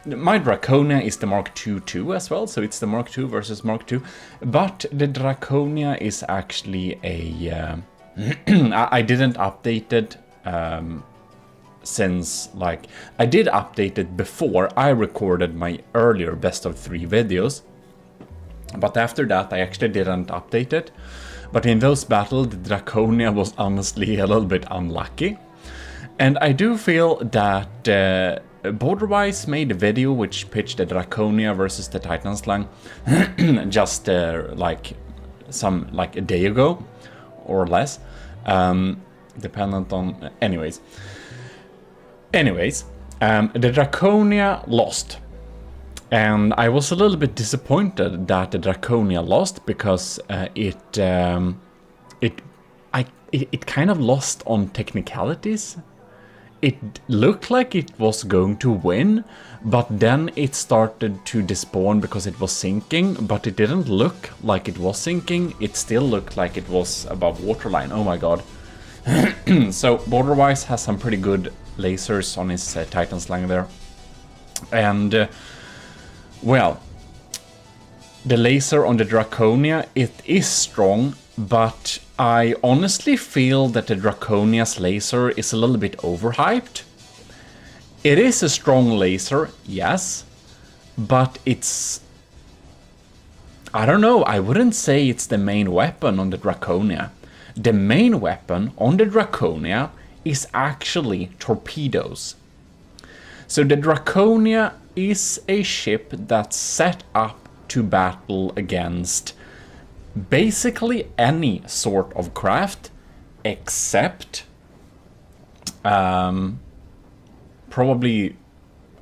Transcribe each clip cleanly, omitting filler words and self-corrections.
my Draconia is the Mark II too as well, so it's the Mark II versus Mark II. But the Draconia is actually a... I didn't update it since, like... I did update it before I recorded my earlier best of 3 videos. But after that I actually didn't update it. But in those battles, the Draconia was honestly a little bit unlucky. And I do feel that Borderwise made a video which pitched the Draconia versus the Titan Slang just like a day ago or less, dependent on... Anyways, the Draconia lost. And I was a little bit disappointed that the Draconia lost, because it kind of lost on technicalities. It looked like it was going to win, but then it started to despawn because it was sinking, but it didn't look like it was sinking. It still looked like it was above waterline. Oh my god. So Borderwise has some pretty good lasers on his Titan Slang there. And... well, the laser on the Draconia, it is strong, but I honestly feel that the Draconia's laser is a little bit overhyped. It is a strong laser, yes, but it's... I don't know, I wouldn't say it's the main weapon on the Draconia. The main weapon on the Draconia is actually torpedoes. So the Draconia is a ship that's set up to battle against basically any sort of craft, except probably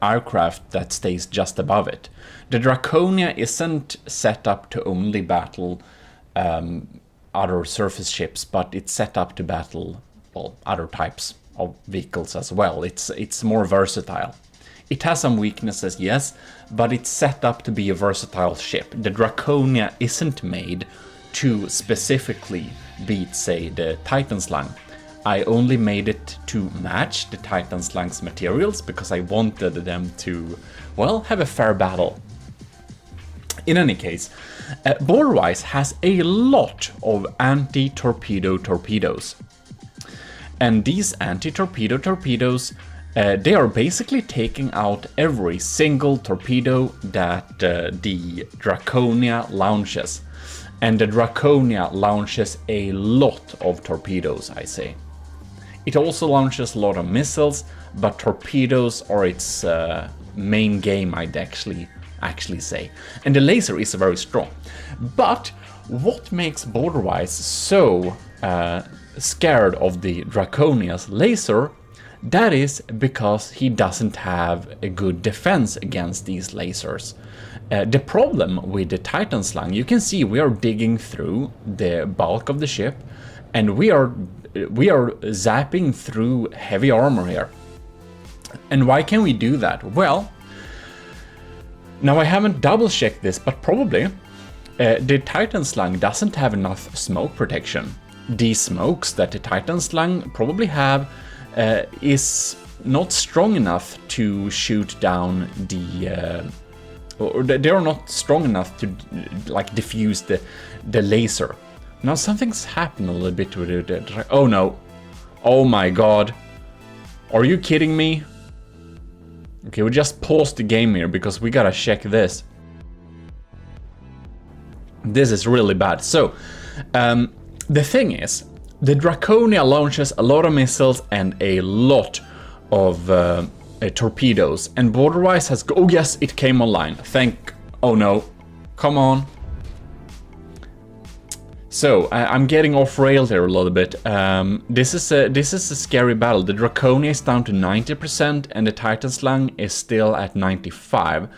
aircraft that stays just above it. The Draconia isn't set up to only battle other surface ships, but it's set up to battle, well, other types of vehicles as well. It's more versatile. It has some weaknesses, yes, but it's set up to be a versatile ship. The Draconia isn't made to specifically beat, say, the Titan Slang. I only made it to match the Titan Slang's materials because I wanted them to, well, have a fair battle. In any case, Borderwise has a lot of anti-torpedo torpedoes. And these anti-torpedo torpedoes, they are basically taking out every single torpedo that the Draconia launches. And the Draconia launches a lot of torpedoes, I say. It also launches a lot of missiles, but torpedoes are its main game, I'd actually say. And the laser is very strong. But what makes Borderwise so scared of the Draconia's laser? That is because he doesn't have a good defense against these lasers. The problem with the Titan Slang, you can see we are digging through the bulk of the ship, and we are zapping through heavy armor here. And why can we do that? Well, now I haven't double checked this, but probably the Titan Slang doesn't have enough smoke protection. The smokes that the Titan Slang probably have is not strong enough to shoot down the... or they are not strong enough to like diffuse the laser. Now something's happened a little bit with it. Oh no. Oh my god. Are you kidding me? Okay, we just paused the game here because we gotta check this. This is really bad. So, the thing is, the Draconia launches a lot of missiles and a lot of torpedoes. And Borderwise has... oh yes, it came online. Oh no. Come on. So, I'm getting off rail here a little bit. This is a scary battle. The Draconia is down to 90% and the Titan Slang is still at 95%.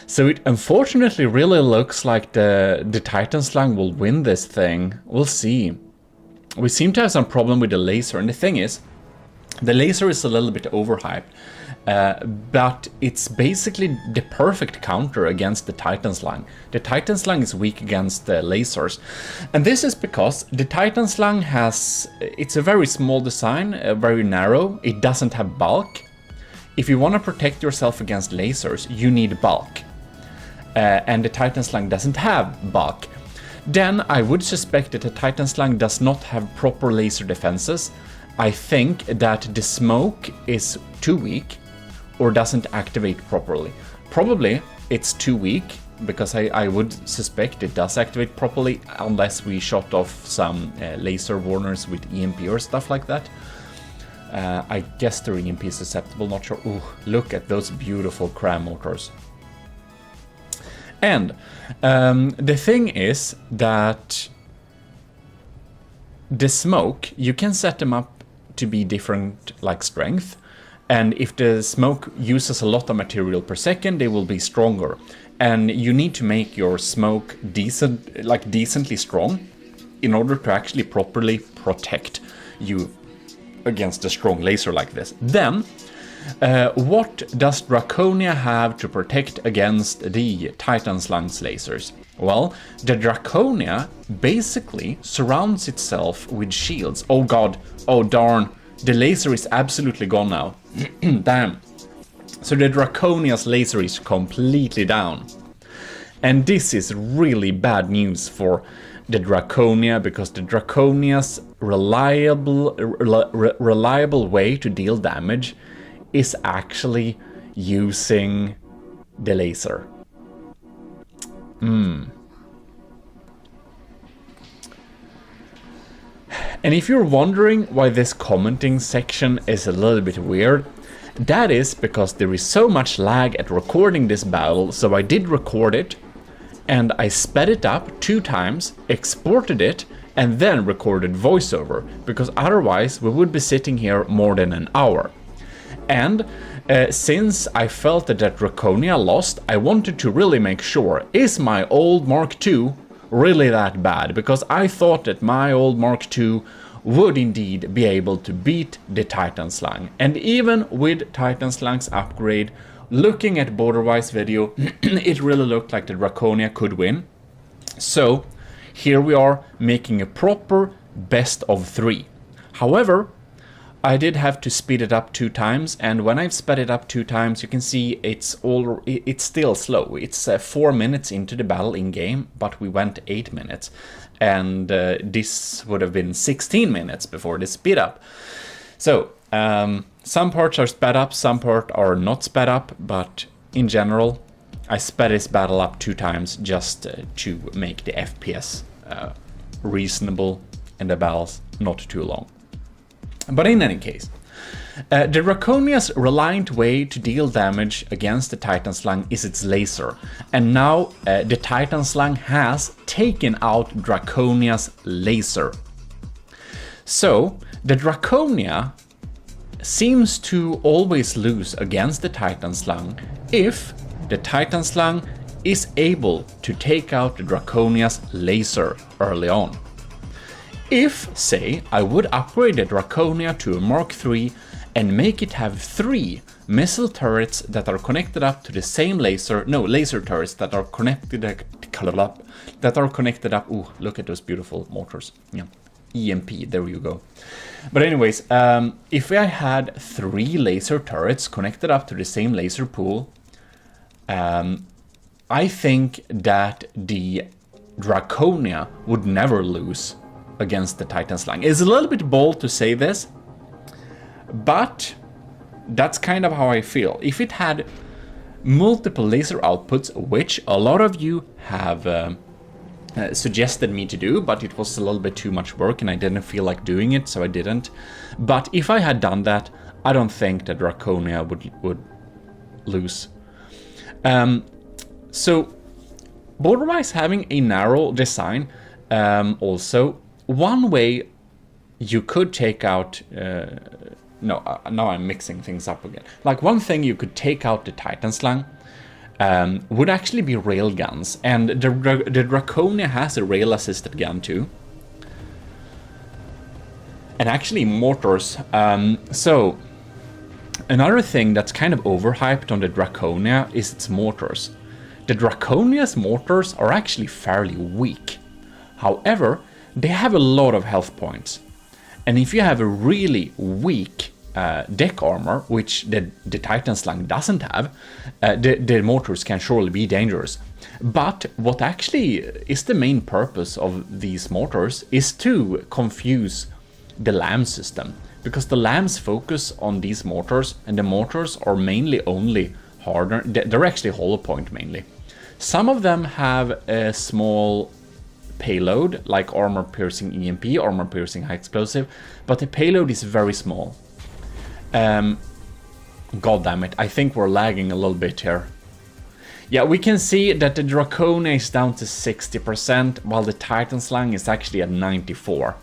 So it unfortunately really looks like the Titan Slang will win this thing. We'll see. We seem to have some problem with the laser, and the thing is, the laser is a little bit overhyped. But it's basically the perfect counter against the Titan Slang. The Titan Slang is weak against lasers. And this is because the Titan Slang has... it's a very small design, very narrow. It doesn't have bulk. if you want to protect yourself against lasers, you need bulk. And the Titan Slug doesn't have bulk. Then I would suspect that the Titan Slug does not have proper laser defenses. I think that the smoke is too weak or doesn't activate properly. Probably it's too weak, because I would suspect it does activate properly unless we shot off some laser warners with EMP or stuff like that. I guess the EMP is susceptible, not sure. Ooh, look at those beautiful cram motors. And the thing is that the smoke, you can set them up to be different like strength, and if the smoke uses a lot of material per second, they will be stronger. And you need to make your smoke decently strong in order to actually properly protect you against a strong laser like this. Then, what does Draconia have to protect against the Titan Slug's lasers? Well, the Draconia basically surrounds itself with shields. Oh god, oh darn, the laser is absolutely gone now. Damn. So the Draconia's laser is completely down. And this is really bad news for the Draconia, because the Draconia's reliable way to deal damage is actually using the laser. And if you're wondering why this commenting section is a little bit weird, that is because there is so much lag at recording this battle, so I did record it, and I sped it up 2 times, exported it, and then recorded voiceover, because otherwise we would be sitting here more than an hour. And since I felt that Draconia lost, I wanted to really make sure, is my old Mark II really that bad? Because I thought that my old Mark II would indeed be able to beat the Titan Slug. And even with Titan Slug's upgrade, looking at Borderwise video, it really looked like the Draconia could win. So here we are making a proper best of 3. However, I did have to speed it up 2 times, and when I've sped it up 2 times, you can see it's still slow. It's 4 minutes into the battle in game, but we went 8 minutes, and this would have been 16 minutes before the speed up. So some parts are sped up, some parts are not sped up, but in general, I sped this battle up 2 times just to make the FPS reasonable and the battles not too long. But in any case, the Draconia's reliant way to deal damage against the Titan Slug is its laser, and now the Titan Slug has taken out Draconia's laser. So the Draconia seems to always lose against the Titan Slug if the Titan Slug is able to take out the Draconia's laser early on. If, say, I would upgrade the Draconia to a Mark III and make it have 3 missile turrets that are connected up to the same laser, laser turrets that are connected up, ooh, look at those beautiful motors, yeah, EMP, there you go. But anyways, if I had 3 laser turrets connected up to the same laser pool, I think that the Draconia would never lose against the Titan Slug. It's a little bit bold to say this, but that's kind of how I feel. If it had multiple laser outputs, which a lot of you have suggested me to do, but it was a little bit too much work and I didn't feel like doing it, so I didn't. But if I had done that, I don't think that Draconia would lose. So Borderwise having a narrow design, also one way you could take out now I'm mixing things up again. Like, one thing you could take out the Titan Slug would actually be railguns, and the Draconia has a rail-assisted gun too. And actually mortars. So another thing that's kind of overhyped on the Draconia is its mortars. The Draconia's mortars are actually fairly weak. However, they have a lot of health points. And if you have a really weak deck armor, which the Titan Slang doesn't have, the mortars can surely be dangerous. But what actually is the main purpose of these mortars is to confuse the LAM system, because the LAMs focus on these mortars, and the mortars are mainly only harder. They're actually hollow point mainly. Some of them have a small payload, like armor piercing EMP, armor piercing high explosive, but the payload is very small. God damn it, I think we're lagging a little bit here. Yeah, we can see that the Draconia is down to 60%, while the Titan Slang is actually at 94%.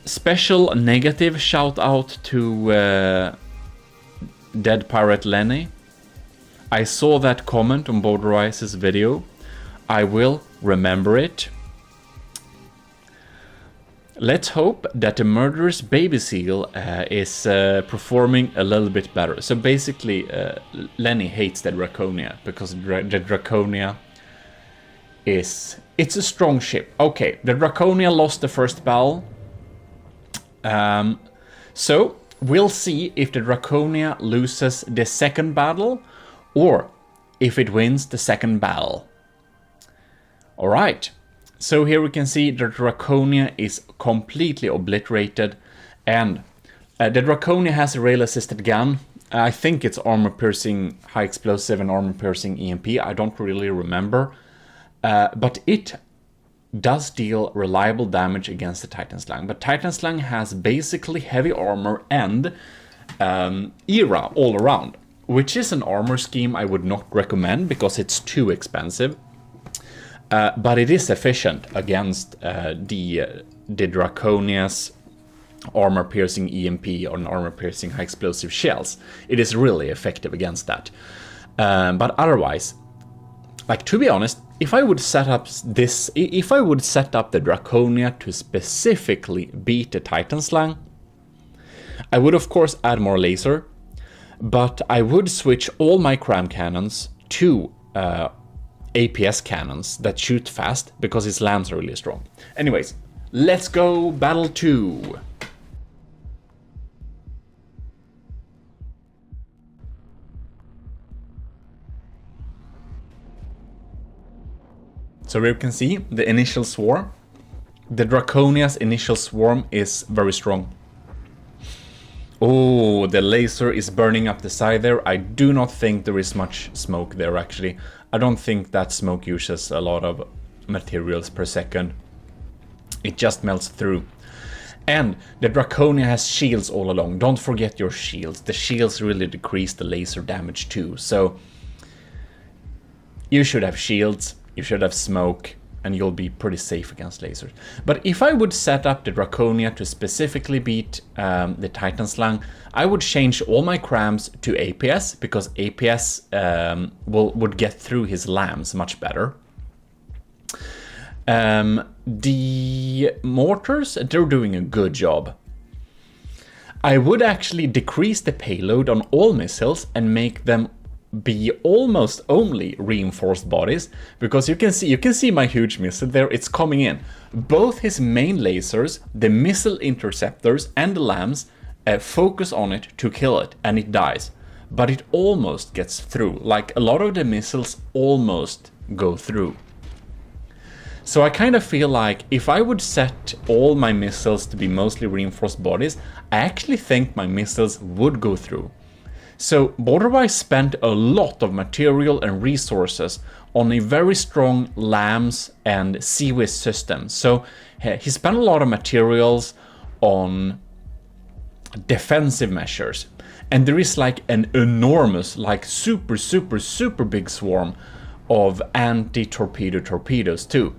Special negative shout out to Dead Pirate Lenny. I saw that comment on Border Ice's video. I will remember it. Let's hope that the murderous baby seal is performing a little bit better. So basically, Lenny hates the Draconia because the Draconia is... It's a strong ship. Okay, the Draconia lost the first battle. So we'll see if the Draconia loses the second battle or if it wins the second battle. Alright. So here we can see the Draconia is completely obliterated, and the Draconia has a rail-assisted gun. I think it's armor-piercing high explosive and armor-piercing EMP. I don't really remember. But it does deal reliable damage against the Titan Slang. But Titan Slang has basically heavy armor and ERA all around, which is an armor scheme I would not recommend because it's too expensive. But it is efficient against the Draconia's armor-piercing EMP or armor-piercing high-explosive shells. It is really effective against that. But otherwise, like, to be honest, if I would set up the Draconia to specifically beat the Titan Slang, I would of course add more laser, but I would switch all my cram cannons to APS cannons that shoot fast, because his lambs are really strong. Anyways, let's go battle 2. So here you can see the initial swarm. The Draconia's initial swarm is very strong. Oh, the laser is burning up the side there. I do not think there is much smoke there actually. I don't think that smoke uses a lot of materials per second. It just melts through. And the Draconia has shields all along. Don't forget your shields. The shields really decrease the laser damage too. So you should have shields, you should have smoke, and you'll be pretty safe against lasers. But if I would set up the Draconia to specifically beat the Titan Slang, I would change all my crams to APS, because APS would get through his lambs much better. The mortars, they're doing a good job. I would actually decrease the payload on all missiles and make them be almost only reinforced bodies, because you can see my huge missile there. It's coming in. Both his main lasers, the missile interceptors, and the lambs focus on it to kill it, and it dies. But it almost gets through. Like, a lot of the missiles almost go through. So I kind of feel like if I would set all my missiles to be mostly reinforced bodies, I actually think my missiles would go through. So Borderwise spent a lot of material and resources on a very strong LAMS and CWIS system. So he spent a lot of materials on defensive measures. And there is like an enormous, like super big swarm of anti-torpedo torpedoes too.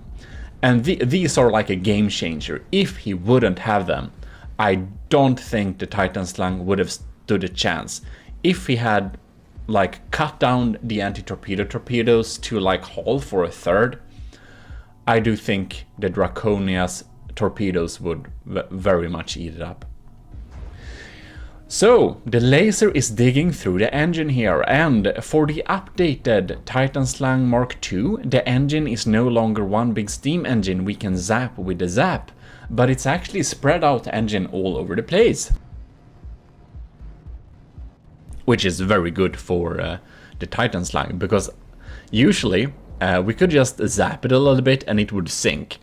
And these are like a game changer. If he wouldn't have them, I don't think the Titan Slang would have stood a chance. If he had like cut down the anti-torpedo torpedoes to like hull for a third, I do think the Draconia's torpedoes would very much eat it up. So the laser is digging through the engine here, and for the updated Titan Slang Mark II, the engine is no longer one big steam engine we can zap with the zap, but it's actually spread out engine all over the place. Which is very good for the Titan slang, because usually we could just zap it a little bit and it would sink.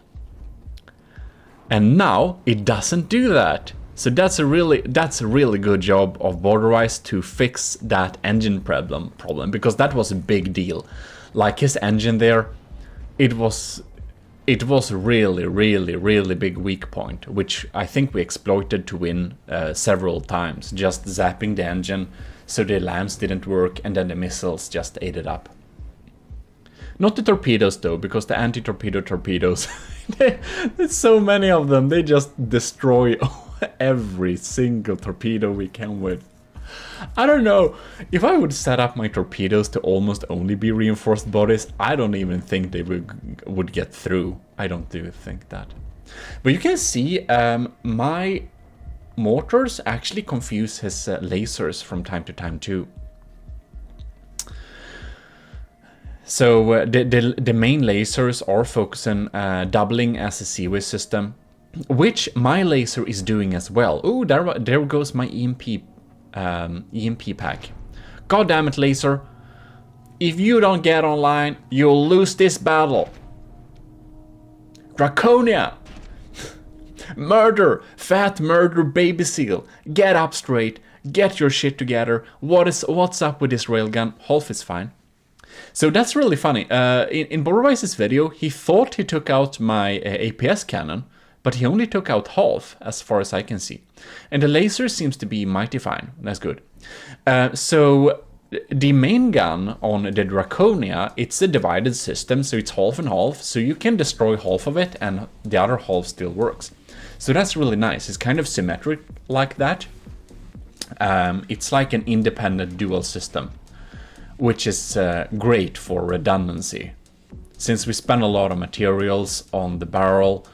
And now it doesn't do that. So that's a really good job of Borderwise to fix that engine problem, because that was a big deal. Like his engine there, it was really big weak point, which I think we exploited to win several times, just zapping the engine so the LAMs didn't work and then the missiles just ate it up. Not the torpedoes though, because the anti-torpedo torpedoes, there's so many of them, they just destroy every single torpedo we can with. I don't know, if I would set up my torpedoes to almost only be reinforced bodies, I don't even think they would get through. I don't think that. But you can see my mortars actually confuse his lasers from time to time too. So the main lasers are focusing, doubling as a seaway system, which my laser is doing as well. Oh, there goes my EMP pack. God damn it, laser! If you don't get online, you'll lose this battle. Draconia! Murder! Fat murder baby seal! Get up straight! Get your shit together! What's up with this railgun? Half is fine. So that's really funny. In Borderwise's video, he thought he took out my APS cannon, but he only took out half, as far as I can see. And the laser seems to be mighty fine. That's good. So the main gun on the Draconia, it's a divided system, so it's half and half. So you can destroy half of it, and the other half still works. So that's really nice. It's kind of symmetric like that. It's like an independent dual system, which is great for redundancy, since we spend a lot of materials on the barrel.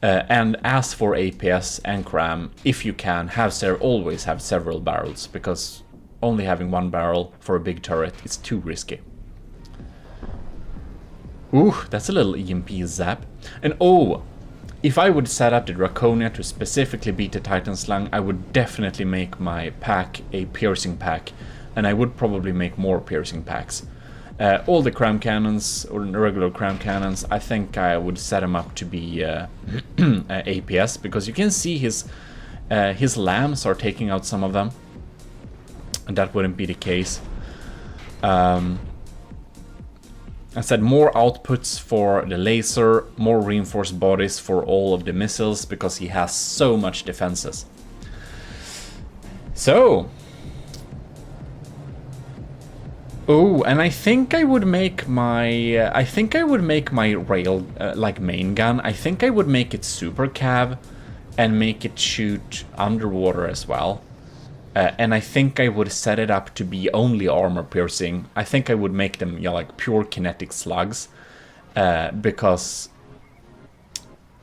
And as for APS and CRAM, if you can, always have several barrels, because only having one barrel for a big turret is too risky. Ooh, that's a little EMP zap. And oh, if I would set up the Draconia to specifically beat the Titan Slang, I would definitely make my pack a piercing pack, and I would probably make more piercing packs. All the cram cannons, or regular cram cannons, I think I would set them up to be APS, because you can see his LAMs are taking out some of them, and that wouldn't be the case. I said more outputs for the laser, more reinforced bodies for all of the missiles, because he has so much defenses. So... oh, and I think I would make my rail like main gun. I think I would make it super cav and make it shoot underwater as well. And I think I would set it up to be only armor piercing. I think I would make them, yeah, like pure kinetic slugs, because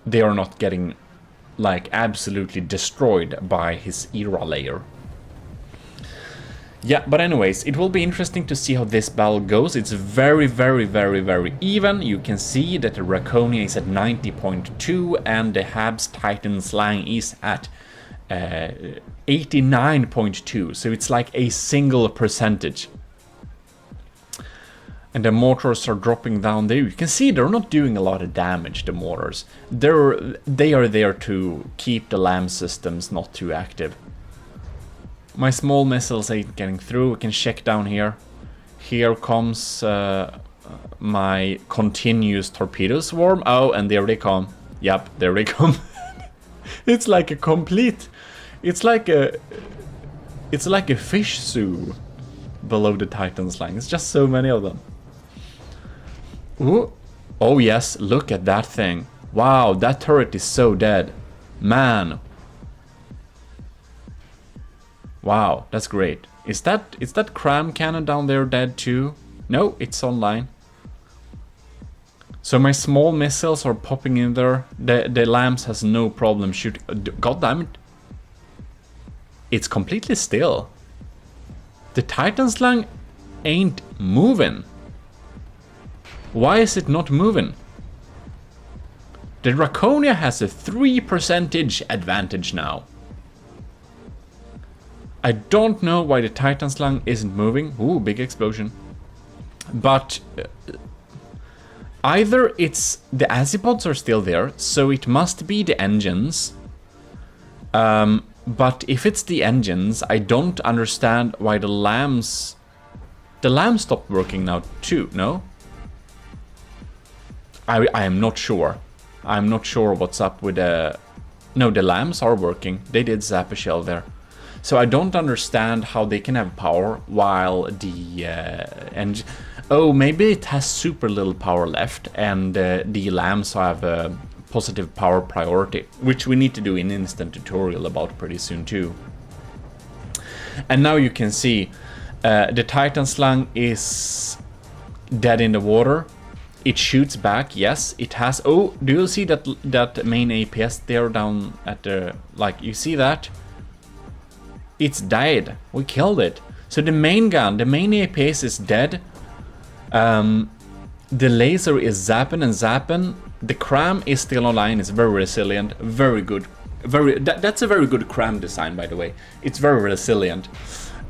they are not getting like absolutely destroyed by his era layer. Yeah, but anyways, it will be interesting to see how this battle goes. It's very even. You can see that the Draconia is at 90.2 and the Habs Titan Slang is at 89.2. So it's like a single percentage. And the mortars are dropping down there. You can see they're not doing a lot of damage, the mortars. They are there to keep the LAM systems not too active. My small missiles ain't getting through. We can check down here. Here comes my continuous torpedo swarm. Oh, and there they come. Yep, there they come. It's like a complete... It's like a fish zoo below the Titan Slang. It's just so many of them. Ooh. Oh yes, look at that thing. Wow, that turret is so dead. Man. Wow, that's great. Is that cram cannon down there dead too? No, it's online. So my small missiles are popping in there. The LAMs has no problem shooting. God damn it. It's completely still. The Titan Slang ain't moving. Why is it not moving? The Draconia has a 3% advantage now. I don't know why the Titan Slung isn't moving. Ooh, big explosion. But either it's the Azipods are still there, so it must be the engines. But if it's the engines, I don't understand why the lambs... The lambs stopped working now too, no? I am not sure. I'm not sure what's up with the... No, the lambs are working. They did zap a shell there. So I don't understand how they can have power while the engine... Oh, maybe it has super little power left and the lambs have a positive power priority, which we need to do an instant tutorial about pretty soon too. And now you can see the Titan Slung is dead in the water. It shoots back, yes, it has... Oh, do you see that main APS there down at the... Like, you see that? It's died. We killed it. So the main gun, the main APS is dead. The laser is zapping and zapping. The cram is still online. It's very resilient. Very good. That's a very good cram design, by the way. It's very resilient.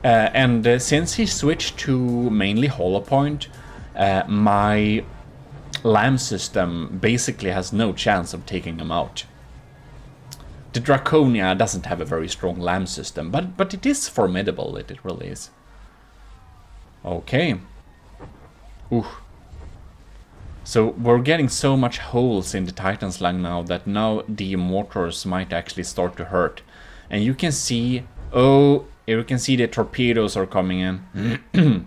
And since he switched to mainly hollow point, my lamb system basically has no chance of taking him out. The Draconia doesn't have a very strong lamb system, but it is formidable. It really is. Okay. Ooh. So we're getting so much holes in the Titan Slung now that now the mortars might actually start to hurt. And you can see, oh, you can see the torpedoes are coming in.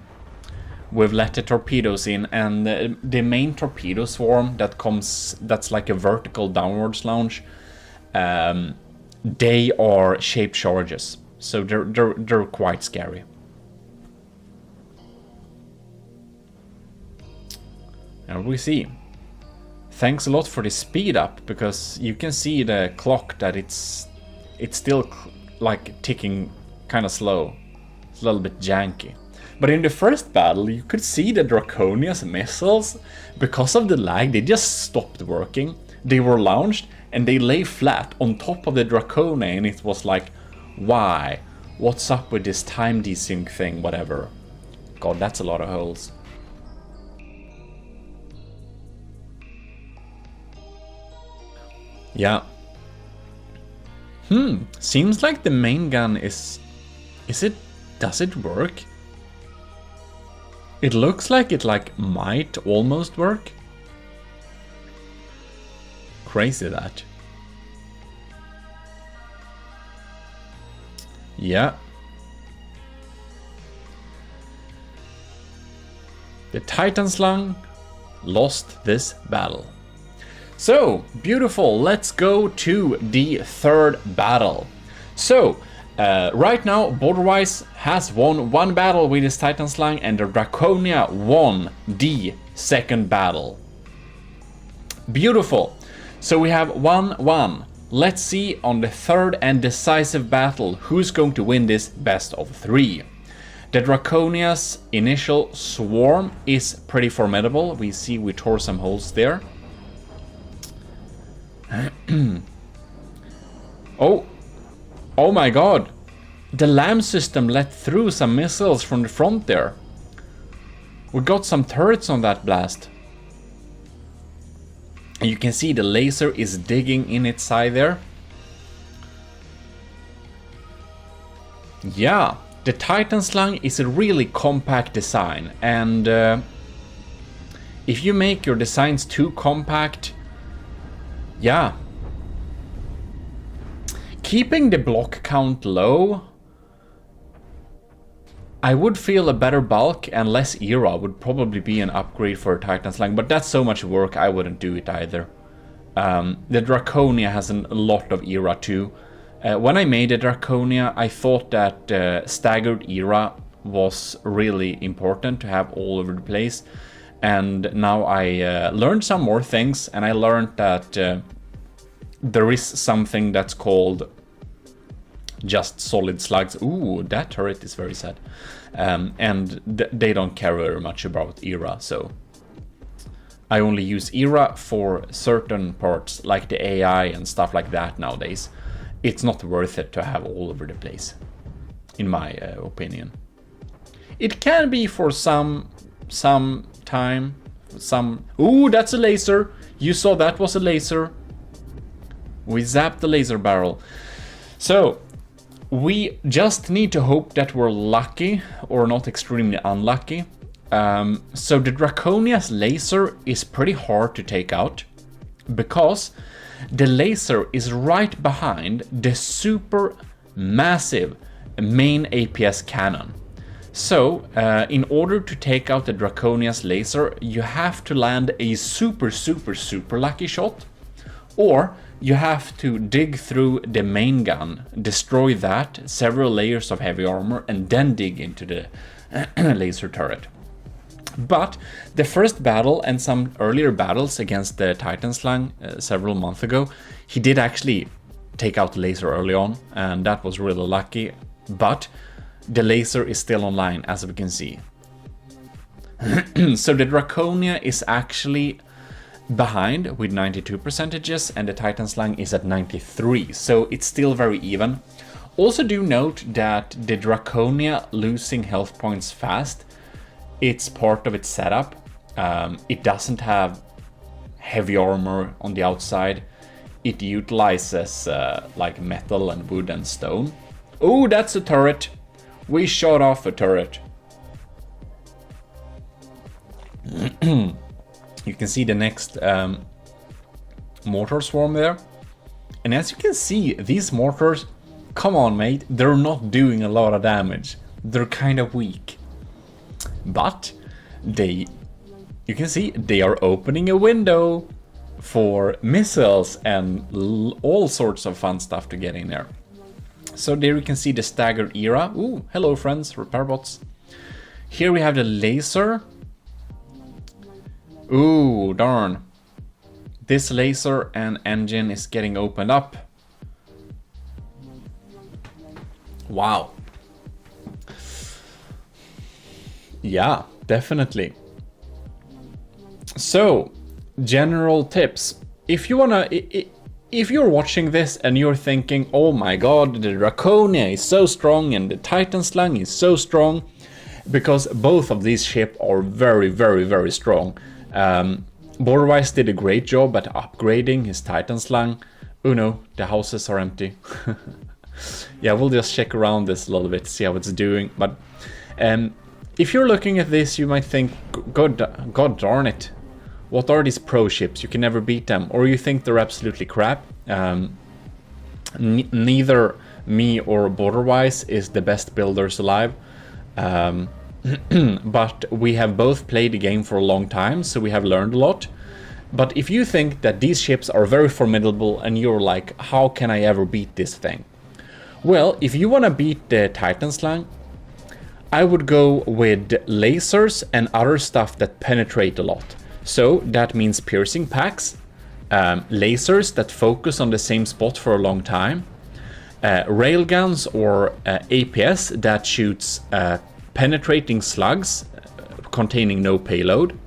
We've let the torpedoes in, and the main torpedo swarm that's like a vertical downwards launch, they are shaped charges. So they're quite scary. And we see. Thanks a lot for the speed up, because you can see the clock that it's still like ticking kind of slow. It's a little bit janky. But in the first battle, you could see the Draconia's missiles, because of the lag, they just stopped working. They were launched and they lay flat on top of the Draconia, and it was like, why? What's up with this time desync thing, whatever. God, that's a lot of holes. Yeah. Seems like the main gun is it, does it work? It looks like it might almost work. Crazy that. Yeah. The Titan Slung lost this battle. So, beautiful, let's go to the third battle. So, right now, Borderwise has won one battle with his Titan Slung, and the Draconia won the second battle. Beautiful. So we have 1-1. Let's see on the third and decisive battle who's going to win this best of 3. The Draconia's initial swarm is pretty formidable. We see we tore some holes there. Oh my god. The LAM system let through some missiles from the front there. We got some turrets on that blast. And you can see the laser is digging in its side there. Yeah, the Titan Slung is a really compact design, and if you make your designs too compact, yeah. Keeping the block count low, I would feel a better bulk and less era would probably be an upgrade for a Titan Slung, but that's so much work I wouldn't do it either. The Draconia has a lot of era too. When I made the Draconia, I thought that staggered era was really important to have all over the place. And now I learned some more things, and I learned that there is something that's called just solid slugs. Ooh, that turret is very sad. And they don't care very much about era, so I only use ERA for certain parts, like the AI and stuff like that nowadays. It's not worth it to have all over the place, in my opinion. It can be for some time, some... Ooh, that's a laser! You saw that was a laser. We zapped the laser barrel. So, we just need to hope that we're lucky, or not extremely unlucky. So the Draconia's laser is pretty hard to take out, because the laser is right behind the super massive main APS cannon. So in order to take out the Draconia's laser, you have to land a super lucky shot, or you have to dig through the main gun, destroy that, several layers of heavy armor, and then dig into the laser turret. But the first battle and some earlier battles against the Titan Slang several months ago, he did actually take out the laser early on, and that was really lucky. But the laser is still online, as we can see. So the Draconia is actually behind with 92%, and the Titan Slang is at 93%, so it's still very even. Also do note that the Draconia losing health points fast, it's part of its setup. It doesn't have heavy armor on the outside. It utilizes like metal and wood and stone. Oh, that's a turret. We shot off a turret. You can see the next mortar swarm there. And as you can see, these mortars, come on mate, they're not doing a lot of damage. They're kind of weak. But you can see they are opening a window for missiles and all sorts of fun stuff to get in there. So there you can see the staggered era. Ooh, hello friends, repair bots. Here we have the laser. Ooh, darn. This laser and engine is getting opened up. Wow. Yeah, definitely. So, general tips. If you're watching this and you're thinking, oh my god, the Draconia is so strong and the Titan Slang is so strong, because both of these ships are very strong. Borderwise did a great job at upgrading his Titan Slang. Oh no, the houses are empty. Yeah, we'll just check around this a little bit, see how it's doing. But if you're looking at this, you might think, God darn it, what are these pro ships? You can never beat them. Or you think they're absolutely crap. Neither me or Borderwise is the best builders alive. But we have both played the game for a long time, so we have learned a lot. But if you think that these ships are very formidable and you're like, how can I ever beat this thing? Well, if you want to beat the Titan Slang, I would go with lasers and other stuff that penetrate a lot. So that means piercing packs, lasers that focus on the same spot for a long time, railguns or APS that shoots penetrating slugs containing no payload,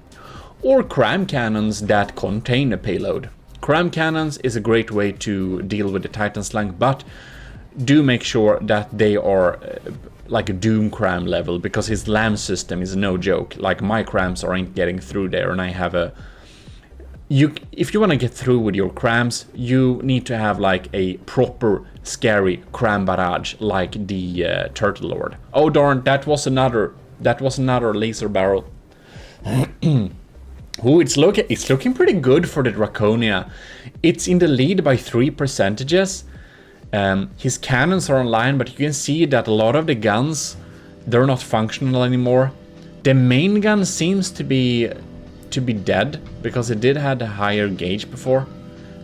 or cram cannons that contain a payload. Cram cannons is a great way to deal with the Titan Slang, but do make sure that they are like a Doom cram level, because his LAM system is no joke. Like my crams aren't getting through there, and I have a... if you want to get through with your crams, you need to have like a proper scary cram barrage like the Turtle Lord. Oh darn, that was another laser barrel. Ooh, it's looking pretty good for the Draconia. It's in the lead by 3%. His cannons are online, but you can see that a lot of the guns, they're not functional anymore. The main gun seems to be dead, because it did have a higher gauge before.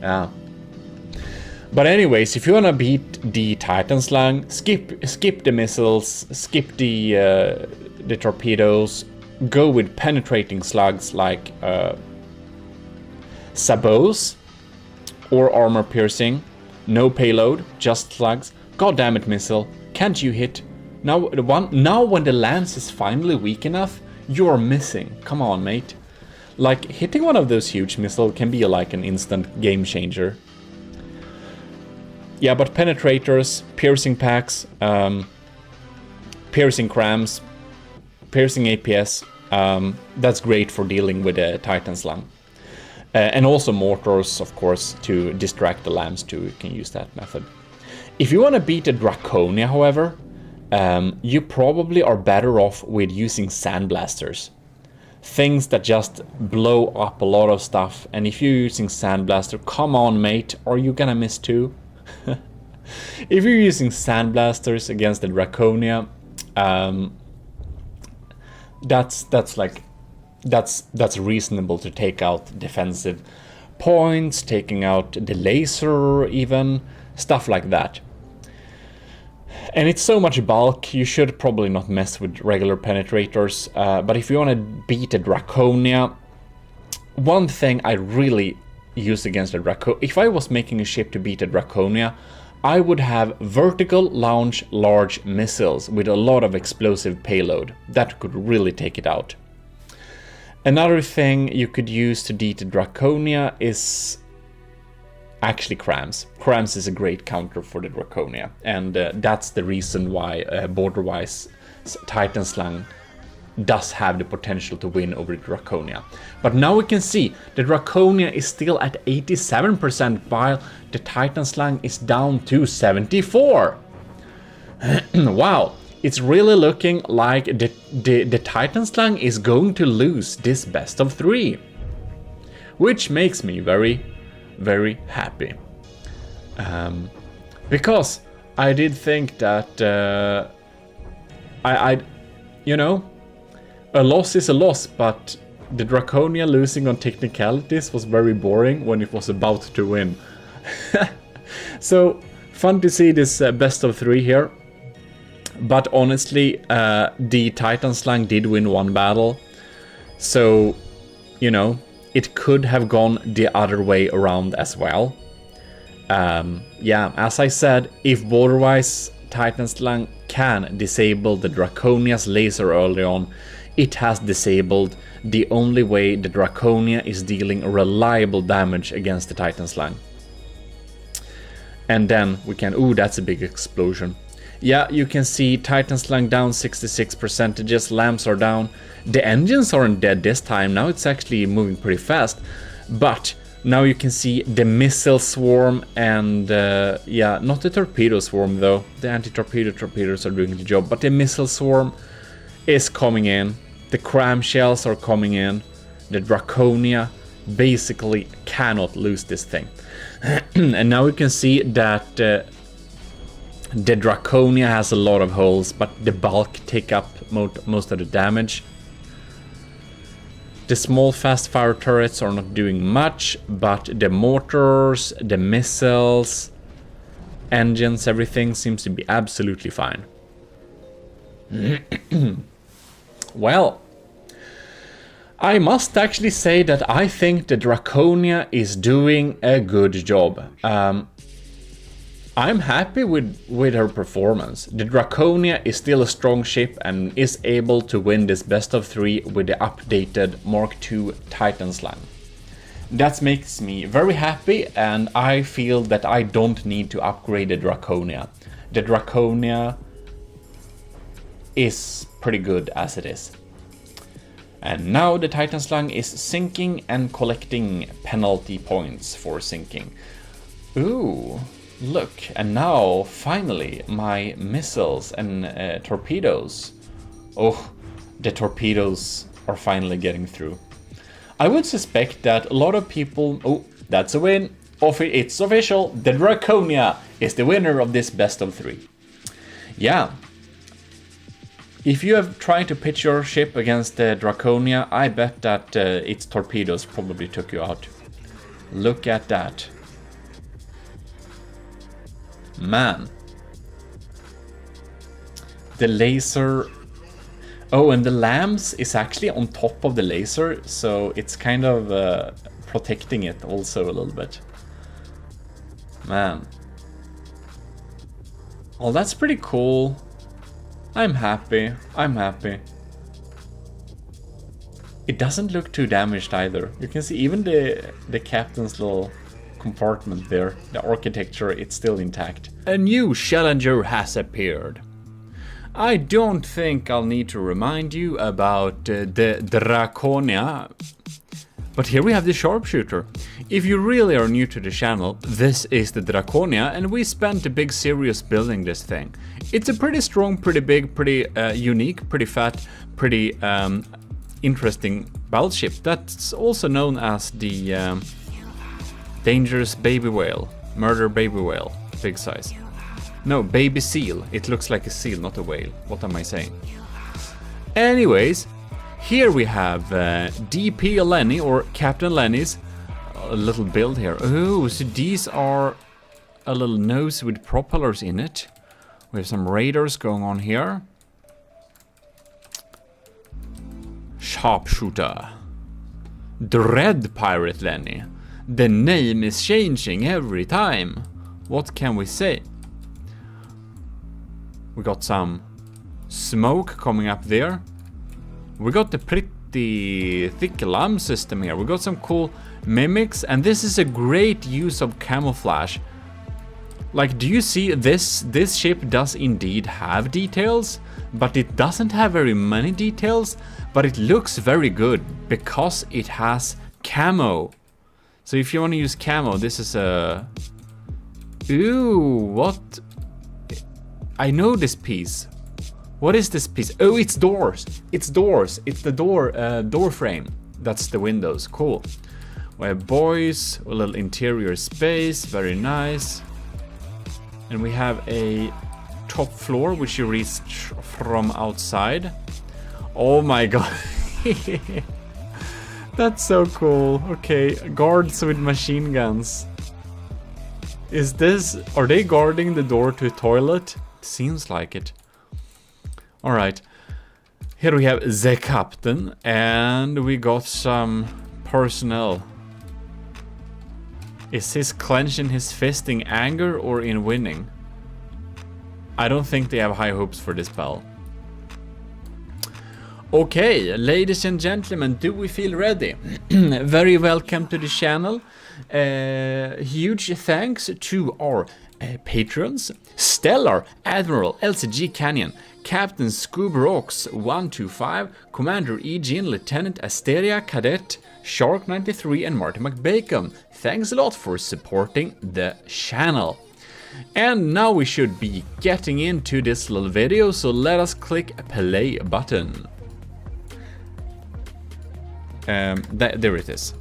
But anyways, if you wanna beat the Titan Slang, skip the missiles, skip the torpedoes, go with penetrating slugs like sabots or armor piercing. No payload, just slugs. God damn it, missile. Can't you hit? Now when the lance is finally weak enough, you're missing. Come on, mate. Like, hitting one of those huge missiles can be like an instant game changer. Yeah, but penetrators, piercing packs, piercing crams, piercing APS, that's great for dealing with a Titan Slang. And also mortars, of course, to distract the lambs too. You can use that method. If you want to beat a Draconia, however, you probably are better off with using Sandblasters. Things that just blow up a lot of stuff. And if you're using Sandblaster, come on, mate, are you gonna miss too? If you're using Sandblasters against the Draconia, that's reasonable to take out defensive points, taking out the laser, even stuff like that. And it's so much bulk, you should probably not mess with regular penetrators. But if you want to beat a Draconia, one thing I really use against a Draconia, if I was making a ship to beat a Draconia, I would have vertical launch large missiles with a lot of explosive payload. That could really take it out. Another thing you could use to beat a Draconia is actually crams. Crams is a great counter for the Draconia, and that's the reason why border-wise Titan Slang does have the potential to win over the Draconia. But now we can see the Draconia is still at 87% while the Titan Slang is down to 74%. Wow, it's really looking like the Titan Slang is going to lose this best of 3, which makes me very, very happy. Because I did think that you know, a loss is a loss, but the Draconia losing on technicalities was very boring when it was about to win. So fun to see this best of 3 here. But honestly, the Titan Slang did win one battle. So, you know, it could have gone the other way around as well. Yeah, as I said, if border-wise Titan Slang can disable the Draconia's laser early on, it has disabled the only way the Draconia is dealing reliable damage against the Titan Slang. And then we can... Ooh, that's a big explosion. Yeah, you can see Titan Slang down 66%, lamps are down. The engines aren't dead this time, now it's actually moving pretty fast. But now you can see the missile swarm and... yeah, not the torpedo swarm though. The anti-torpedo torpedoes are doing the job, but the missile swarm is coming in. The cram shells are coming in. The Draconia basically cannot lose this thing. And now we can see that the Draconia has a lot of holes, but the bulk take up most of the damage. The small fast fire turrets are not doing much, but the mortars, the missiles, engines, everything seems to be absolutely fine. Well, I must actually say that I think the Draconia is doing a good job. I'm happy with her performance. The Draconia is still a strong ship and is able to win this best of 3 with the updated Mark II Titan Slang. That makes me very happy, and I feel that I don't need to upgrade the Draconia. The Draconia is pretty good as it is. And now the Titan Slang is sinking and collecting penalty points for sinking. Ooh, look, and now finally my missiles and torpedoes. Oh, the torpedoes are finally getting through. I would suspect that a lot of people... Oh, that's a win. It's official. The Draconia is the winner of this best of 3. Yeah. If you have tried to pitch your ship against the Draconia, I bet that its torpedoes probably took you out. Look at that. Man. The laser... Oh, and the lamps is actually on top of the laser, so it's kind of protecting it also a little bit. Man. Well, that's pretty cool. I'm happy. I'm happy. It doesn't look too damaged either. You can see even the captain's little compartment there, the architecture, it's still intact. A new challenger has appeared. I don't think I'll need to remind you about the Draconia, but here we have the sharpshooter. If you really are new to the channel, this is the Draconia, and we spent a big series building this thing. It's a pretty strong, pretty big, pretty unique, pretty fat, pretty interesting battleship. That's also known as the dangerous baby whale, murder baby whale, big size. No, baby seal. It looks like a seal, not a whale. What am I saying? Anyways, here we have DP Lenny, or Captain Lenny's a little build here. Oh, so these are a little nose with propellers in it. We have some radars going on here. Sharpshooter. Dread Pirate Lenny. The name is changing every time. What can we say? We got some smoke coming up there. We got the pretty thick LAM system here. We got some cool mimics, and this is a great use of camouflage. Like, do you see this? This ship does indeed have details, but it doesn't have very many details, but it looks very good because it has camo. So if you want to use camo, this is a... Ooh, what? I know this piece. What is this piece? Oh, it's doors. It's doors. It's the door frame. That's the windows. Cool. We have boys, a little interior space. Very nice. And we have a top floor, which you reach from outside. Oh my god. That's so cool. Okay, guards with machine guns. Is this... Are they guarding the door to a toilet? Seems like it. Alright. Here we have the captain, and we got some personnel. Is his clenching his fist in anger or in winning? I don't think they have high hopes for this battle. Okay, ladies and gentlemen, do we feel ready? Very welcome to the channel. Huge thanks to our patrons: Stellar, Admiral, LCG Canyon, Captain Scooberox 125, Commander Eugene, Lieutenant Asteria, Cadet, Shark 93, and Marty McBacon. Thanks a lot for supporting the channel. And now we should be getting into this little video, so let us click a play button. There it is.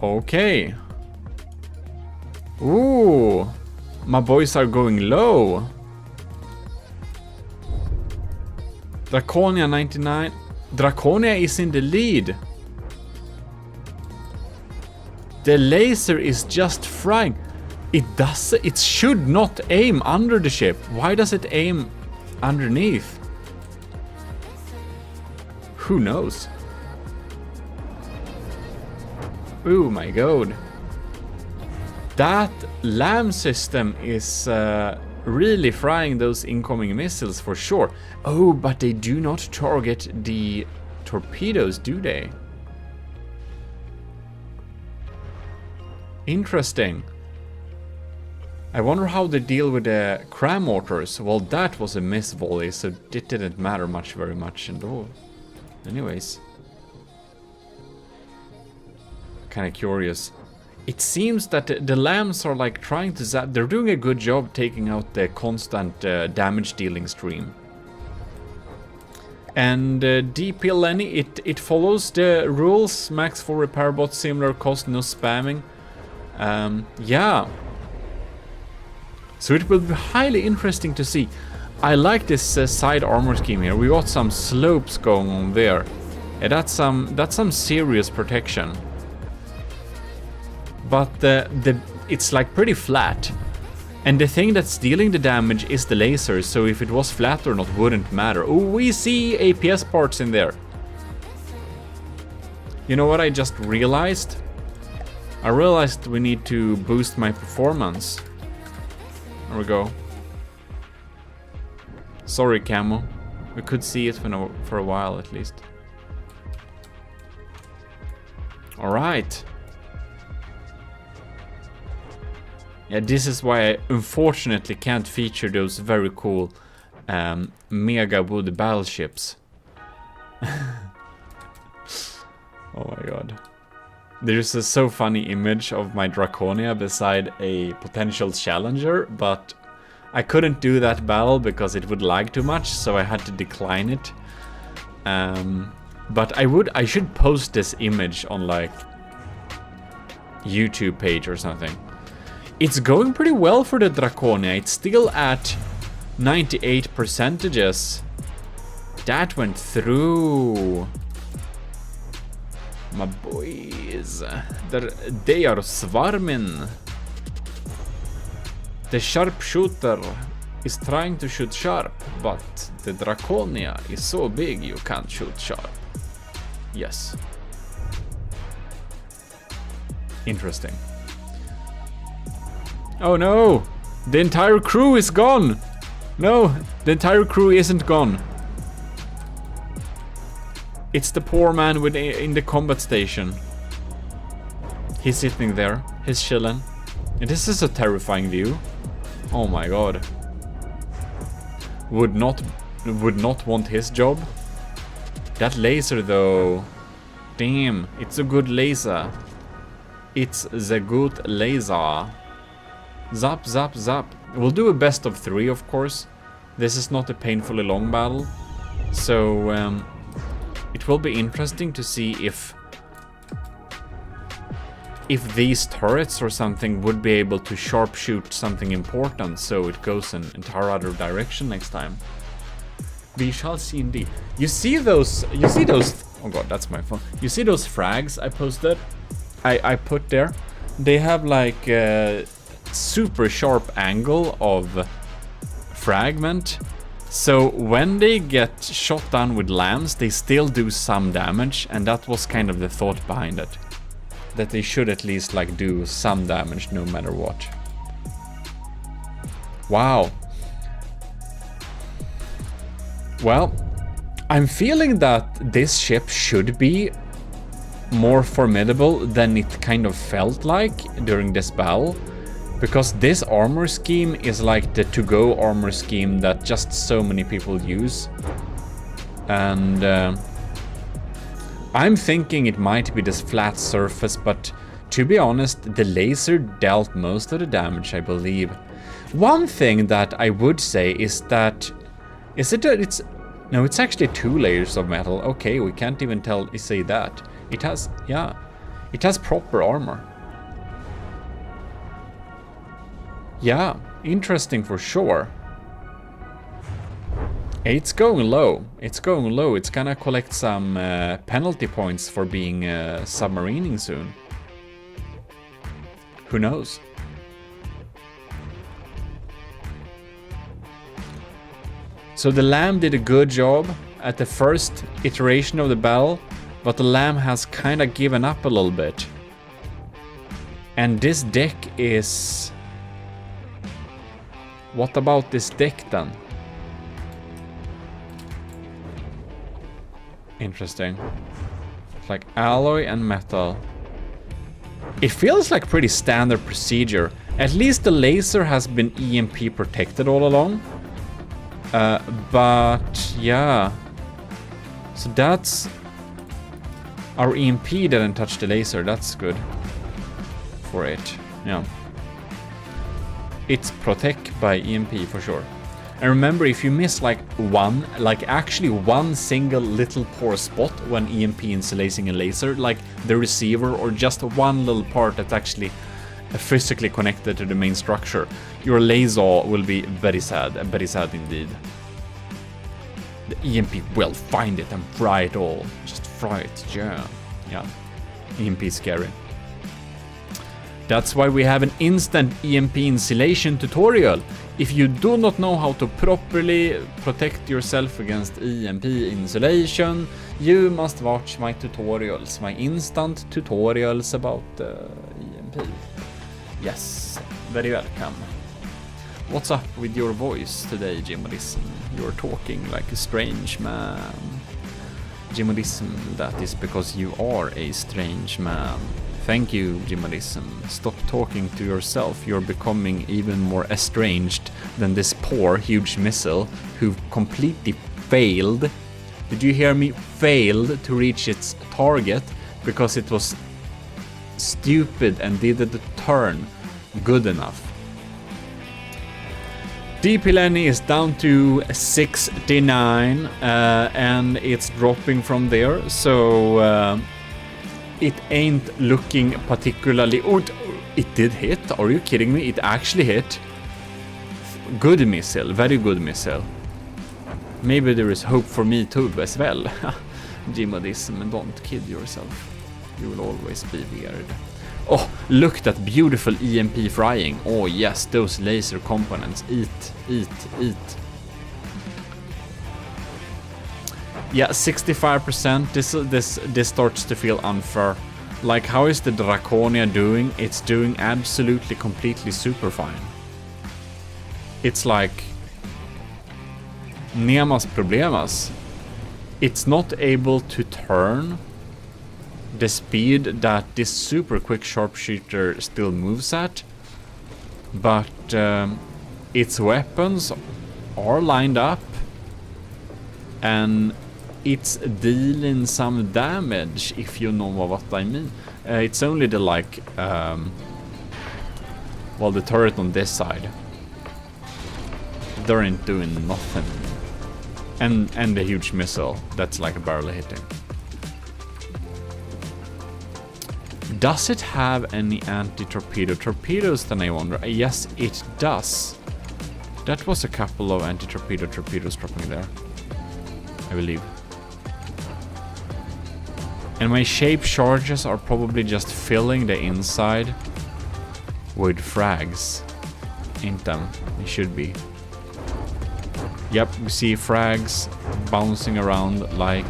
Okay. Ooh, my boys are going low. Draconia 99. Draconia is in the lead. The laser is just frying. It should not aim under the ship. Why does it aim underneath? Who knows? Oh my god. That LAM system is really frying those incoming missiles for sure. Oh, but they do not target the torpedoes, do they? Interesting. I wonder how they deal with the cram mortars. Well, that was a miss volley, so it didn't matter very much and all. Anyways. Kinda curious. It seems that the LAMs are like trying to zap. They're doing a good job taking out the constant damage dealing stream. And DP Lenny, it follows the rules. Max 4 repair bot, similar cost, no spamming. Yeah. So it will be highly interesting to see. I like this side armor scheme here. We got some slopes going on there. Yeah, that's some serious protection. But it's like pretty flat. And the thing that's dealing the damage is the lasers, so if it was flat or not wouldn't matter. Oh, we see APS parts in there. You know what I just realized? I realized we need to boost my performance. There we go. Sorry, Camo. We could see it for a while at least. Alright. Yeah, this is why I unfortunately can't feature those very cool mega wood battleships. Oh my god. There's a so funny image of my Draconia beside a potential challenger, but I couldn't do that battle because it would lag too much, so I had to decline it. But I should post this image on like YouTube page or something. It's going pretty well for the Draconia. It's still at 98%. That went through. My boys. They are swarming. The sharpshooter is trying to shoot sharp, but the Draconia is so big you can't shoot sharp. Yes. Interesting. Oh no! The entire crew is gone! No, the entire crew isn't gone. It's the poor man in the combat station. He's sitting there. He's chilling. And this is a terrifying view. Oh my god. Would not want his job. That laser though. Damn, it's a good laser. It's the good laser. Zap, zap, zap. We'll do a best of 3, of course. This is not a painfully long battle. So, it will be interesting to see if these turrets or something would be able to sharpshoot something important, so it goes in entire other direction next time. We shall see indeed. You see those, oh god, that's my phone. You see those frags I posted? I put there? They have like a super sharp angle of fragment. So when they get shot down with lambs, they still do some damage, and that was kind of the thought behind it. That they should at least like do some damage no matter what. Wow. Well, I'm feeling that this ship should be more formidable than it kind of felt like during this battle. Because this armor scheme is like the to-go armor scheme that just so many people use. And I'm thinking it might be this flat surface, but to be honest, the laser dealt most of the damage, I believe. One thing that I would say is that... No, it's actually 2 layers of metal. Okay, we can't even say that. It has, yeah, it has proper armor. Yeah, interesting for sure. It's going low. It's going low. It's gonna collect some penalty points for being submarining soon. Who knows? So the Lamb did a good job at the first iteration of the battle, but the Lamb has kind of given up a little bit. And this deck is... What about this deck then? Interesting. It's like alloy and metal. It feels like pretty standard procedure. At least the laser has been EMP protected all along. But yeah. So that's... Our EMP didn't touch the laser. That's good for it. Yeah. It's protect by EMP for sure. And remember, if you miss like actually one single little poor spot when EMP insulating a laser, like the receiver or just one little part that's actually physically connected to the main structure, your laser will be very sad indeed. The EMP will find it and fry it all. Just fry it, yeah. Yeah, EMP is scary. That's why we have an instant EMP insulation tutorial. If you do not know how to properly protect yourself against EMP insulation, you must watch my tutorials, my instant tutorials about EMP. Yes, very welcome. What's up with your voice today, GMODIST? You're talking like a strange man. GMODISM, that is because you are a strange man. Thank you, GMODISM. Stop talking to yourself. You're becoming even more estranged than this poor, huge missile who completely failed. Did you hear me? Failed to reach its target because it was stupid and didn't turn good enough. DP Lenny is down to 69 and it's dropping from there, so it ain't looking particularly... Oh, it did hit. Are you kidding me? It actually hit. Good missile, very good missile. Maybe there is hope for me too as well. GMODISM, don't kid yourself. You will always be weird. Oh, look at that beautiful EMP frying. Oh yes, those laser components. Eat, eat, eat. Yeah, 65%. This starts to feel unfair. Like, how is the Draconia doing? It's doing absolutely, completely super fine. It's like Nemas Problemas. It's not able to turn the speed that this super quick sharpshooter still moves at, but its weapons are lined up and it's dealing some damage, if you know what I mean. It's only the well, the turret on this side. They ain't doing nothing. And the huge missile that's like barely hitting. Does it have any anti-torpedo torpedoes then, I wonder? Yes, it does. That was a couple of anti-torpedo torpedoes dropping there, I believe. And my shape charges are probably just filling the inside with frags. Ain't them? They should be. Yep, we see frags bouncing around like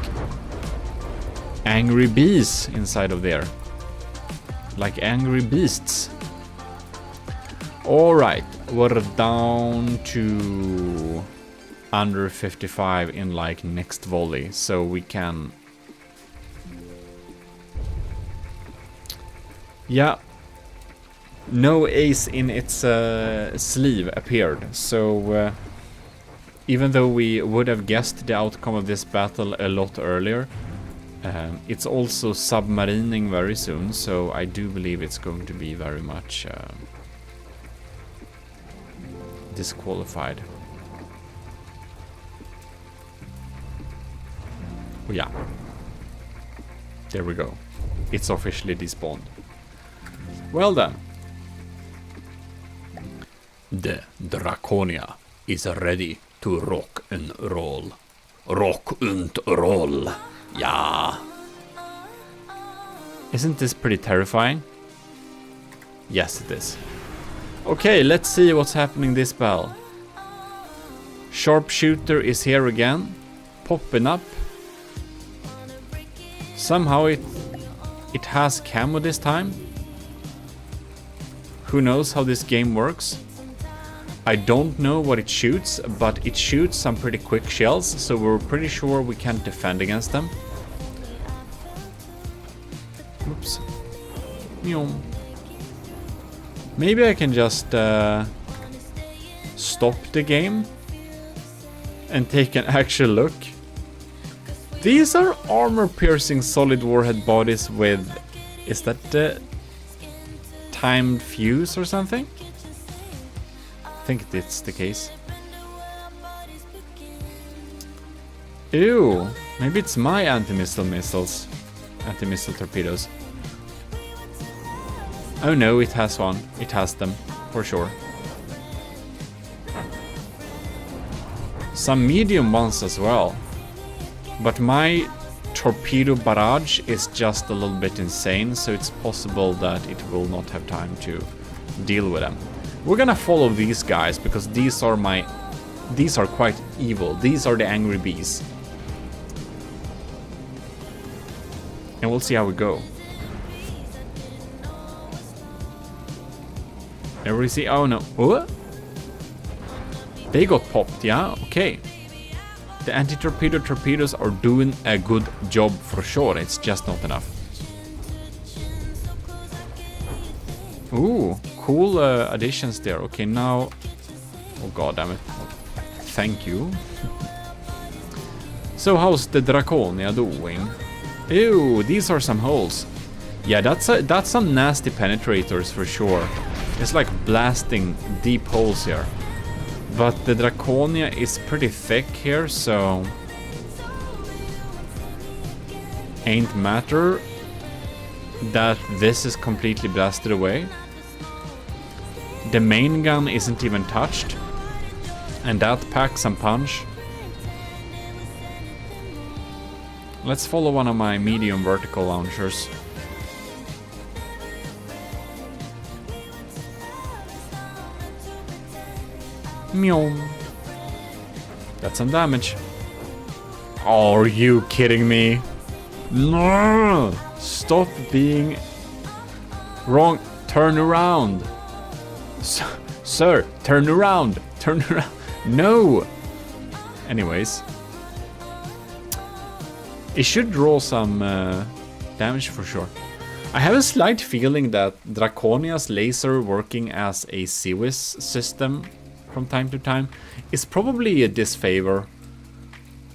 angry bees inside of there. Like angry beasts. Alright, we're down to under 55 in like next volley, so we can... Yeah, no ace in its sleeve appeared, so even though we would have guessed the outcome of this battle a lot earlier, it's also submarining very soon, so I do believe it's going to be very much disqualified. Oh yeah. There we go. It's officially despawned. Well then. The Draconia is ready to rock and roll. Rock and roll. Yeah. Isn't this pretty terrifying? Yes, it is. Okay, let's see what's happening this battle. Sharpshooter is here again, popping up. Somehow it has camo this time. Who knows how this game works? I don't know what it shoots, but it shoots some pretty quick shells, so we're pretty sure we can't defend against them. Oops. Maybe I can just stop the game and take an actual look. These are armor-piercing solid warhead bodies with... Is that the timed fuse or something? I think it's the case. Ew, maybe it's my anti-missile torpedoes. Oh no, it has one. It has them, for sure. Some medium ones as well. But my torpedo barrage is just a little bit insane, so it's possible that it will not have time to deal with them. We're gonna follow these guys because these are quite evil. These are the angry bees. And we'll see how we go. There we see. Oh no. What? They got popped, yeah? Okay. The anti-torpedo torpedoes are doing a good job for sure. It's just not enough. Ooh, cool additions there. Okay, now... Oh god damn it. Thank you. So how's the Draconia doing? Ew, these are some holes. Yeah, that's some nasty penetrators for sure. It's like blasting deep holes here. But the Draconia is pretty thick here, so... Ain't matter that this is completely blasted away. The main gun isn't even touched. And that packs some punch. Let's follow one of my medium vertical launchers. Meow. That's some damage. Are you kidding me? No! Stop being wrong. Turn around. Sir, turn around. Turn around. No! Anyways. It should draw some damage for sure. I have a slight feeling that Draconia's laser working as a CWIS system from time to time is probably a disfavor.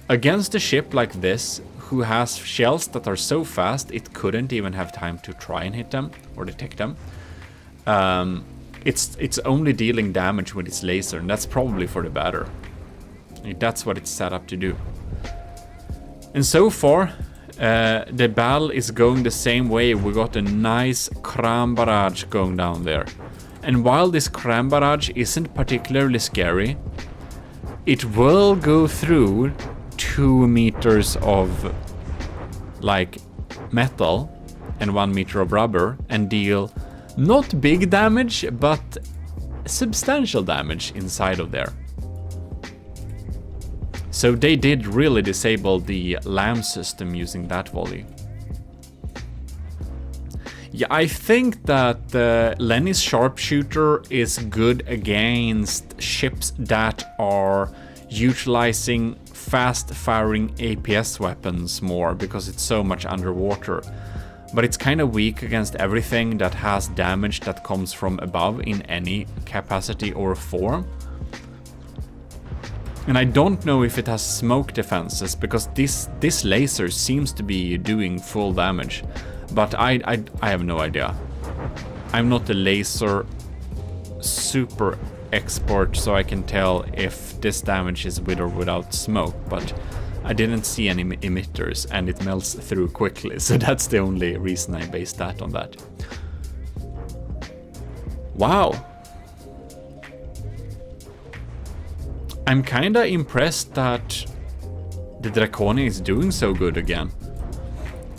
Against a ship like this, who has shells that are so fast it couldn't even have time to try and hit them or detect them. It's only dealing damage with its laser, and that's probably for the better. That's what it's set up to do. And so far, the battle is going the same way. We got a nice cram barrage going down there. And while this cram barrage isn't particularly scary, it will go through 2 meters of like metal and 1 meter of rubber and deal not big damage, but substantial damage inside of there. So they did really disable the LAM system using that volley. Yeah, I think that Lenny's sharpshooter is good against ships that are utilizing fast-firing APS weapons more because it's so much underwater. But it's kind of weak against everything that has damage that comes from above in any capacity or form. And I don't know if it has smoke defenses, because this laser seems to be doing full damage. But I have no idea. I'm not a laser super expert, so I can tell if this damage is with or without smoke. But I didn't see any emitters, and it melts through quickly. So that's the only reason I based that on that. Wow. I'm kinda impressed that the Draconia is doing so good again.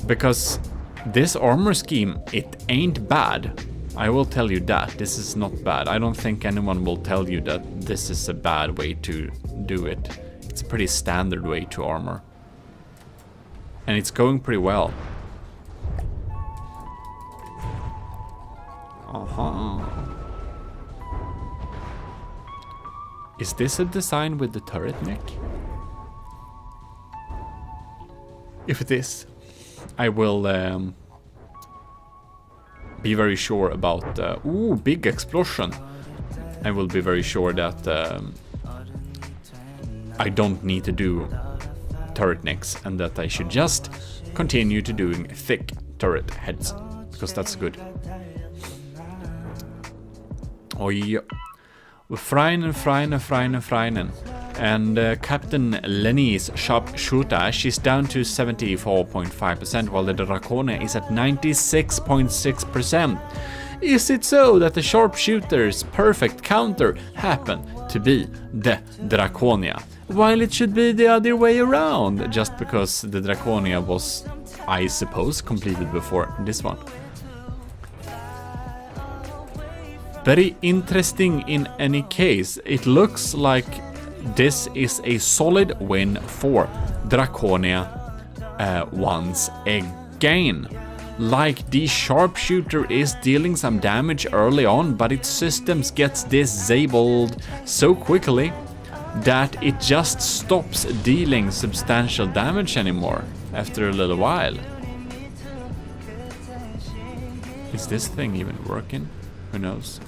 Because this armor scheme, it ain't bad. I will tell you that. This is not bad. I don't think anyone will tell you that this is a bad way to do it. It's a pretty standard way to armor. And it's going pretty well. Is this a design with the turret neck? If it is, I will be very sure about... ooh, big explosion! I will be very sure that I don't need to do turret necks, and that I should just continue to doing thick turret heads, because that's good. Oh yeah. We're Freinen. And Captain Lenny's sharpshooter, she's down to 74.5%, while the Draconia is at 96.6%. Is it so that the sharpshooter's perfect counter happened to be the Draconia, while it should be the other way around, just because the Draconia was, I suppose, completed before this one? Very interesting in any case. It looks like this is a solid win for Draconia once again. Like, the sharpshooter is dealing some damage early on, but its systems gets disabled so quickly that it just stops dealing substantial damage anymore after a little while. Is this thing even working? Who knows?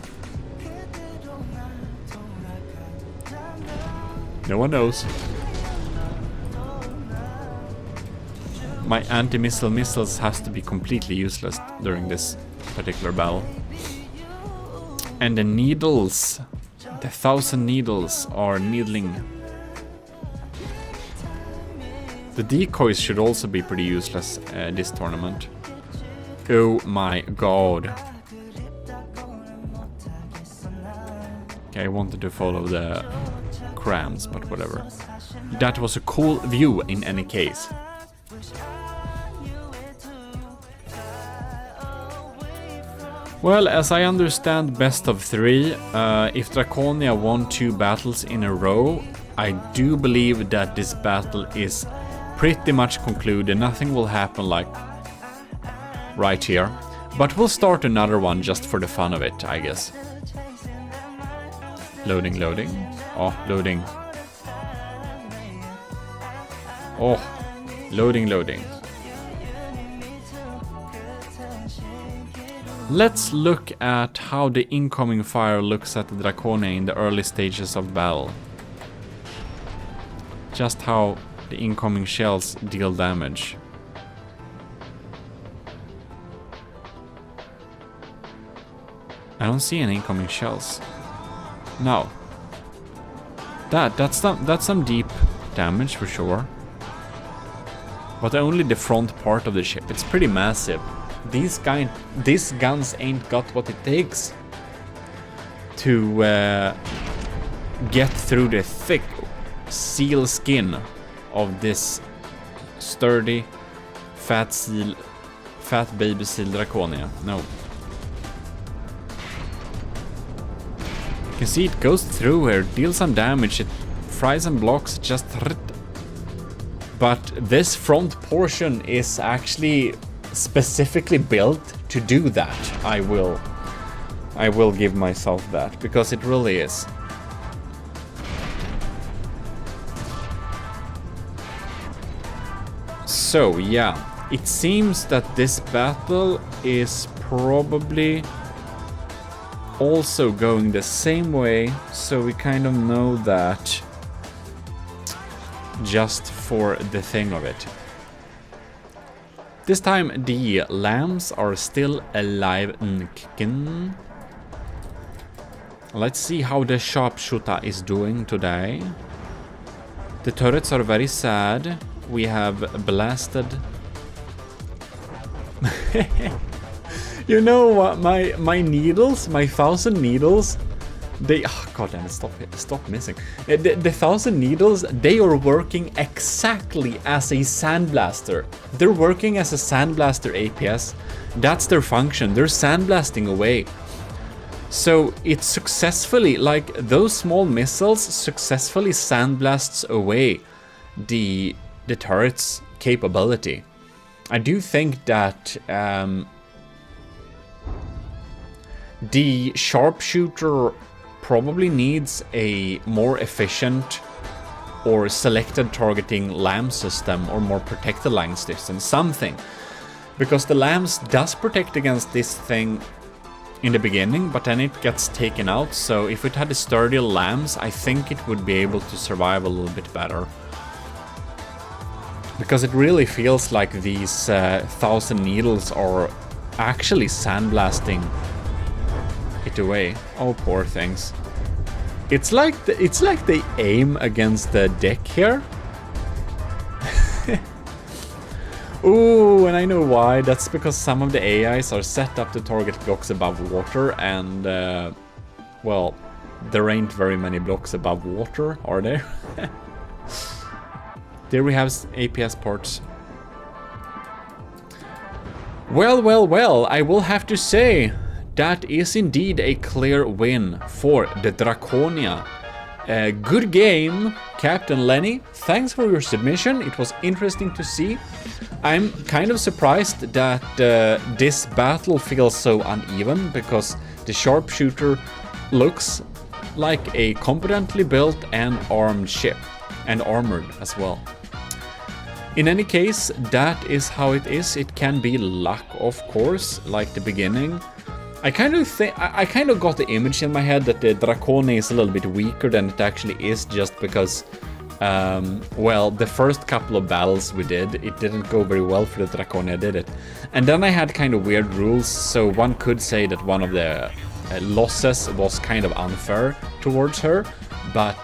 No one knows. My anti-missile missiles has to be completely useless during this particular battle. And the needles, the 1,000 needles are needling. The decoys should also be pretty useless this tournament. Oh my god. Okay, I wanted to follow the crams, but whatever. That was a cool view in any case. Well, as I understand best of 3, if Draconia won 2 battles in a row, I do believe that this battle is pretty much concluded. Nothing will happen like right here. But we'll start another one just for the fun of it, I guess. Loading, loading. Oh, loading. Oh, loading, loading. Let's look at how the incoming fire looks at the Draconia in the early stages of battle. Just how the incoming shells deal damage. I don't see any incoming shells. No. That's some deep damage for sure. But only the front part of the ship. It's pretty massive. These guns ain't got what it takes to get through the thick seal skin of this sturdy fat baby seal Draconia. No. You can see it goes through here, deals some damage, it fries and blocks, just. But this front portion is actually specifically built to do that. I will give myself that, because it really is. So yeah, it seems that this battle is probably also going the same way, so we kind of know that just for the thing of it. This time the lambs are still alive and kicking. Let's see how the sharpshooter is doing today. The turrets are very sad. We have blasted. You know what? My needles, my 1,000 needles, they, oh god damn it, stop missing. The 1,000 needles, they are working exactly as a sandblaster. They're working as a sandblaster APS. That's their function. They're sandblasting away. So it successfully, like those small missiles, successfully sandblasts away the turret's capability. I do think that the sharpshooter probably needs a more efficient or selected targeting LAM system, or more protected line system, something. Because the LAMs does protect against this thing in the beginning, but then it gets taken out. So if it had a sturdy LAMs, I think it would be able to survive a little bit better. Because it really feels like these 1,000 needles are actually sandblasting it away. Oh, poor things. It's like they aim against the deck here. Ooh, and I know why. That's because some of the AIs are set up to target blocks above water, and well, there ain't very many blocks above water, are there? There we have APS ports. Well, well, well, I will have to say that is indeed a clear win for the Draconia. Good game, Captain Lenny. Thanks for your submission. It was interesting to see. I'm kind of surprised that this battle feels so uneven, because the sharpshooter looks like a competently built and armed ship, and armored as well. In any case, that is how it is. It can be luck, of course, like the beginning. I kind of got the image in my head that the Draconia is a little bit weaker than it actually is, just because, well, the first couple of battles we did, it didn't go very well for the Draconia, did it? And then I had kind of weird rules, so one could say that one of the losses was kind of unfair towards her, but,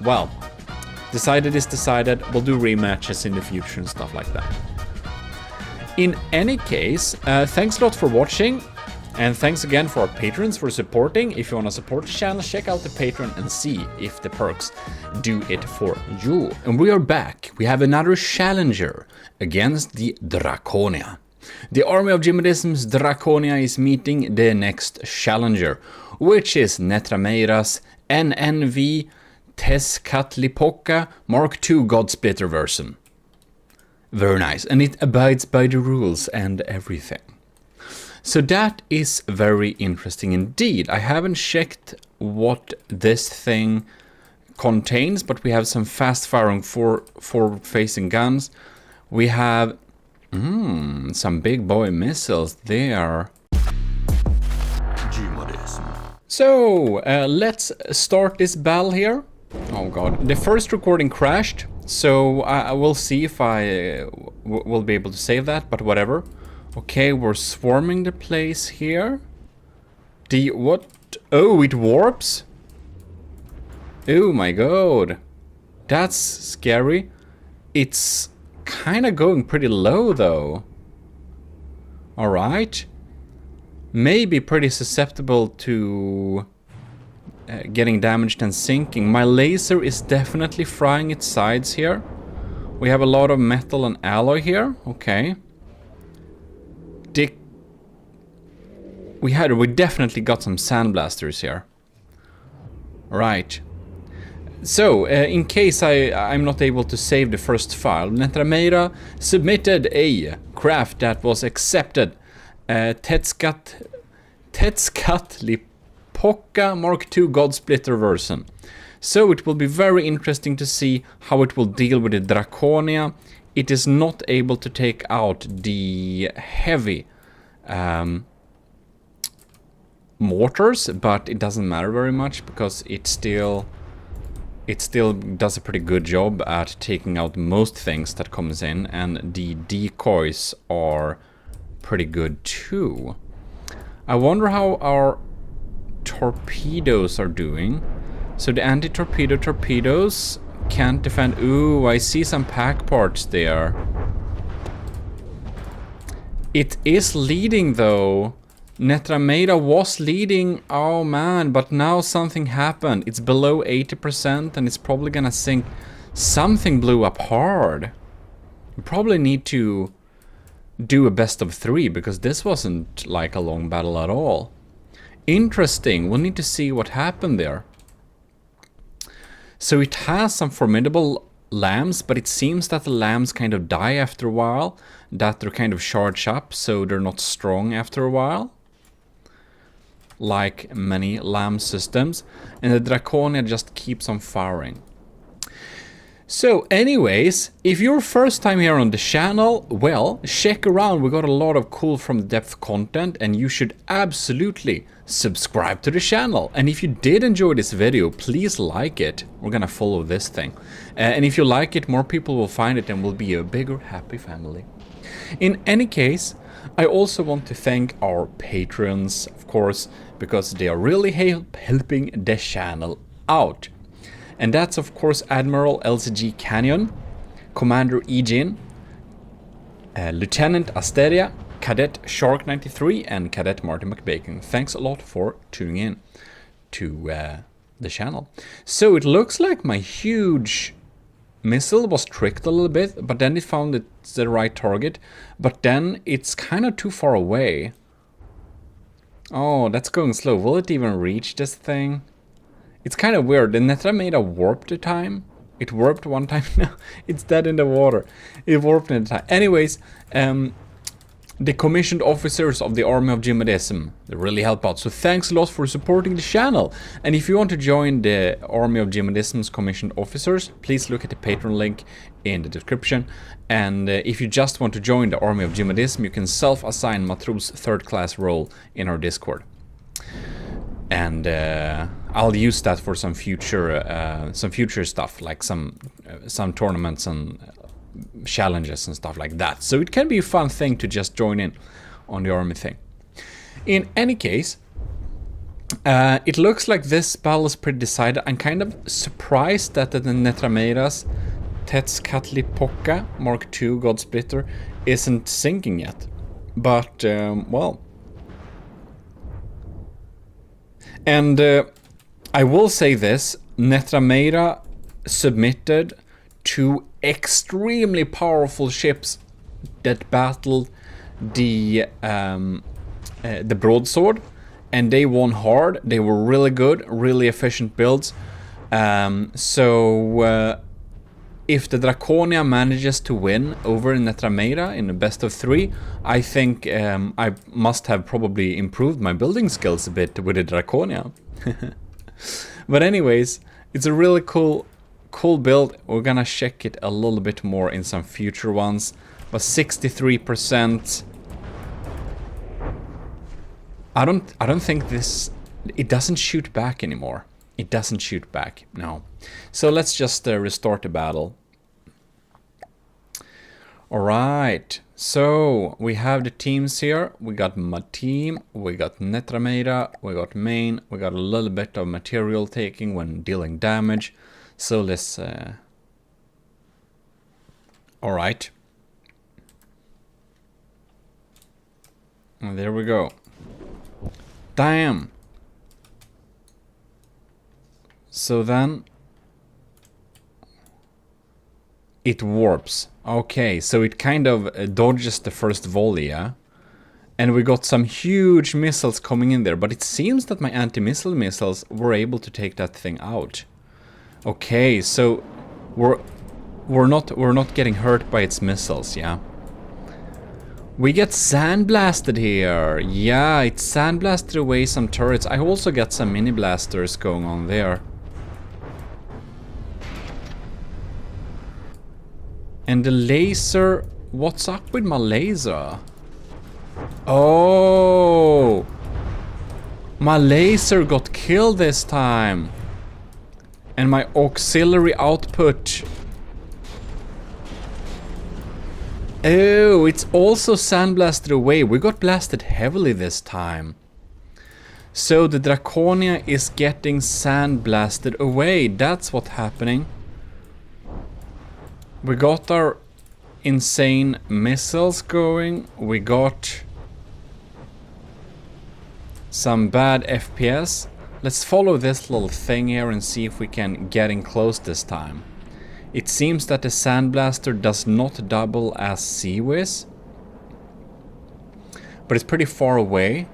well, decided is decided. We'll do rematches in the future and stuff like that. In any case, thanks a lot for watching. And thanks again for our patrons for supporting. If you want to support the channel, check out the Patreon and see if the perks do it for you. And we are back. We have another challenger against the Draconia. The army of GMODISM's Draconia is meeting the next challenger, which is Netrameira's NNV Tezcatlipoca Mark II Godsplitter version. Very nice, and it abides by the rules and everything. So that is very interesting indeed. I haven't checked what this thing contains, but we have some fast-firing forward-facing guns. We have some big boy missiles there. GMODIST. So let's start this battle here. Oh god, the first recording crashed, so I will see if I will be able to save that, but whatever. Okay, we're swarming the place here. What? Oh, it warps? Oh my god. That's scary. It's kind of going pretty low though. Alright. Maybe pretty susceptible to getting damaged and sinking. My laser is definitely frying its sides here. We have a lot of metal and alloy here. Okay. We definitely got some sandblasters here. Right. So, in case I'm not able to save the first file, Netrameira submitted a craft that was accepted. Tezcatlipoca Mark II Godsplitter version. So it will be very interesting to see how it will deal with the Draconia. It is not able to take out the heavy mortars, but it doesn't matter very much because it still does a pretty good job at taking out most things that comes in, and the decoys are pretty good too. I wonder how our torpedoes are doing. So the anti-torpedo torpedoes can't defend. Ooh, I see some pack parts there. It is leading though. Netrameira was leading. Oh man, but now something happened. It's below 80% and it's probably gonna sink. Something blew up hard. We probably need to do a best of 3 because this wasn't like a long battle at all. Interesting. We'll need to see what happened there. So it has some formidable lambs, but it seems that the lambs kind of die after a while, that they're kind of charged up, so they're not strong after a while, like many lamb systems, and the Draconia just keeps on firing. So anyways, if you're first time here on the channel, well, check around. We got a lot of cool from depth content, and you should absolutely subscribe to the channel. And if you did enjoy this video, please like it. We're gonna follow this thing. And if you like it, more people will find it and we'll be a bigger, happy family. In any case, I also want to thank our patrons, of course, because they are really helping the channel out. And that's, of course, Admiral LCG Canyon, Commander Ejin, Lieutenant Asteria, Cadet Shark 93, and Cadet Martin McBacon. Thanks a lot for tuning in to the channel. So it looks like my huge missile was tricked a little bit, but then it found it's the right target. But then it's kind of too far away. Oh, that's going slow. Will it even reach this thing? It's kind of weird. The Netrameira warped the time. It warped one time now. It's dead in the water. It warped in the time. Anyways, the commissioned officers of the army of GMODISM. They really help out. So thanks a lot for supporting the channel. And if you want to join the army of GMODISM's commissioned officers, please look at the Patreon link in the description. And if you just want to join the army of GMODISM, you can self-assign Matros 3rd class role in our Discord. And I'll use that for some future stuff, like some tournaments and challenges and stuff like that. So it can be a fun thing to just join in on the army thing. In any case, it looks like this battle is pretty decided. I'm kind of surprised that the Netrameiras Tezcatlipoca Mark II God Splitter isn't sinking yet. But, well. And I will say this, Netrameira submitted 2 extremely powerful ships that battled the broadsword, and they won hard. They were really good, really efficient builds. So if the Draconia manages to win over Netrameira in the best of 3, I think I must have probably improved my building skills a bit with the Draconia. But anyways, it's a really cool build. We're gonna check it a little bit more in some future ones. But 63%. I don't think this. It doesn't shoot back anymore. It doesn't shoot back. No. So let's just restart the battle. All right. So we have the teams here. We got my team. We got Netrameira. We got main. We got a little bit of material taking when dealing damage. So let's... Alright. And there we go. Damn! So then... It warps. Okay, so it kind of dodges the first volley, yeah? And we got some huge missiles coming in there. But it seems that my anti-missile missiles were able to take that thing out. Okay, so we're not getting hurt by its missiles, yeah. We get sandblasted here. Yeah, it sandblasted away some turrets. I also got some mini blasters going on there. And the laser, what's up with my laser? Oh, my laser got killed this time. And my auxiliary output. Oh, it's also sandblasted away. We got blasted heavily this time. So the Draconia is getting sandblasted away. That's what's happening. We got our insane missiles going. We got some bad FPS. Let's follow this little thing here and see if we can get in close this time. It seems that the Sandblaster does not double as Seawiz, but it's pretty far away.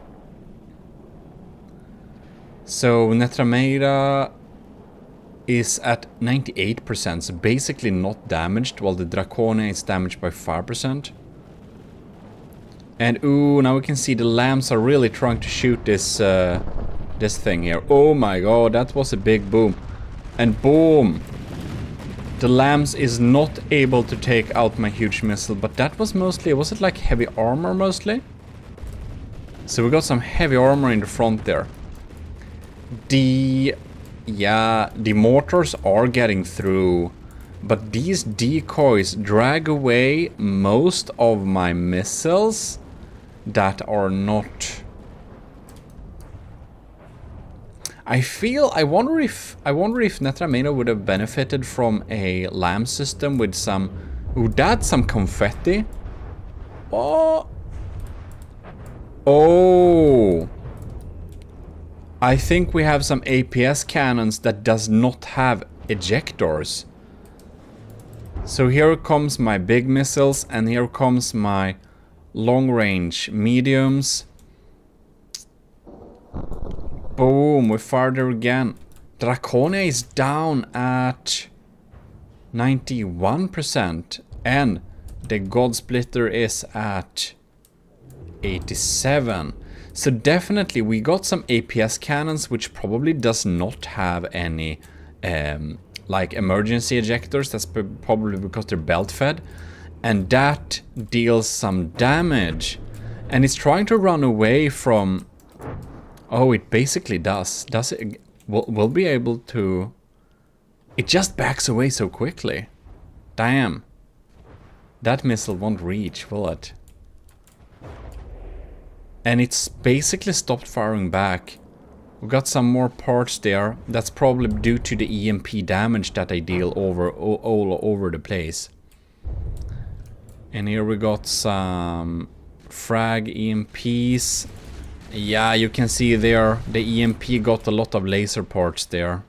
So Netrameira is at 98%, so basically not damaged, while the Draconia is damaged by 5%. And ooh, now we can see the lambs are really trying to shoot this this thing here. Oh my god, that was a big boom. And boom! The lambs is not able to take out my huge missile, but that was mostly, was it like heavy armor mostly? So we got some heavy armor in the front there. Yeah, the mortars are getting through, but these decoys drag away most of my missiles that are not... I wonder if Netrameira would have benefited from a lamb system with some... Ooh, that's some confetti. Oh! Oh! I think we have some APS cannons that does not have ejectors. So here comes my big missiles, and here comes my long-range mediums. Boom, we fired her again. Draconia is down at 91%, and the God Splitter is at 87. So definitely we got some APS cannons, which probably does not have any like emergency ejectors. That's probably because they're belt fed, and that deals some damage. And it's trying to run away from... Oh, it basically does. Does it? We'll be able to... It just backs away so quickly. Damn. That missile won't reach, will it? And it's basically stopped firing back. We've got some more parts there. That's probably due to the EMP damage that I deal all over the place. And here we got some frag EMPs. Yeah, you can see there the EMP got a lot of laser parts there.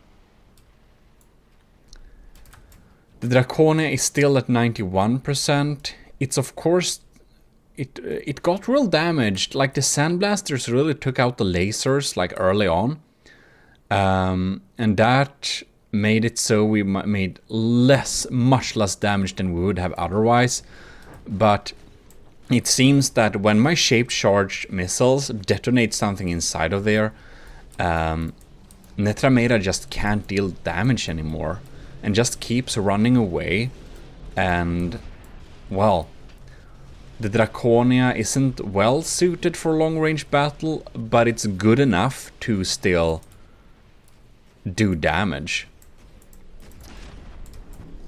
The Draconia is still at 91%. It's of course... It got real damaged. Like the sandblasters really took out the lasers like early on. And that made it so we made much less damage than we would have otherwise. But it seems that when my shaped charge missiles detonate something inside of there, Netramera just can't deal damage anymore. And just keeps running away. And, well... The Draconia isn't well suited for long-range battle, but it's good enough to still do damage.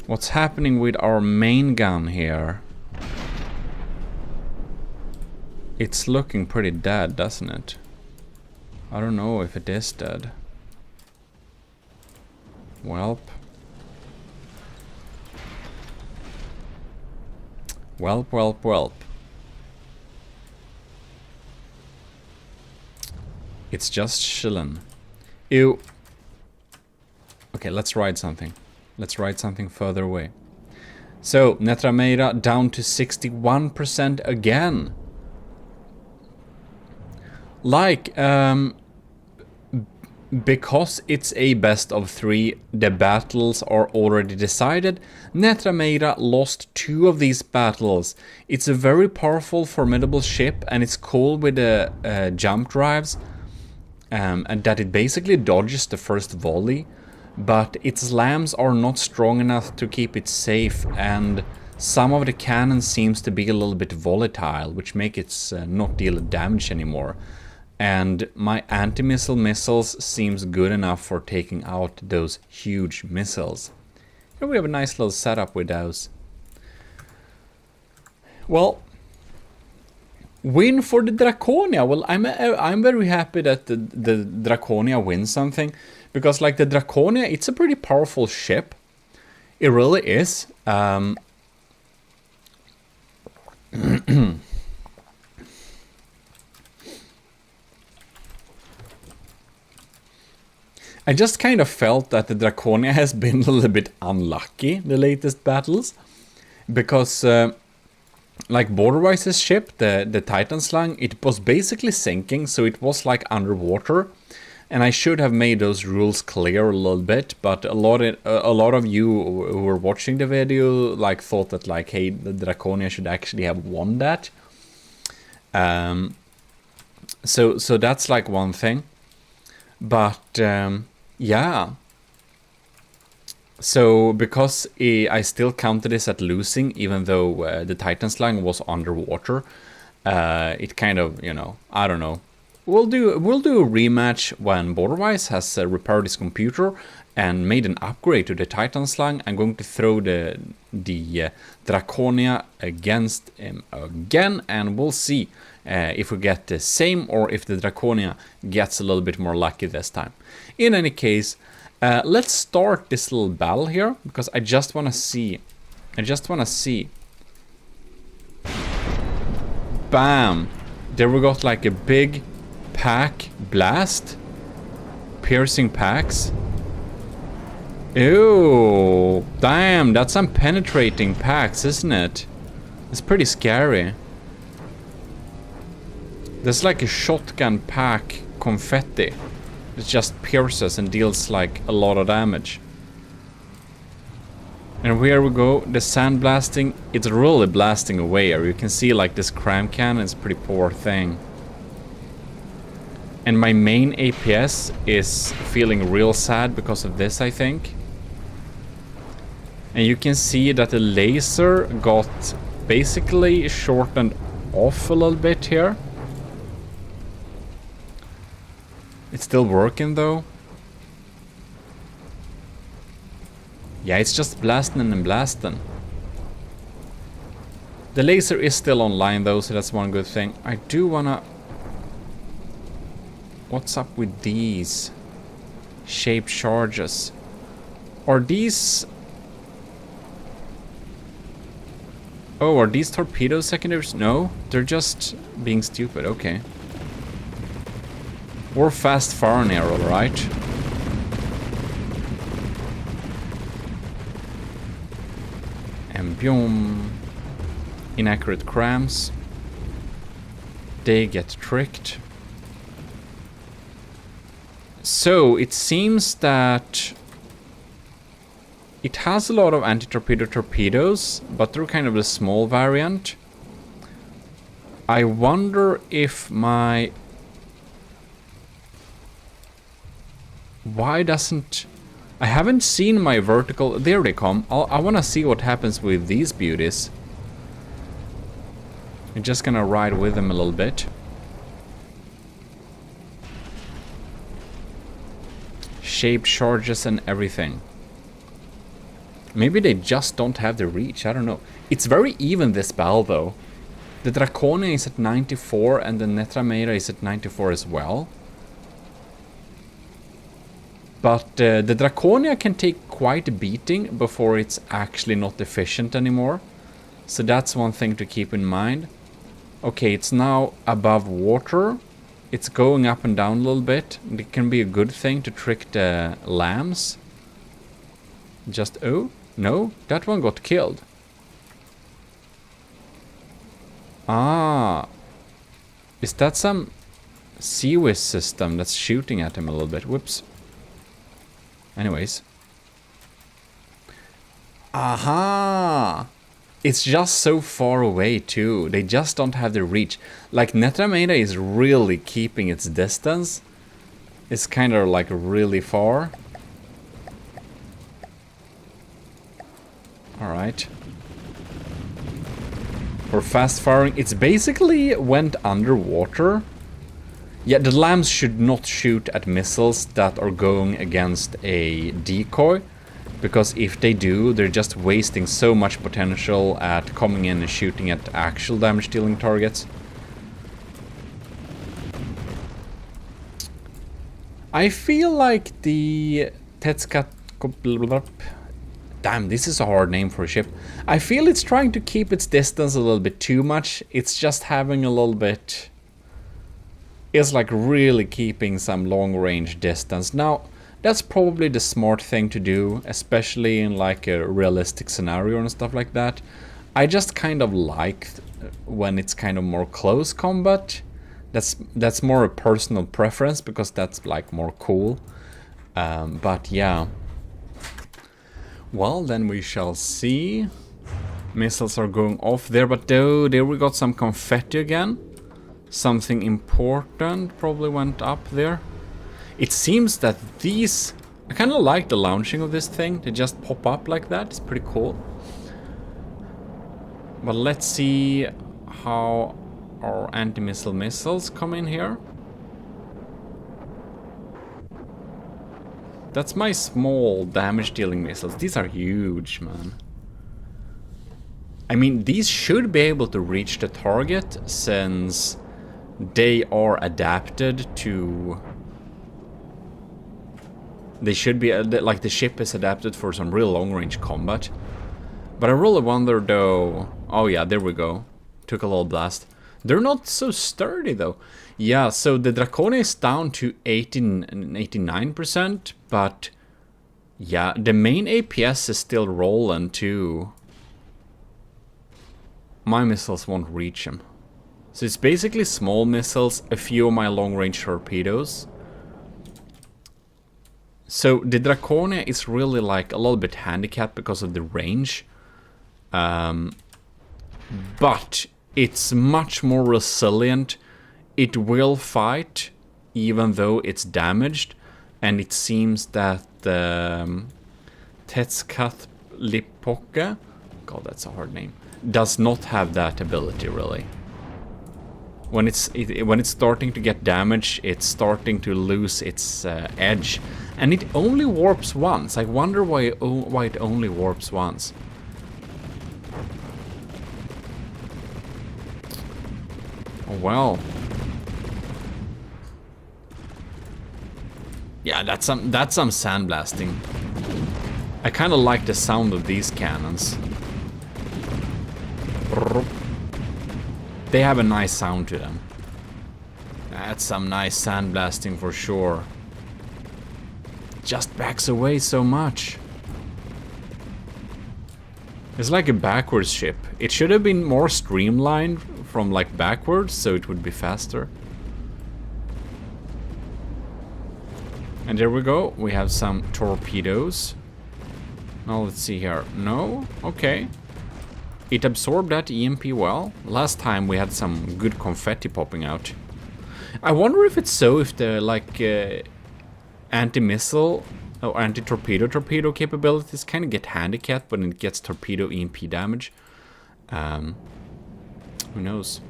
What's happening with our main gun here? It's looking pretty dead, doesn't it? I don't know if it is dead. Welp. Welp, welp, welp. It's just chillin'. Ew. Okay, let's ride something. Let's ride something further away. So, Netramera down to 61% again. Like, because it's a best of 3, the battles are already decided. Netramera lost 2 of these battles. It's a very powerful, formidable ship, and it's cool with the jump drives, and that it basically dodges the first volley, but its slams are not strong enough to keep it safe, and some of the cannons seems to be a little bit volatile, which make it not deal damage anymore. And my anti-missile missiles seems good enough for taking out those huge missiles. Here we have a nice little setup with those. Well, win for the Draconia. Well, I'm very happy that the Draconia wins something, because like the Draconia, it's a pretty powerful ship. It really is. I just kind of felt that the Draconia has been a little bit unlucky the latest battles, because like Borderwise's ship, the Titan Slung, it was basically sinking, so it was like underwater, and I should have made those rules clear a little bit, but a lot of you who were watching the video like thought that like, hey, the Draconia should actually have won that. So that's like one thing, but yeah. So because I still counted this at losing, even though the Titan Slung was underwater, it kind of, you know, I don't know. We'll do a rematch when Borderwise has repaired his computer and made an upgrade to the Titan Slung. I'm going to throw the Draconia against him again, and we'll see if we get the same or if the Draconia gets a little bit more lucky this time. In any case, let's start this little battle here, because I just want to see. Bam! There we got like a big pack blast. Piercing packs. Ew! Damn, that's some penetrating packs, isn't it? It's pretty scary. There's like a shotgun pack confetti. It just pierces and deals like a lot of damage. And here we go, the sandblasting, it's really blasting away here. You can see like this cram cannon is a pretty poor thing. And my main APS is feeling real sad because of this, I think. And you can see that the laser got basically shortened off a little bit here. It's still working though. Yeah, it's just blasting and blasting. The laser is still online though, so that's one good thing. I do wanna... What's up with these shaped charges? Are these... Oh, are these torpedo secondaries? No, they're just being stupid, okay. We're fast firing here, alright. And boom. Inaccurate crams. They get tricked. So, it seems that it has a lot of anti-torpedo torpedoes, but they're kind of the small variant. I wonder if my... Why doesn't... I haven't seen my vertical... There they come. I want to see what happens with these beauties. I'm just gonna ride with them a little bit. Shape charges and everything. Maybe they just don't have the reach, I don't know. It's very even, this battle though. The Draconia is at 94 and the Netramera is at 94 as well. But the Draconia can take quite a beating before it's actually not efficient anymore. So that's one thing to keep in mind. Okay, it's now above water. It's going up and down a little bit. It can be a good thing to trick the lambs. Just, oh, no, that one got killed. Ah, is that some Seawiz system that's shooting at him a little bit? Whoops. Anyways. Aha! It's just so far away too. They just don't have the reach. Like Netrameda is really keeping its distance. It's kind of like really far. Alright. For fast firing, it's basically went underwater. Yeah, the lambs should not shoot at missiles that are going against a decoy. Because if they do, they're just wasting so much potential at coming in and shooting at actual damage-dealing targets. I feel like the Tetskat... Damn, this is a hard name for a ship. I feel it's trying to keep its distance a little bit too much. It's just having a little bit... It's like really keeping some long-range distance. Now, that's probably the smart thing to do, especially in like a realistic scenario and stuff like that. I just kind of like when it's kind of more close combat. That's more a personal preference because that's like more cool. But yeah. Well, then we shall see. Missiles are going off there, but there we got some confetti again. Something important probably went up there. It seems that these... I kind of like the launching of this thing. They just pop up like that. It's pretty cool. But let's see how our anti-missile missiles come in here. That's my small damage-dealing missiles. These are huge, man. I mean, these should be able to reach the target since they are adapted to... They should be, like the ship is adapted for some real long-range combat. But I really wonder though... Oh yeah, there we go. Took a little blast. They're not so sturdy though. Yeah, so the Draconia is down to 89%, but... Yeah, the main APS is still rolling too. My missiles won't reach him. So it's basically small missiles, a few of my long-range torpedoes. So the Draconia is really like a little bit handicapped because of the range. But it's much more resilient. It will fight even though it's damaged. And it seems that the ECCLESIARCHY, God, that's a hard name, does not have that ability really. When it's starting to get damaged, it's starting to lose its edge, and it only warps once. I wonder why it only warps once. Oh well. Yeah, that's some sandblasting. I kind of like the sound of these cannons. They have a nice sound to them. That's some nice sandblasting for sure. Just backs away so much. It's like a backwards ship. It should have been more streamlined from like backwards, so it would be faster. And there we go. We have some torpedoes. Now let's see here. No? Okay. It absorbed that EMP well. Last time we had some good confetti popping out. I wonder if it's so if the like anti-missile or anti-torpedo capabilities kind of get handicapped when it gets torpedo EMP damage. Who knows?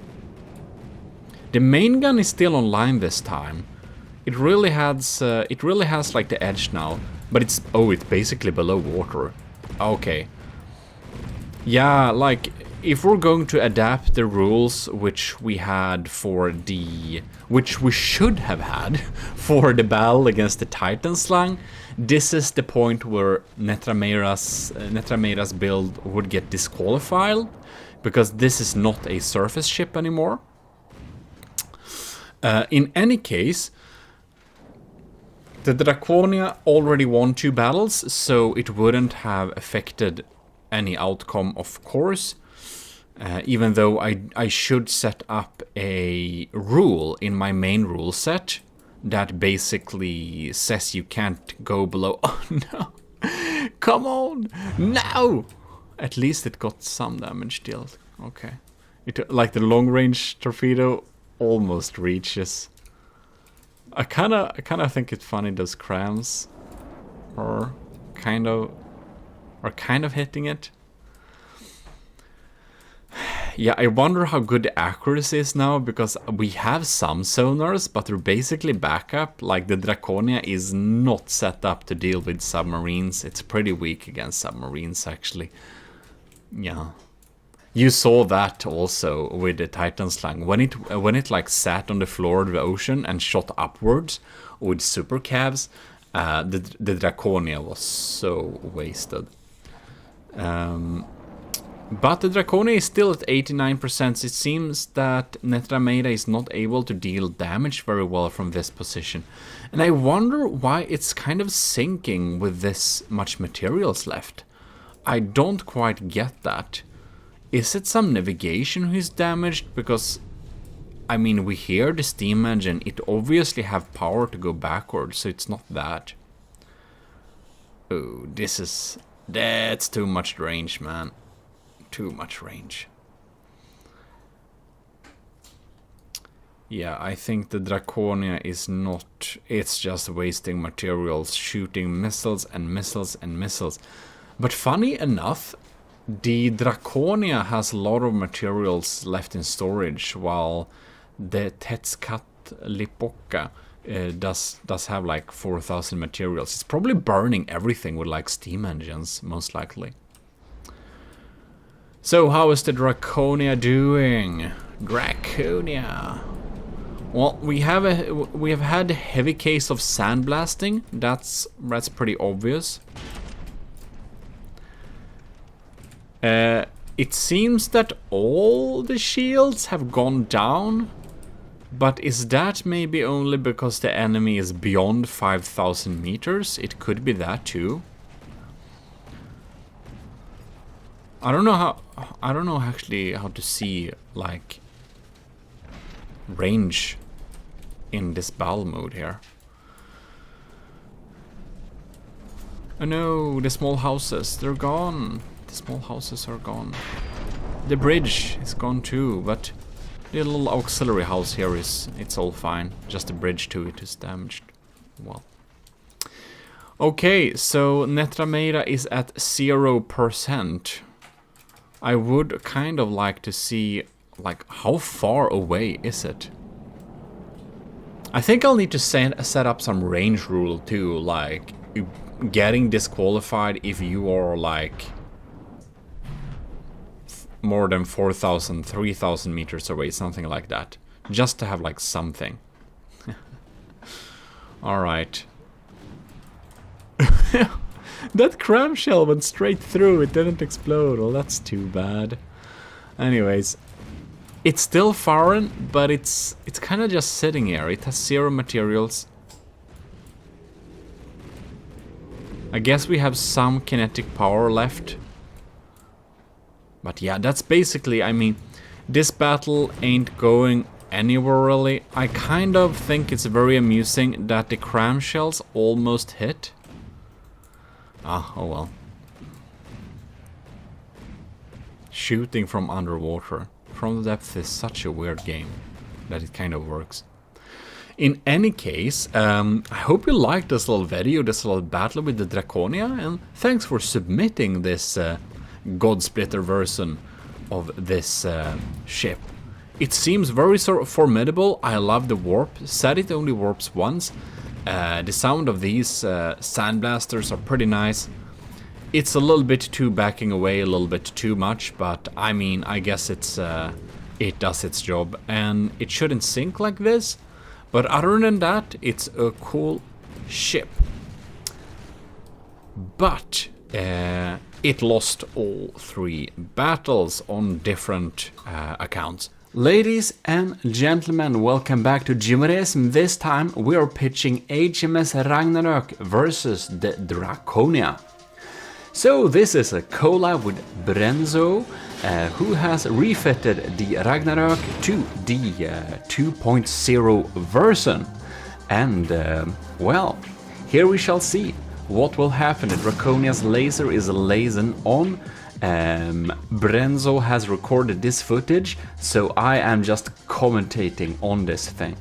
The main gun is still online this time. It really has like the edge now, but it's basically below water. Okay. Yeah, like if we're going to adapt the rules which we had for which we should have had for the battle against the Titan slang, this is the point where Netramera's build would get disqualified, because this is not a surface ship anymore. In any case, the Draconia already won 2 battles, so it wouldn't have affected any outcome, of course. Even though I should set up a rule in my main rule set that basically says you can't go below. Oh no! Come on! No! At least it got some damage dealt. Okay. Like the long range torpedo almost reaches. I kinda think it's funny those crams are kind of hitting it. Yeah, I wonder how good the accuracy is now, because we have some sonars, but they're basically backup. Like the Draconia is not set up to deal with submarines. It's pretty weak against submarines, actually. Yeah. You saw that also with the Titan slang. When it like sat on the floor of the ocean and shot upwards with super cavs, the Draconia was so wasted. But the Draconia is still at 89%. It seems that Netramera is not able to deal damage very well from this position. And I wonder why it's kind of sinking with this much materials left. I don't quite get that. Is it some navigation who's damaged? Because, I mean, we hear the steam engine. It obviously have power to go backwards, so it's not that. Oh, that's too much range, man. Too much range. Yeah, I think the Draconia is not... It's just wasting materials, shooting missiles and missiles and missiles. But funny enough, the Draconia has a lot of materials left in storage, while the ECCLESIARCHY does have like 4,000 materials. It's probably burning everything with like steam engines, most likely. So how is the Draconia doing? Draconia. Well, we have had a heavy case of sandblasting. That's pretty obvious. It seems that all the shields have gone down, but is that maybe only because the enemy is beyond 5,000 meters? It could be that too. I don't know actually how to see like range in this battle mode here. Oh no, the small houses, they're gone. The small houses are gone. The bridge is gone too, but the little auxiliary house here it's all fine. Just the bridge to it is damaged. Well. Okay, so Netramera is at 0%. I would kind of like to see, like, how far away is it? I think I'll need to set up some range rule too, like getting disqualified if you are like more than 4,000, 3,000 meters away, something like that. Just to have like something. Alright. That clamshell went straight through, it didn't explode. Well, that's too bad. Anyways, it's still foreign, but it's kind of just sitting here. It has 0 materials. I guess we have some kinetic power left. But yeah, that's basically, I mean, this battle ain't going anywhere really. I kind of think it's very amusing that the clamshells almost hit. Ah, oh well. Shooting from underwater. From the depth is such a weird game that it kind of works. In any case, I hope you liked this little video, this little battle with the Draconia, and thanks for submitting this God-splitter version of this ship. It seems very sort of formidable. I love the warp. Said it only warps once. The sound of these sandblasters are pretty nice. It's a little bit too backing away, a little bit too much, but I mean, I guess it's it does its job, and it shouldn't sink like this. But other than that, it's a cool ship. But it lost all 3 battles on different accounts. Ladies and gentlemen, welcome back to GMODIST. This time we are pitching HMS Ragnarök versus the Draconia. So this is a collab with Brenzo, who has refitted the Ragnarök to the 2.0 version. And, well, here we shall see what will happen. The Draconia's laser is lasing on. Brenzo has recorded this footage, so I am just commentating on this thing.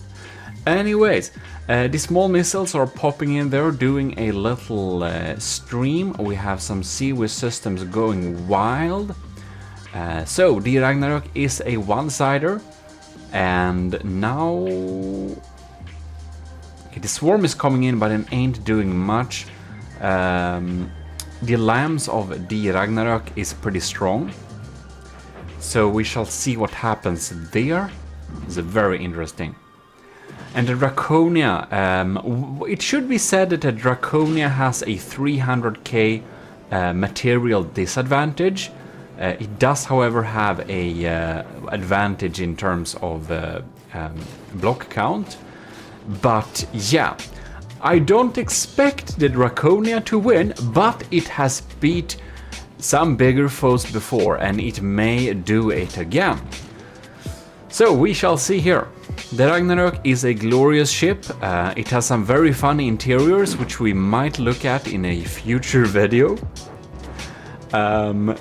Anyways, the small missiles are popping in there, doing a little stream. We have some seaweed systems going wild. So the Ragnarök is a one-sider, and now okay, the swarm is coming in, but it ain't doing much. The lambs of the Ragnarök is pretty strong, so we shall see what happens there. It's very interesting. And the Draconia, it should be said that the Draconia has a 300k material disadvantage. It does, however, have a advantage in terms of block count. But yeah, I don't expect the Draconia to win, but it has beat some bigger foes before, and it may do it again. So we shall see here. The Ragnarök is a glorious ship. It has some very funny interiors, which we might look at in a future video.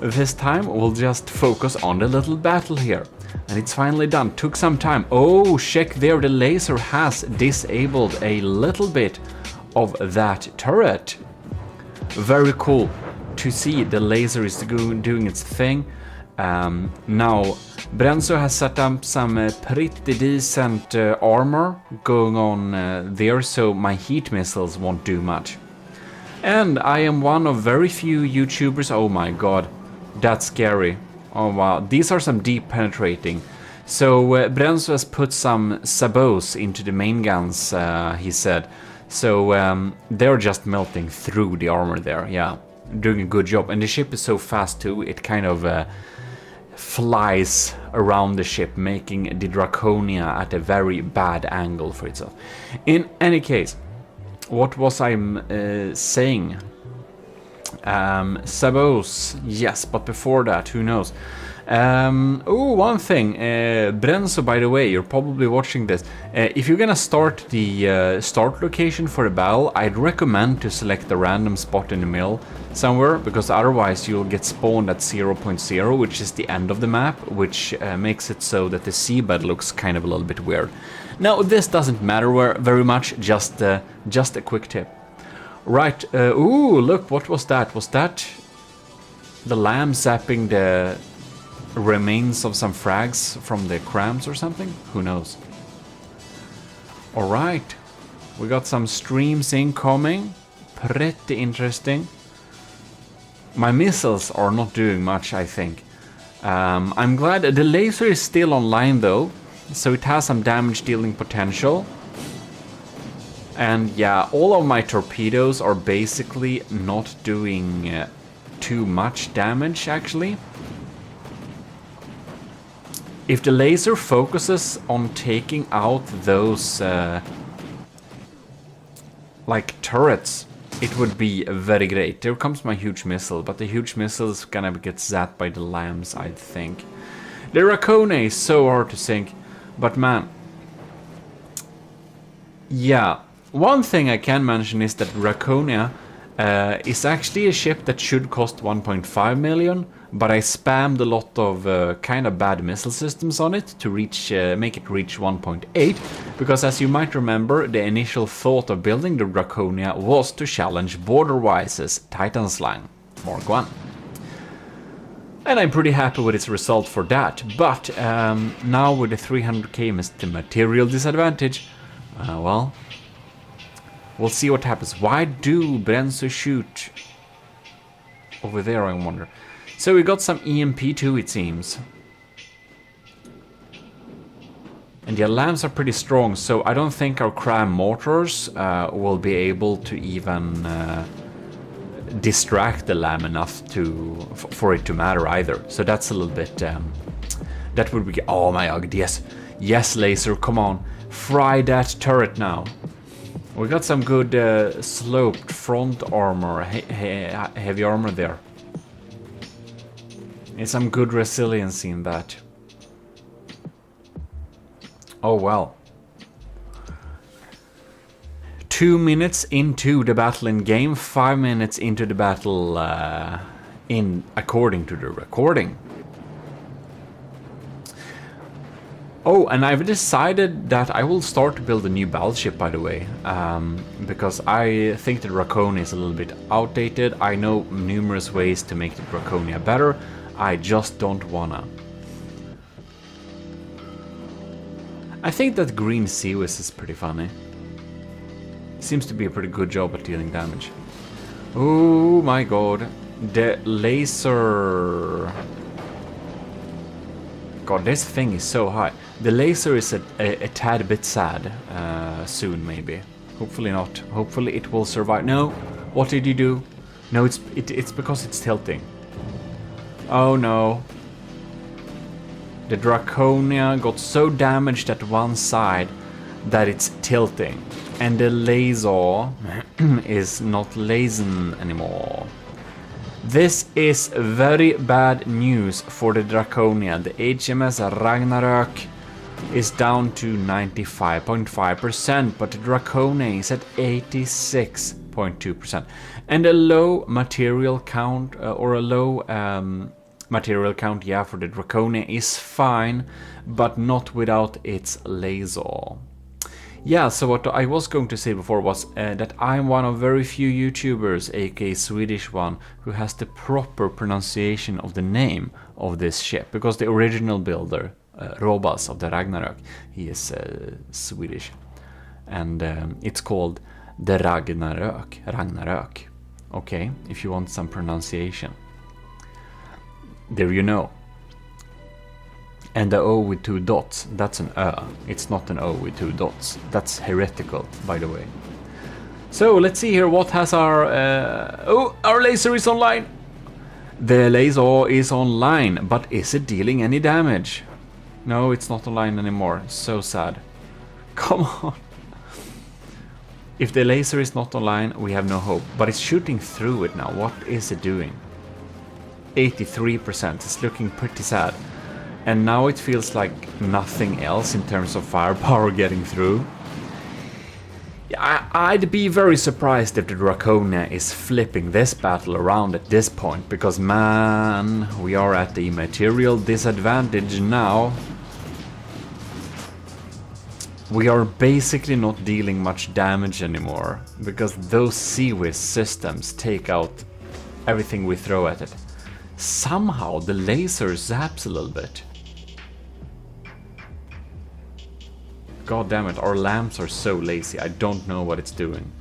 This time we'll just focus on the little battle here. And it's finally done. Took some time. Oh, check there, the laser has disabled a little bit of that turret. Very cool to see the laser is doing its thing. Now, Brenzo has set up some pretty decent armor going on there, so my heat missiles won't do much. And I am one of very few YouTubers. Oh my god, that's scary. Oh wow, these are some deep penetrating. So Brenzo has put some sabots into the main guns, he said. So they're just melting through the armor there, yeah. Doing a good job. And the ship is so fast too, it kind of flies around the ship, making the Draconia at a very bad angle for itself. In any case, what was I saying? Sabots, yes, but before that, who knows? Oh, one thing, Brenzo, by the way, you're probably watching this. If you're gonna start the start location for a battle, I'd recommend to select a random spot in the middle somewhere, because otherwise you'll get spawned at 0.0, which is the end of the map, which makes it so that the seabed looks kind of a little bit weird. Now, this doesn't matter very much, just a quick tip. Right, ooh, look, what was that? Was that the lamb zapping the remains of some frags from the crams or something? Who knows? Alright, we got some streams incoming. Pretty interesting. My missiles are not doing much, I think. I'm glad the laser is still online though, so it has some damage dealing potential. And yeah, all of my torpedoes are basically not doing too much damage actually. If the laser focuses on taking out those like turrets, it would be very great. There comes my huge missile, but the huge missile is gonna get zapped by the lambs, I think. The Racone is so hard to sink, but man, yeah. One thing I can mention is that Draconia is actually a ship that should cost 1.5 million, but I spammed a lot of kind of bad missile systems on it to reach, make it reach 1.8, because as you might remember, the initial thought of building the Draconia was to challenge Borderwise's Titanslang Mark 1. And I'm pretty happy with its result for that, but now with the 300k as the material disadvantage, well, we'll see what happens. Why do Brenzo shoot over there, I wonder? So we got some EMP2, it seems. And the alarms are pretty strong, so I don't think our cram mortars will be able to even distract the lamb enough for it to matter either. So that's a little bit... that would be... Oh my god, yes. Yes, laser, come on. Fry that turret now. We got some good sloped front armor, heavy armor there. And some good resiliency in that. Oh well. 2 minutes into the battle in game, 5 minutes into the battle according to the recording. Oh, and I've decided that I will start to build a new battleship, by the way, because I think the Draconia is a little bit outdated. I know numerous ways to make the Draconia better, I just don't wanna. I think that green Seawiz is pretty funny. Seems to be a pretty good job at dealing damage. Oh my god, the laser... God, this thing is so high. The laser is a tad bit sad soon, maybe. Hopefully not. Hopefully it will survive. No, what did you do? No, it's because it's tilting. Oh no. The Draconia got so damaged at one side that it's tilting. And the laser is not lasing anymore. This is very bad news for the Draconia. The HMS Ragnarök is down to 95.5%, but the Draconia is at 86.2%. And a low material count, material count, yeah, for the Draconia is fine, but not without its laser. Yeah, so what I was going to say before was that I'm one of very few YouTubers, aka Swedish one, who has the proper pronunciation of the name of this ship, because the original builder, Robas of the Ragnarök, he is Swedish, and it's called the Ragnarök. Okay, if you want some pronunciation, there you know. And the O with 2 dots, that's an Ö. It's not an O with 2 dots. That's heretical, by the way. So, let's see here, what has our... oh, our laser is online! The laser is online, but is it dealing any damage? No, it's not online anymore. So sad. Come on! If the laser is not online, we have no hope. But it's shooting through it now. What is it doing? 83%. It's looking pretty sad. And now it feels like nothing else in terms of firepower getting through. I'd be very surprised if the Draconia is flipping this battle around at this point, because man, we are at the material disadvantage now. We are basically not dealing much damage anymore, because those Seawiz systems take out everything we throw at it. Somehow the laser zaps a little bit. God damn it, our lamps are so lazy, I don't know what it's doing.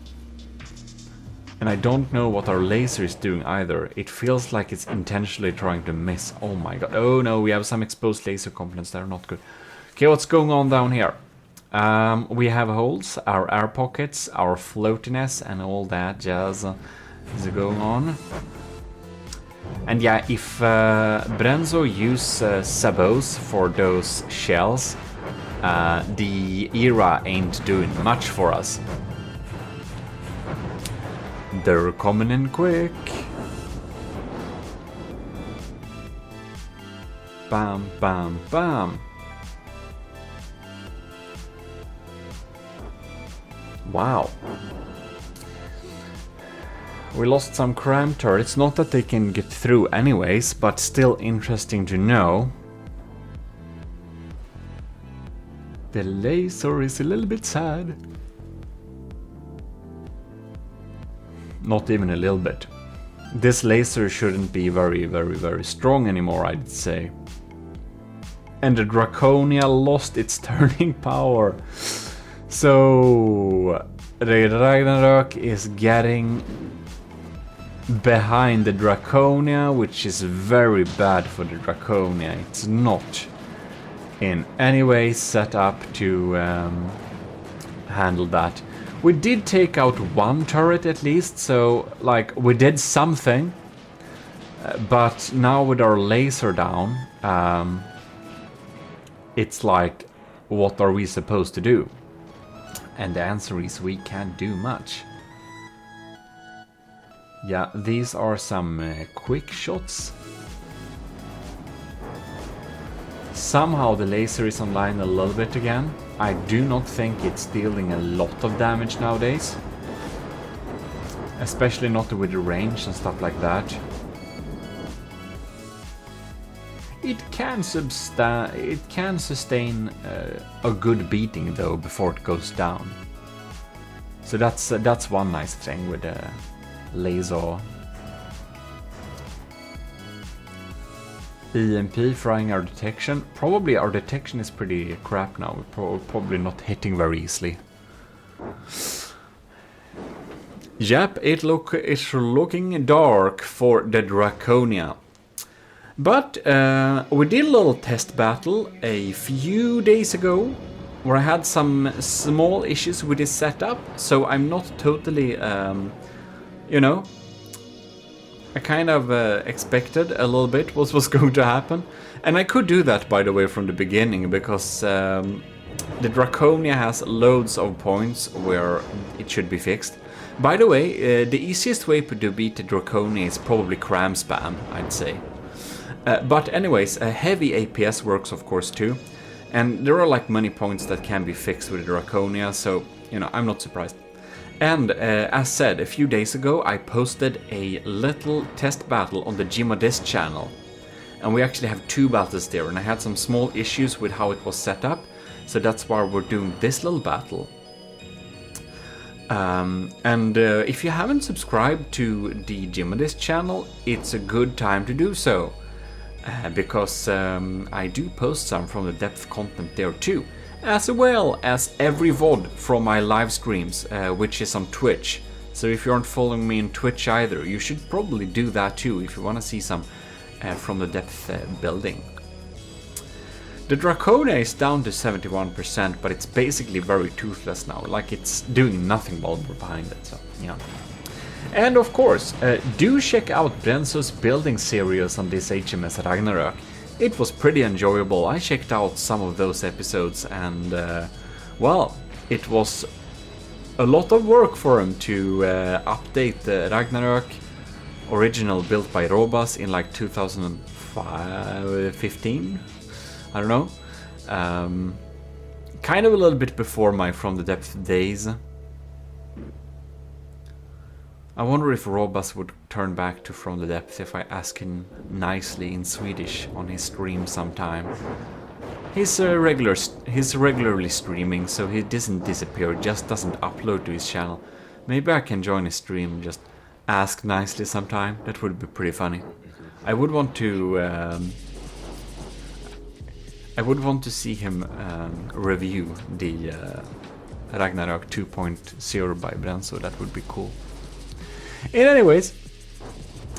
And I don't know what our laser is doing either. It feels like it's intentionally trying to miss. Oh my god, oh no, we have some exposed laser components that are not good. Okay, what's going on down here? We have holes, our air pockets, our floatiness, and all that jazz is going on. And yeah, if Brenzo use sabots for those shells, the era ain't doing much for us. They're coming in quick. Bam, bam, bam. Wow. We lost some cram turrets. Not that they can get through anyways, but still interesting to know. The laser is a little bit sad. Not even a little bit. This laser shouldn't be very strong anymore, I'd say. And the Draconia lost its turning power. So the Ragnarok is getting behind the Draconia, which is very bad for the Draconia. It's not in any way set up to handle that. We did take out one turret at least, so like we did something, but now with our laser down, it's like, what are we supposed to do? And the answer is we can't do much. Yeah, these are some quick shots. Somehow the laser is online a little bit again. I do not think it's dealing a lot of damage nowadays. Especially not with the range and stuff like that. It can sustain a good beating though before it goes down. So that's one nice thing with the laser. EMP frying our detection. Probably our detection is pretty crap now. We're probably not hitting very easily. Yep, it's looking dark for the Draconia. But we did a little test battle a few days ago where I had some small issues with this setup, so I'm not totally, you know, I kind of expected a little bit what was going to happen. And I could do that, by the way, from the beginning, because the Draconia has loads of points where it should be fixed. By the way, the easiest way to beat the Draconia is probably cram spam, I'd say. But anyways, heavy APS works of course too. And there are like many points that can be fixed with the Draconia, so, you know, I'm not surprised. And as said, a few days ago I posted a little test battle on the GMODIST channel. And we actually have 2 battles there, and I had some small issues with how it was set up. So that's why we're doing this little battle. If you haven't subscribed to the GMODIST channel, it's a good time to do so. Because I do post some from the depth content there too, as well as every VOD from my live streams, which is on Twitch. So if you aren't following me on Twitch either, you should probably do that too if you want to see some from the depth building. The Draconia is down to 71%, but it's basically very toothless now, like it's doing nothing while we're behind it, so yeah. And of course, do check out Brenzo's building series on this HMS Ragnarök. It was pretty enjoyable. I checked out some of those episodes and, well, it was a lot of work for him to update the Ragnarök original built by Robas in like 2015, I don't know. Kind of a little bit before my From the Depth days. I wonder if Robas would turn back to From the Depth if I ask him nicely in Swedish on his stream sometime. He's regularly streaming, so he doesn't disappear, just doesn't upload to his channel. Maybe I can join his stream and just ask nicely sometime. That would be pretty funny. I would want to see him review the Ragnarok 2.0 by Brenzo. That would be cool. In any ways,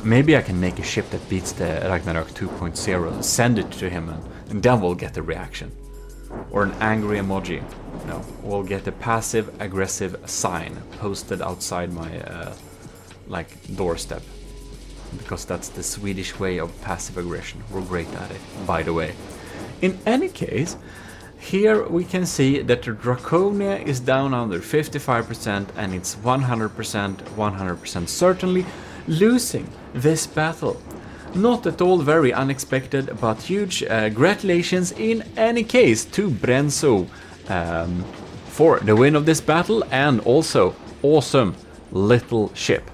maybe I can make a ship that beats the Ragnarok 2.0, send it to him, and then we'll get a reaction. Or an angry emoji. No, we'll get a passive-aggressive sign posted outside my doorstep. Because that's the Swedish way of passive aggression. We're great at it, by the way. In any case, here we can see that the Draconia is down under 55% and it's 100% certainly losing this battle. Not at all very unexpected, but huge congratulations in any case to Brenzo for the win of this battle, and also awesome little ship.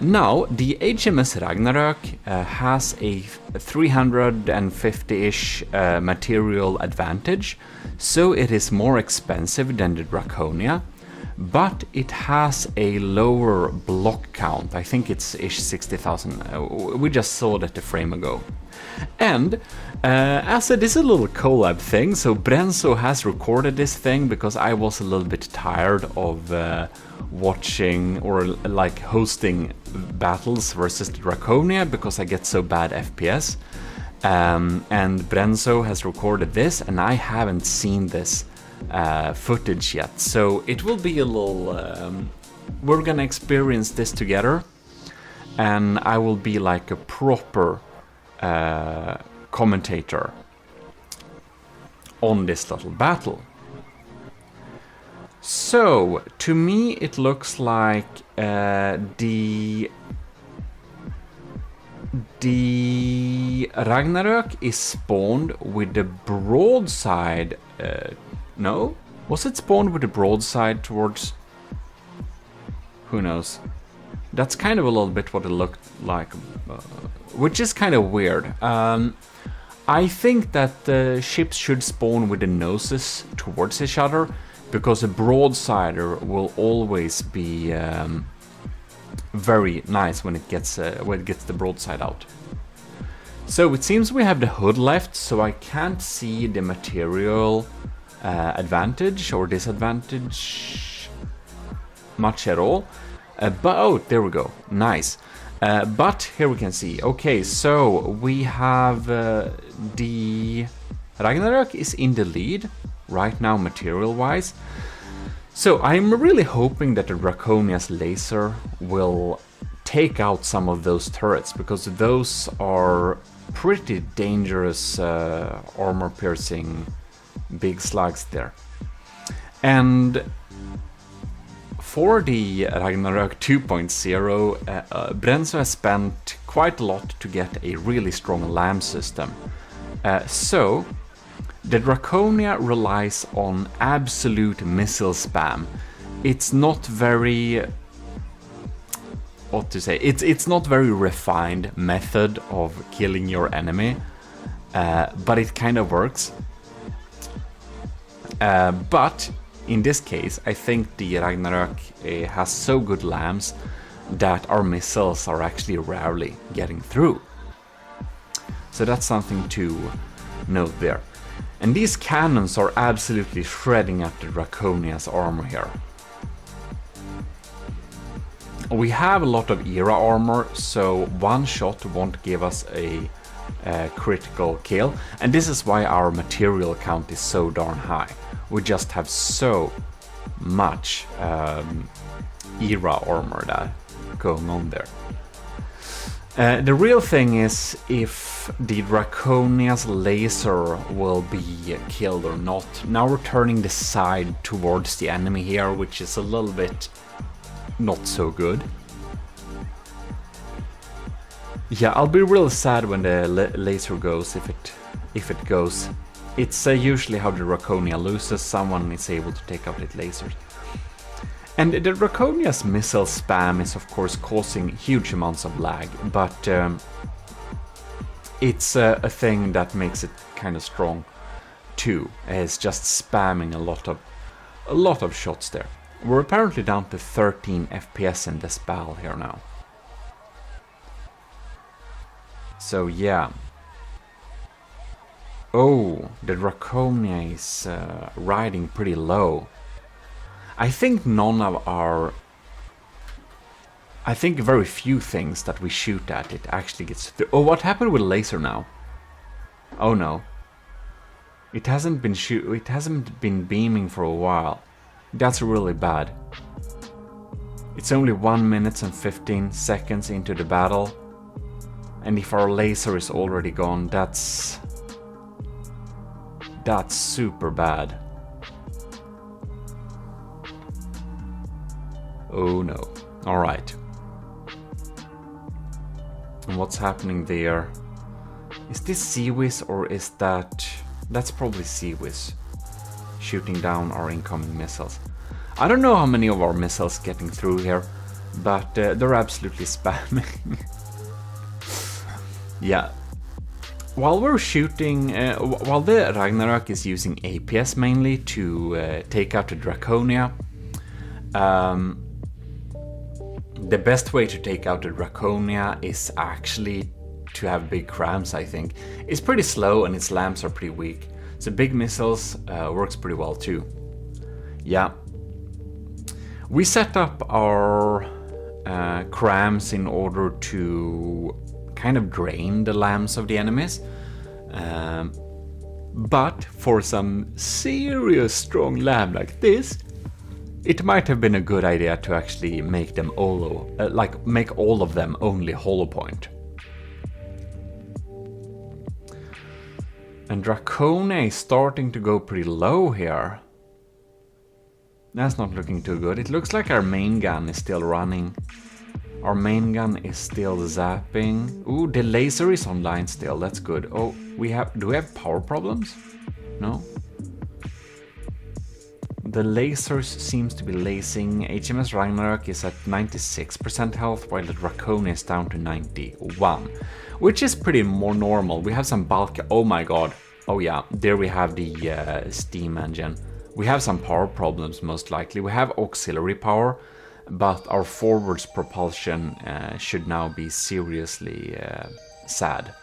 Now, the HMS Ragnarok has a 350-ish material advantage, so it is more expensive than the Draconia, but it has a lower block count. I think it's ish 60,000. We just saw that a frame ago. And as it is a little collab thing, so Brenzo has recorded this thing because I was a little bit tired of watching or like hosting battles versus the Draconia because I get so bad FPS. And Brenzo has recorded this, and I haven't seen this footage yet, so it will be a little we're gonna experience this together, and I will be like a proper commentator on this little battle. So to me it looks like the Ragnarok is spawned with the broadside. No? Was it spawned with the broadside towards... Who knows? That's kind of a little bit what it looked like, which is kind of weird. I think that the ships should spawn with the noses towards each other, because a broadsider will always be very nice when it gets the broadside out. So it seems we have the hood left, so I can't see the material advantage or disadvantage much at all. But oh, there we go, nice. But here we can see, okay, so we have the Ragnarok is in the lead right now material wise. So I'm really hoping that the Draconia's laser will take out some of those turrets, because those are pretty dangerous armor piercing big slugs there. And for the Ragnarok 2.0, Brenzo has spent quite a lot to get a really strong LAM system. So the Draconia relies on absolute missile spam. It's not very... what to say? It's not very refined method of killing your enemy, but it kind of works. But in this case, I think the Ragnarok has so good LAMs that our missiles are actually rarely getting through. So that's something to note there. And these cannons are absolutely shredding up the Draconia's armor here. We have a lot of era armor, so one shot won't give us a critical kill, and this is why our material count is so darn high. We just have so much era armor that going on there. The real thing is if the Draconia's laser will be killed or not. Now we're turning the side towards the enemy here, which is a little bit not so good. Yeah, I'll be real sad when the laser goes, if it goes. It's usually how the Draconia loses, someone is able to take out its lasers. And the Draconia's missile spam is of course causing huge amounts of lag, but it's a thing that makes it kind of strong too. It's just spamming a lot of shots there. We're apparently down to 13 FPS in this battle here now. So yeah. Oh, the Draconia is riding pretty low. I think I think very few things that we shoot at it actually gets through. Oh, what happened with laser now? Oh no. It hasn't been beaming for a while. That's really bad. It's only 1 minute and 15 seconds into the battle. And if our laser is already gone, that's super bad. Oh no. Alright. And what's happening there? Is this Seawiz or is that... That's probably Seawiz shooting down our incoming missiles. I don't know how many of our missiles getting through here, but they're absolutely spamming. Yeah. While we're shooting, while the Ragnarok is using APS mainly to take out the Draconia, the best way to take out the Draconia is actually to have big crams, I think. It's pretty slow and its lamps are pretty weak, so big missiles works pretty well too. Yeah. We set up our crams in order to kind of drain the lamps of the enemies. But for some serious strong lamp like this, it might have been a good idea to actually make them make all of them only hollow point. And Draconia is starting to go pretty low here. That's not looking too good. It looks like our main gun is still running. Our main gun is still zapping. Ooh, the laser is online still. That's good. Oh, do we have power problems? No. The lasers seems to be lasing. HMS Ragnarok is at 96% health, while the Draconia is down to 91, which is pretty more normal. We have some bulk. Oh my god. Oh yeah, there we have the steam engine. We have some power problems most likely. We have auxiliary power, but our forwards propulsion should now be seriously sad.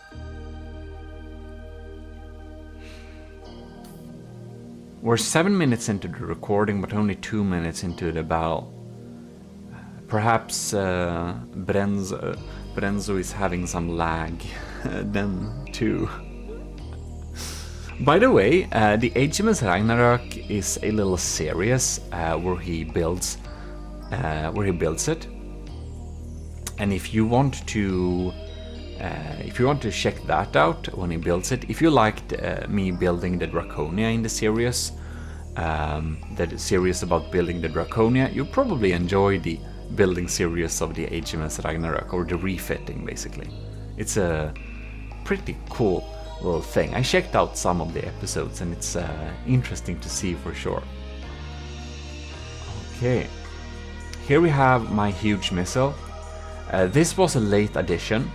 We're 7 minutes into the recording, but only 2 minutes into the battle. Perhaps Brenzo is having some lag then too. By the way, the HMS Ragnarok is a little series where he builds it. And if you want to check that out when he builds it, if you liked me building the Draconia in the series about building the Draconia, you probably enjoy the building series of the HMS Ragnarok, or the refitting basically. It's a pretty cool little thing. I checked out some of the episodes and it's interesting to see for sure. Okay, here we have my huge missile. This was a late addition,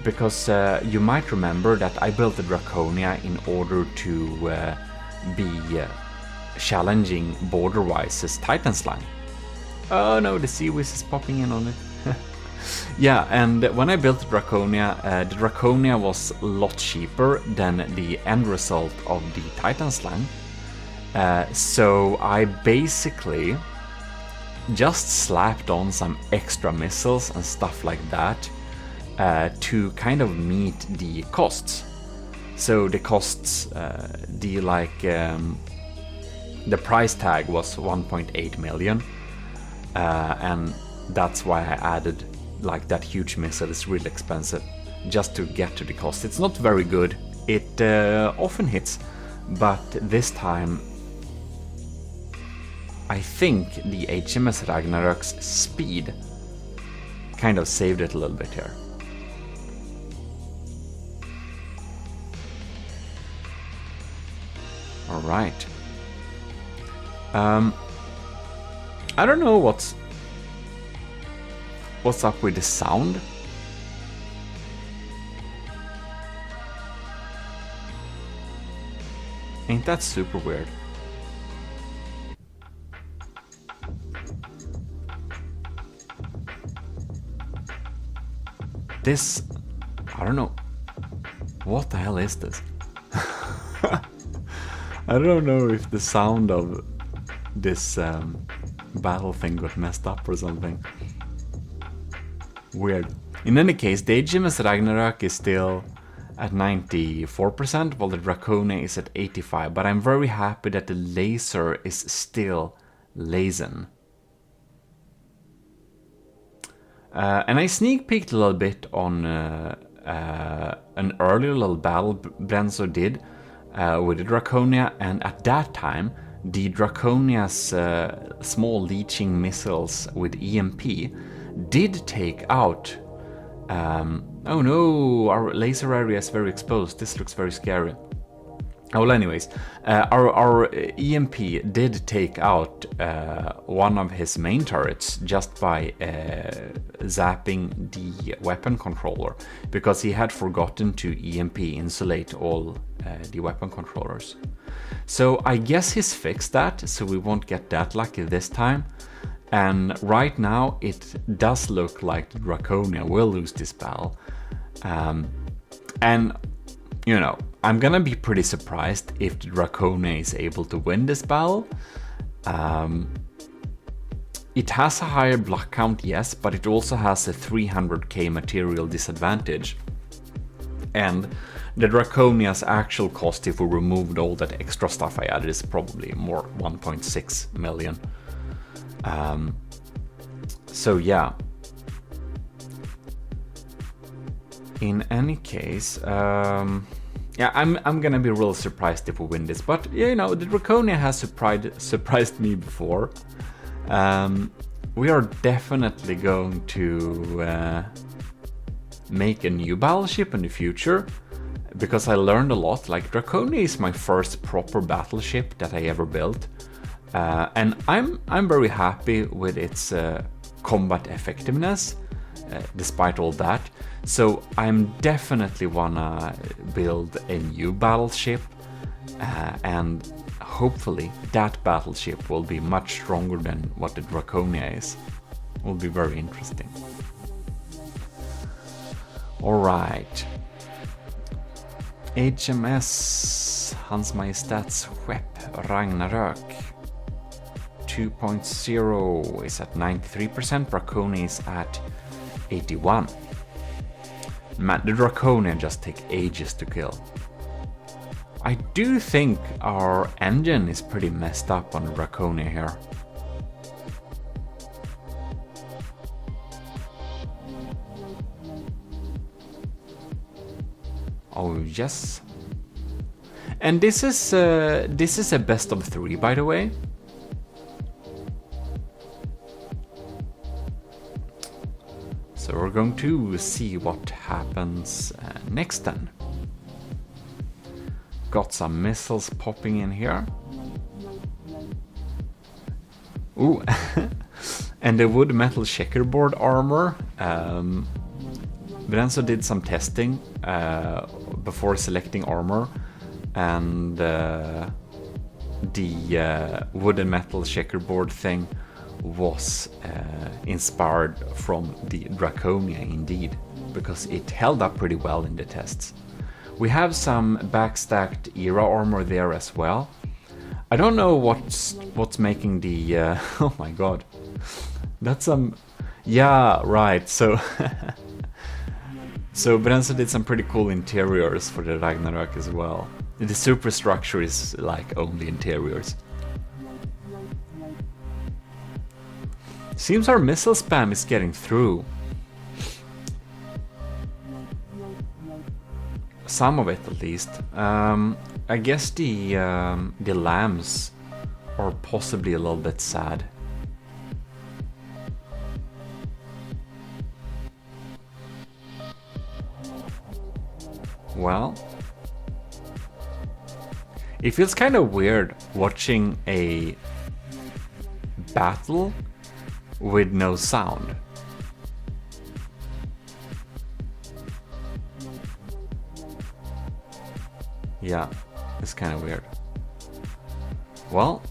because you might remember that I built the Draconia in order to be challenging border-wise as Titan Slime. Oh no, the Seawiz is popping in on it. Yeah, and when I built the Draconia was a lot cheaper than the end result of the Titan Slime. So I basically just slapped on some extra missiles and stuff like that to kind of meet the costs. So the costs, the price tag was 1.8 million, and that's why I added like that huge missile. Is really expensive just to get to the cost. It's not very good. It often hits, but this time I think the HMS Ragnarok's speed kind of saved it a little bit here. All right. I don't know what's up with the sound. Ain't that super weird? This, I don't know. What the hell is this? I don't know if the sound of this battle thing got messed up or something. Weird. In any case, the HMS Ragnarök is still at 94%, while the Draconia is at 85%. But I'm very happy that the laser is still lasern. And I sneak peeked a little bit on an earlier little battle Brenzo did with the Draconia, and at that time the Draconia's small leeching missiles with EMP did take out... oh no, our laser area is very exposed. This looks very scary. Well, anyways, our EMP did take out one of his main turrets just by zapping the weapon controller, because he had forgotten to EMP insulate all the weapon controllers. So I guess he's fixed that, so we won't get that lucky this time. And right now it does look like the Draconia will lose this battle. And, you know, I'm gonna be pretty surprised if the Draconia is able to win this battle. It has a higher block count, yes, but it also has a 300k material disadvantage. And the Draconia's actual cost, if we removed all that extra stuff I added, is probably more 1.6 million. So yeah. In any case, yeah, I'm gonna be real surprised if we win this, but you know, the Draconia has surprised me before. We are definitely going to make a new battleship in the future, because I learned a lot. Like, Draconia is my first proper battleship that I ever built, and I'm very happy with its combat effectiveness, despite all that. So I'm definitely wanna build a new battleship, and hopefully that battleship will be much stronger than what the Draconia is. Will be very interesting. Alright. HMS Hans Majestäts Skepp Ragnarök 2.0 is at 93%, Draconia is at 81%. Man, the Draconia just take ages to kill. I do think our engine is pretty messed up on the Draconia here. Oh yes. And this is a best of 3, by the way. So we're going to see what happens next then. Got some missiles popping in here. Ooh, and the wood metal checkerboard armor. Brenzo did some testing before selecting armor, and the wood and metal checkerboard thing was inspired from the Draconia indeed, because it held up pretty well in the tests. We have some backstacked era armor there as well. I don't know what's making the oh my god, that's some, yeah, right. So so Brenzo did some pretty cool interiors for the Ragnarök as well. The superstructure is like only interiors. Seems our missile spam is getting through. Some of it at least. I guess the lambs are possibly a little bit sad. Well, It feels kind of weird watching a battle with no sound. Yeah, it's kind of weird. Well,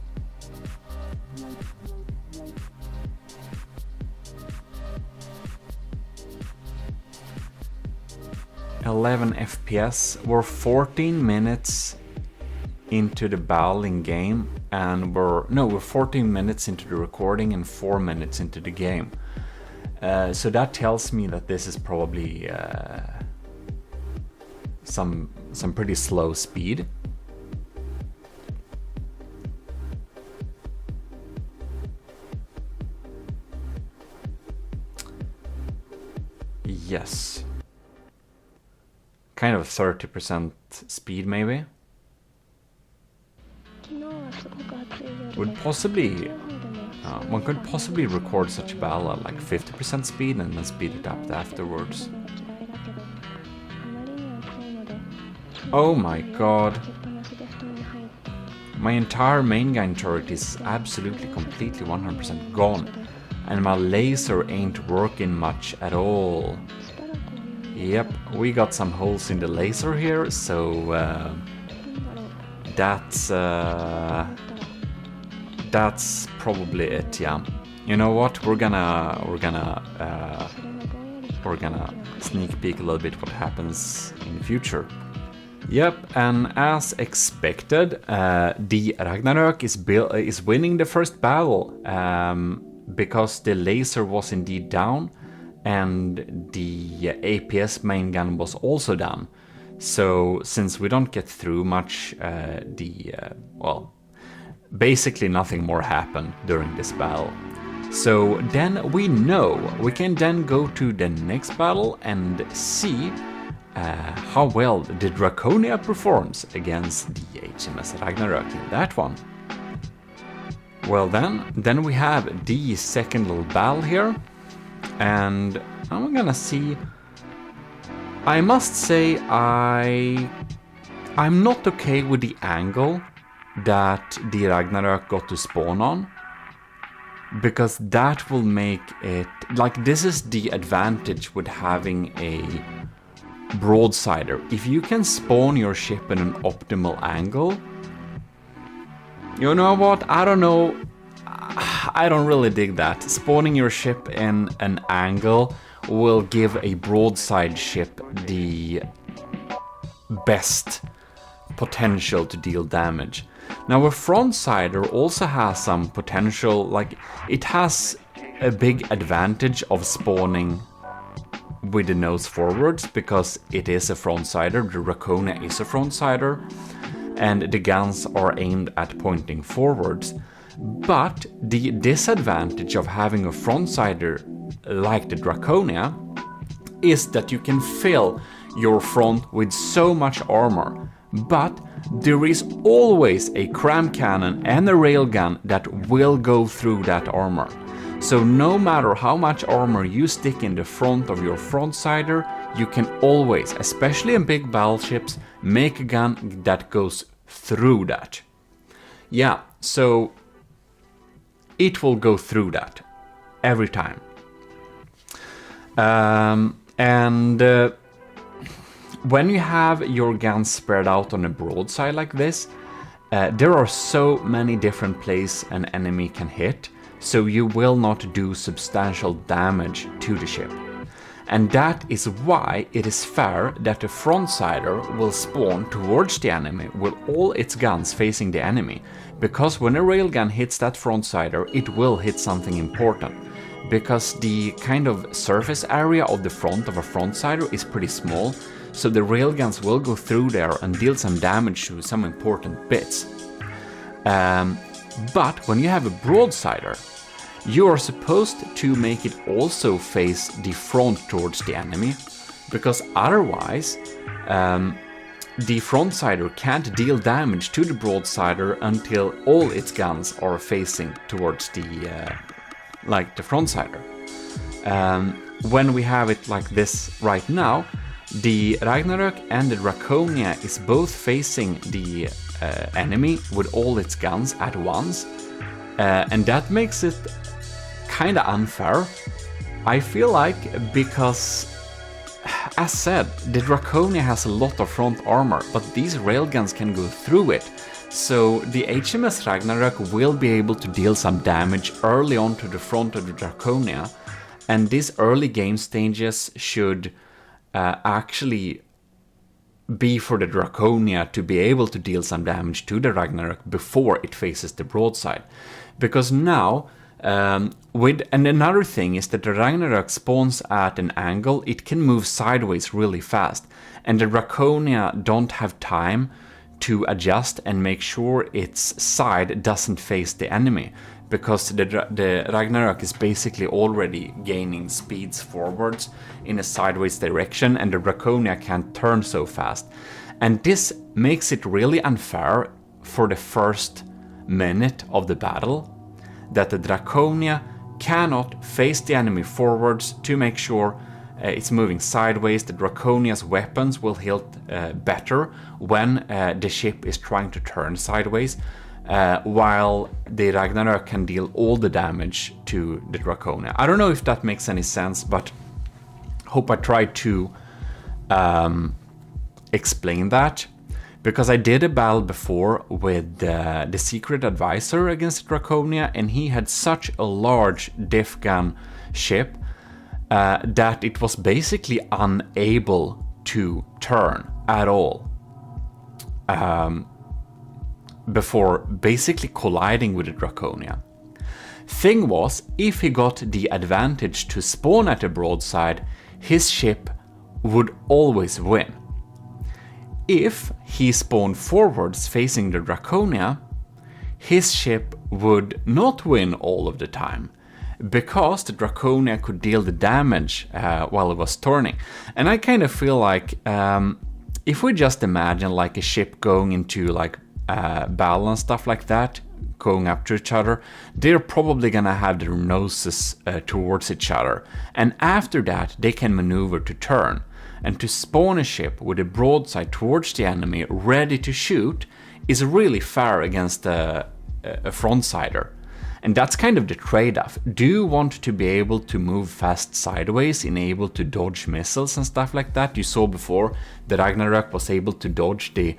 (11 FPS). We're 14 minutes into the battling game, and we're 14 minutes into the recording and 4 minutes into the game. So that tells me that this is probably some pretty slow speed. Yes. Kind of 30% speed maybe. Would possibly one could possibly record such a battle at like 50% speed and then speed it up afterwards. Oh my god. My entire main gun turret is absolutely completely 100% gone, and my laser ain't working much at all. Yep, we got some holes in the laser here, so that's probably it. Yeah, you know what? We're gonna sneak peek a little bit what happens in the future. Yep, and as expected, the Ragnarök is winning the first battle because the laser was indeed down, and the APS main gun was also down. So since we don't get through much, well, basically nothing more happened during this battle. So then we know we can then go to the next battle and see how well the Draconia performs against the HMS Ragnarök in that one. Well then we have the second little battle here, and I'm gonna see. I must say I'm not okay with the angle that the Ragnarök got to spawn on, because that will make it like, this is the advantage with having a broadsider. If you can spawn your ship in an optimal angle, you know what, I don't know, I don't really dig that. Spawning your ship in an angle will give a broadside ship the best potential to deal damage. Now a frontsider also has some potential, like it has a big advantage of spawning with the nose forwards because it is a frontsider. The Draconia is a frontsider and the guns are aimed at pointing forwards. But the disadvantage of having a frontsider like the Draconia is that you can fill your front with so much armor, but there is always a cram cannon and a railgun that will go through that armor. So no matter how much armor you stick in the front of your frontsider, you can always, especially in big battleships, make a gun that goes through that. Yeah, so it will go through that every time. When you have your guns spread out on a broadside like this, there are so many different places an enemy can hit, so you will not do substantial damage to the ship. And that is why it is fair that the frontsider will spawn towards the enemy with all its guns facing the enemy, because when a railgun hits that frontsider, it will hit something important. Because the kind of surface area of the front of a frontsider is pretty small, so the railguns will go through there and deal some damage to some important bits. But when you have a broadsider, you are supposed to make it also face the front towards the enemy, because otherwise the frontsider can't deal damage to the broadsider until all its guns are facing towards the frontsider. When we have it like this right now, the Ragnarök and the Draconia is both facing the enemy with all its guns at once, and that makes it kind of unfair, I feel like, because, as said, the Draconia has a lot of front armor, but these railguns can go through it. So the HMS Ragnarok will be able to deal some damage early on to the front of the Draconia, and these early game stages should actually be for the Draconia to be able to deal some damage to the Ragnarok before it faces the broadside. Because now, and another thing is that the Ragnarok spawns at an angle, it can move sideways really fast, and the Draconia don't have time to adjust and make sure its side doesn't face the enemy, because the Ragnarok is basically already gaining speeds forwards in a sideways direction, and the Draconia can't turn so fast. And this makes it really unfair for the first minute of the battle, that the Draconia cannot face the enemy forwards to make sure it's moving sideways. The Draconia's weapons will hit better when the ship is trying to turn sideways, while the Ragnarok can deal all the damage to the Draconia. I don't know if that makes any sense, but hope I tried to explain that, because I did a battle before with the Secret Advisor against Draconia, and he had such a large diff gun ship that it was basically unable to turn at all before basically colliding with the Draconia. Thing was, if he got the advantage to spawn at the broadside, his ship would always win. If he spawned forwards facing the Draconia, his ship would not win all of the time, because the Draconia could deal the damage while it was turning. And I kind of feel like if we just imagine like a ship going into like battle and stuff like that, going up to each other, they're probably gonna have their noses towards each other, and after that they can maneuver to turn. And to spawn a ship with a broadside towards the enemy ready to shoot is really fair against a frontsider. And that's kind of the trade-off. Do you want to be able to move fast sideways and able to dodge missiles and stuff like that? You saw before that Ragnarok was able to dodge the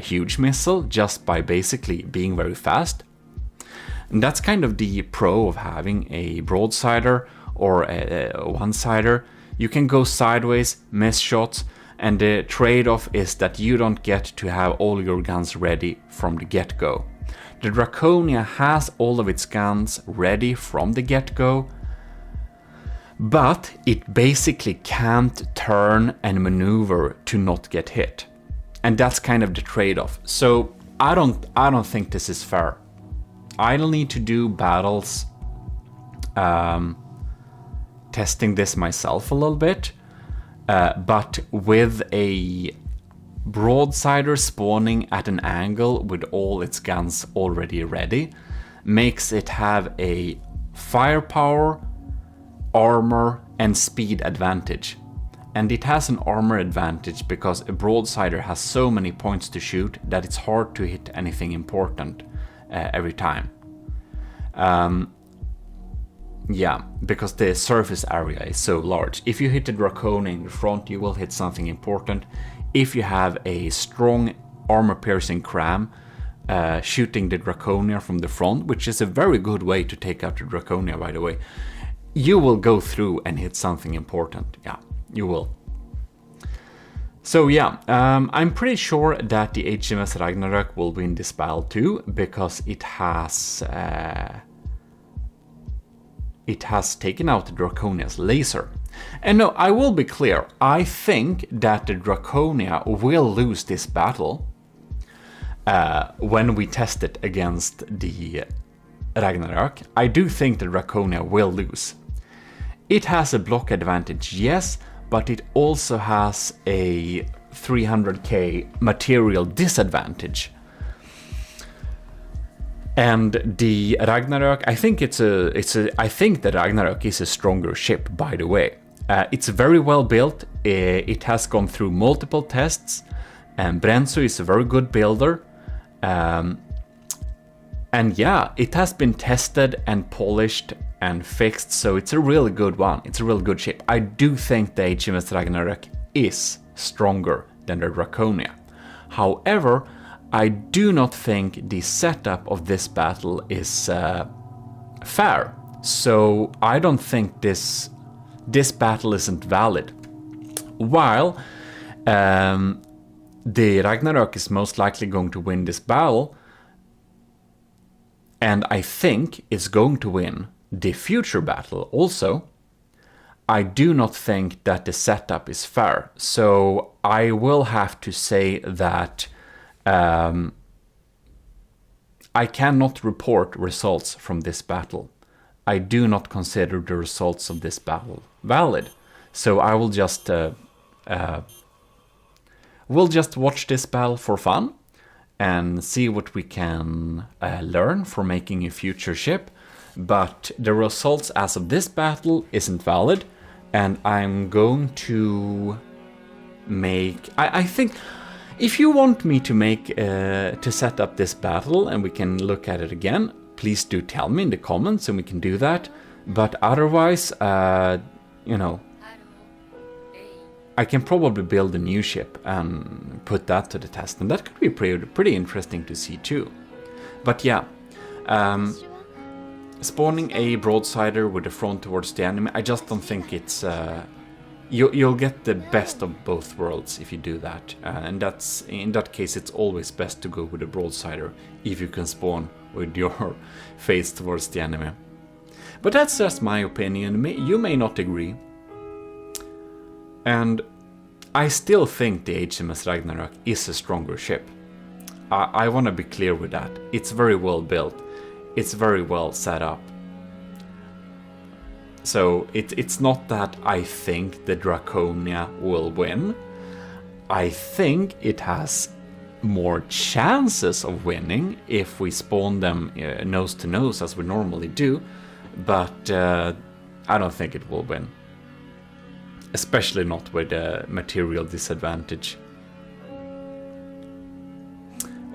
huge missile just by basically being very fast. And that's kind of the pro of having a broadsider or a one-sider. You can go sideways, miss shots, and the trade-off is that you don't get to have all your guns ready from the get-go. The Draconia has all of its guns ready from the get-go, but it basically can't turn and maneuver to not get hit. And that's kind of the trade-off. So I don't think this is fair. I'll need to do battles testing this myself a little bit, but with a broadsider spawning at an angle with all its guns already ready makes it have a firepower, armor, and speed advantage. And it has an armor advantage because a broadsider has so many points to shoot that it's hard to hit anything important every time. Yeah, because the surface area is so large. If you hit the Draconia in the front, you will hit something important. If you have a strong armor-piercing cram shooting the Draconia from the front, which is a very good way to take out the Draconia, by the way, you will go through and hit something important. Yeah, you will. So yeah, I'm pretty sure that the HMS Ragnarok will win this battle too, because it has taken out the Draconia's laser. And no, I will be clear, I think that the Draconia will lose this battle when we test it against the Ragnarok. I do think the Draconia will lose. It has a block advantage, yes, but it also has a 300k material disadvantage. And the Ragnarok, I think I think the Ragnarok is a stronger ship, by the way. It's very well built. It has gone through multiple tests, and Brenzo is a very good builder. And yeah, it has been tested and polished and fixed, so it's a really good one. It's a really good ship. I do think the HMS Ragnarok is stronger than the Draconia. However, I do not think the setup of this battle is fair. So I don't think this battle isn't valid. While the Ragnarok is most likely going to win this battle, and I think it's going to win the future battle also, I do not think that the setup is fair. So I will have to say that I cannot report results from this battle. I do not consider the results of this battle valid. So I will just we'll just watch this battle for fun and see what we can learn for making a future ship. But the results as of this battle isn't valid, and I'm going to make... I think if you want me to make to set up this battle and we can look at it again, please do tell me in the comments and we can do that. But otherwise, you know, I can probably build a new ship and put that to the test, and that could be pretty interesting to see too. But yeah, spawning a broadsider with the front towards the enemy, I just don't think it's... You'll get the best of both worlds if you do that, and that's in that case it's always best to go with a broadsider if you can spawn with your face towards the enemy. But that's just my opinion. You may not agree. And I still think the HMS Ragnarok is a stronger ship. I want to be clear with that. It's very well built. It's very well set up. So it's not that I think the Draconia will win. I think it has more chances of winning if we spawn them nose to nose as we normally do. But I don't think it will win. Especially not with a material disadvantage.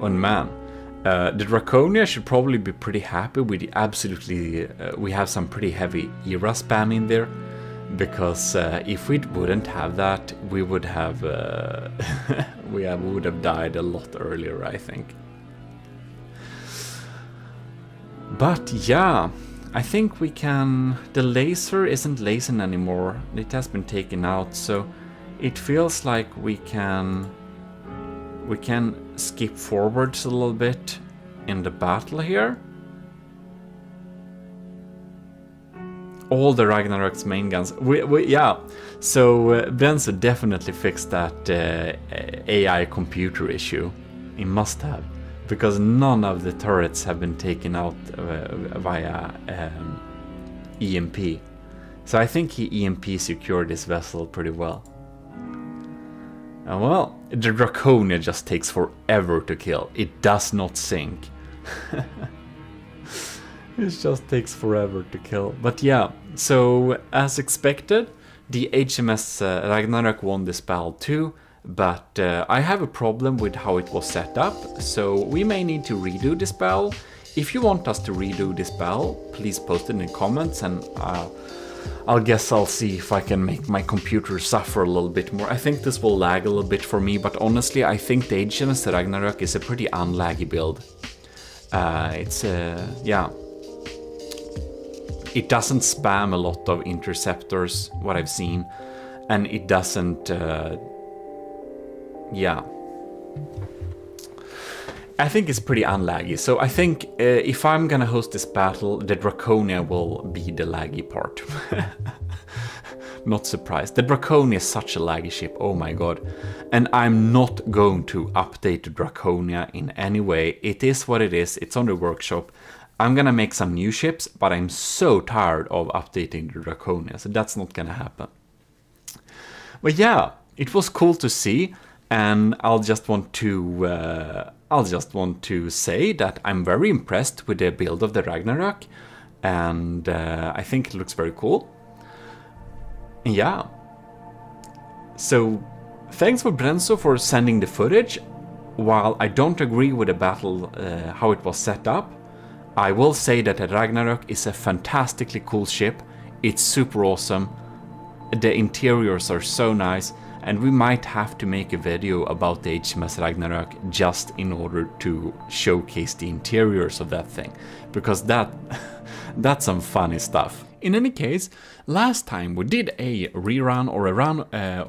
And man, the Draconia should probably be pretty happy with the absolutely... we have some pretty heavy era spam in there. Because if we wouldn't have that, we would have... we would have died a lot earlier, I think. But yeah... I think we can... The laser isn't lasering anymore. It has been taken out, so it feels like we can skip forwards a little bit in the battle here. All the Ragnarok's main guns. Yeah, so Benzo definitely fixed that AI computer issue. He must have. Because none of the turrets have been taken out via EMP. So I think he EMP secured this vessel pretty well. And well, the Draconia just takes forever to kill. It does not sink. It just takes forever to kill. But yeah, so as expected, the HMS Ragnarok won this battle too. But I have a problem with how it was set up, so we may need to redo this battle. If you want us to redo this battle, please post it in the comments, and I'll guess I'll see if I can make my computer suffer a little bit more. I think this will lag a little bit for me, but honestly I think the HMS Ragnarok is a pretty unlaggy build. Yeah. It doesn't spam a lot of interceptors, what I've seen, and it doesn't... yeah, I think it's pretty unlaggy. So I think if I'm gonna host this battle, the Draconia will be the laggy part. Not surprised. The Draconia is such a laggy ship, oh my god. And I'm not going to update the Draconia in any way. It is what it is, it's on the workshop. I'm gonna make some new ships, but I'm so tired of updating the Draconia, so that's not gonna happen. But yeah, it was cool to see. And I'll just want to say that I'm very impressed with the build of the Ragnarok, and I think it looks very cool. Yeah. So thanks for Brenzo for sending the footage. while I don't agree with the battle, how it was set up, I will say that the Ragnarok is a fantastically cool ship. It's super awesome. The interiors are so nice, and we might have to make a video about the HMS Ragnarok just in order to showcase the interiors of that thing, because that's some funny stuff. In any case, last time we did a rerun or a run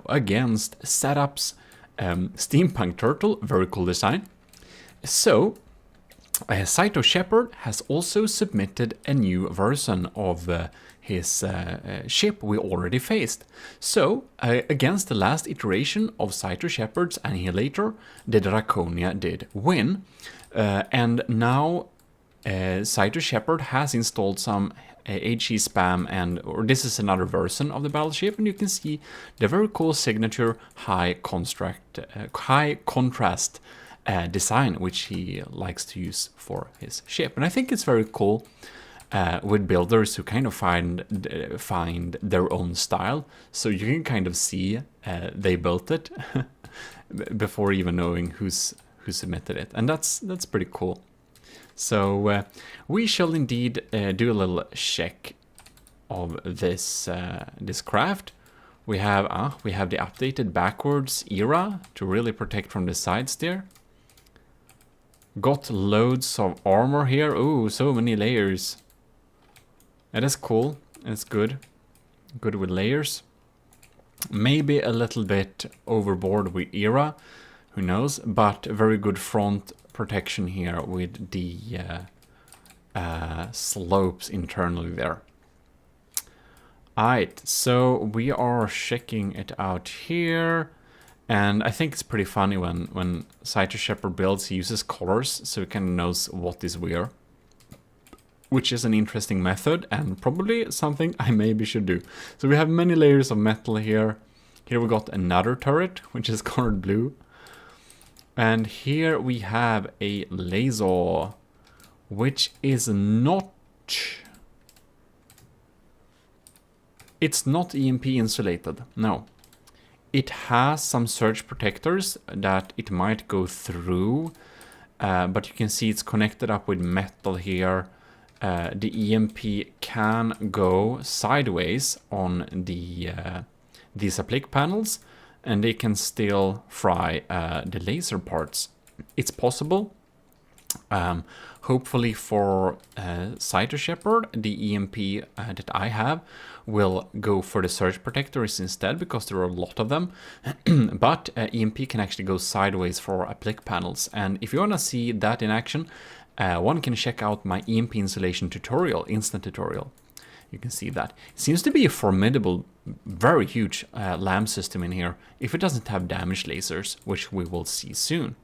against Setup's Steampunk Turtle, very cool design. So Saito Shepard has also submitted a new version of his ship we already faced. So, against the last iteration of Saito Shepard's Annihilator, the Draconia did win. And now Saito Shepard has installed some HE spam, or this is another version of the battleship, and you can see the very cool signature high contrast design, which he likes to use for his ship. And I think it's very cool with builders who kind of find their own style, so you can kind of see they built it before even knowing who submitted it, and that's pretty cool. So we shall indeed do a little check of this this craft. We have the updated backwards era to really protect from the sides there. Got loads of armor here. Ooh, so many layers. That is cool. It's good. Good with layers. Maybe a little bit overboard with era. Who knows? But very good front protection here with the slopes internally there. Alright, so we are checking it out here. And I think it's pretty funny when Saito Shepard builds, he uses colors, so he kind of knows what is where. Which is an interesting method, and probably something I maybe should do. So we have many layers of metal here. Here we got another turret, which is colored blue. And here we have a laser, which is not... It's not EMP insulated, no. It has some surge protectors that it might go through, but you can see it's connected up with metal here. The EMP can go sideways on the these applique panels, and they can still fry the laser parts. It's possible. Hopefully for Saito Shepard, the EMP that I have will go for the surge protectors instead, because there are a lot of them. But EMP can actually go sideways for applique panels. And if you want to see that in action, one can check out my EMP insulation tutorial, instant tutorial. You can see that. It seems to be a formidable, very huge LAM system in here, if it doesn't have damage lasers, which we will see soon.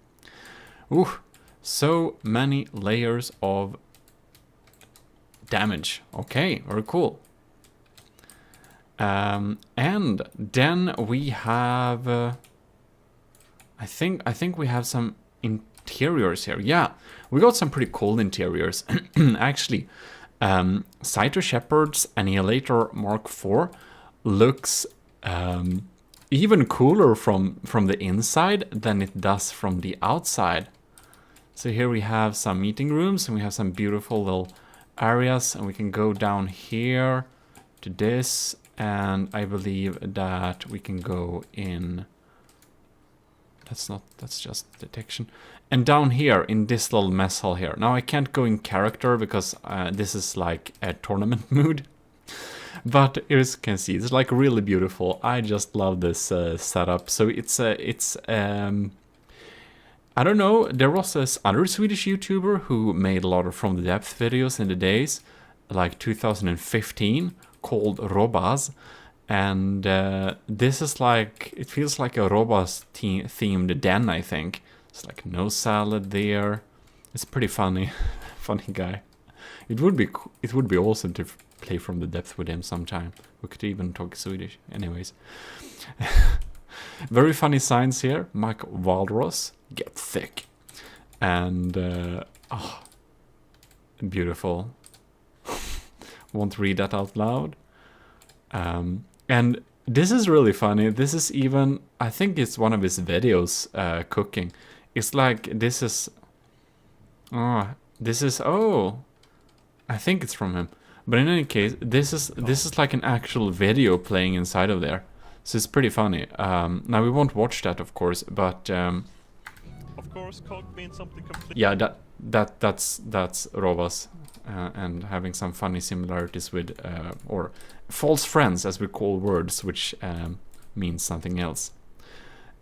Ooh, so many layers of damage. Okay, very cool. And then we have, I think we have some interiors here. Yeah, we got some pretty cool interiors. Actually, Saito Shepard's Annihilator Mark IV looks even cooler from the inside than it does from the outside. So here we have some meeting rooms, and we have some beautiful little areas, and we can go down here to this, and I believe that we can go in. That's just detection. And down here in this little mess hall here. Now I can't go in character because this is like a tournament mood. But as you can see, it's like really beautiful. I just love this setup. So it's I don't know, there was this other Swedish YouTuber who made a lot of From the Depth videos in the days, like 2015, called Robaz. And this is like, it feels like a Robaz themed den, I think. It's like no salad there. It's pretty funny, funny guy. It would be awesome to play From the Depth with him sometime. We could even talk Swedish, anyways. Very funny signs here. Mike Waldros, get thick. And, oh, beautiful. Won't read that out loud. And this is really funny. This is even, I think it's one of his videos, cooking. It's like this is... Oh, I think it's from him. But in any case, this is like an actual video playing inside of there. So it's pretty funny. Now we won't watch that, of course, but of course, cog means something completely. yeah, that's Rovas, and having some funny similarities with or false friends, as we call words, which means something else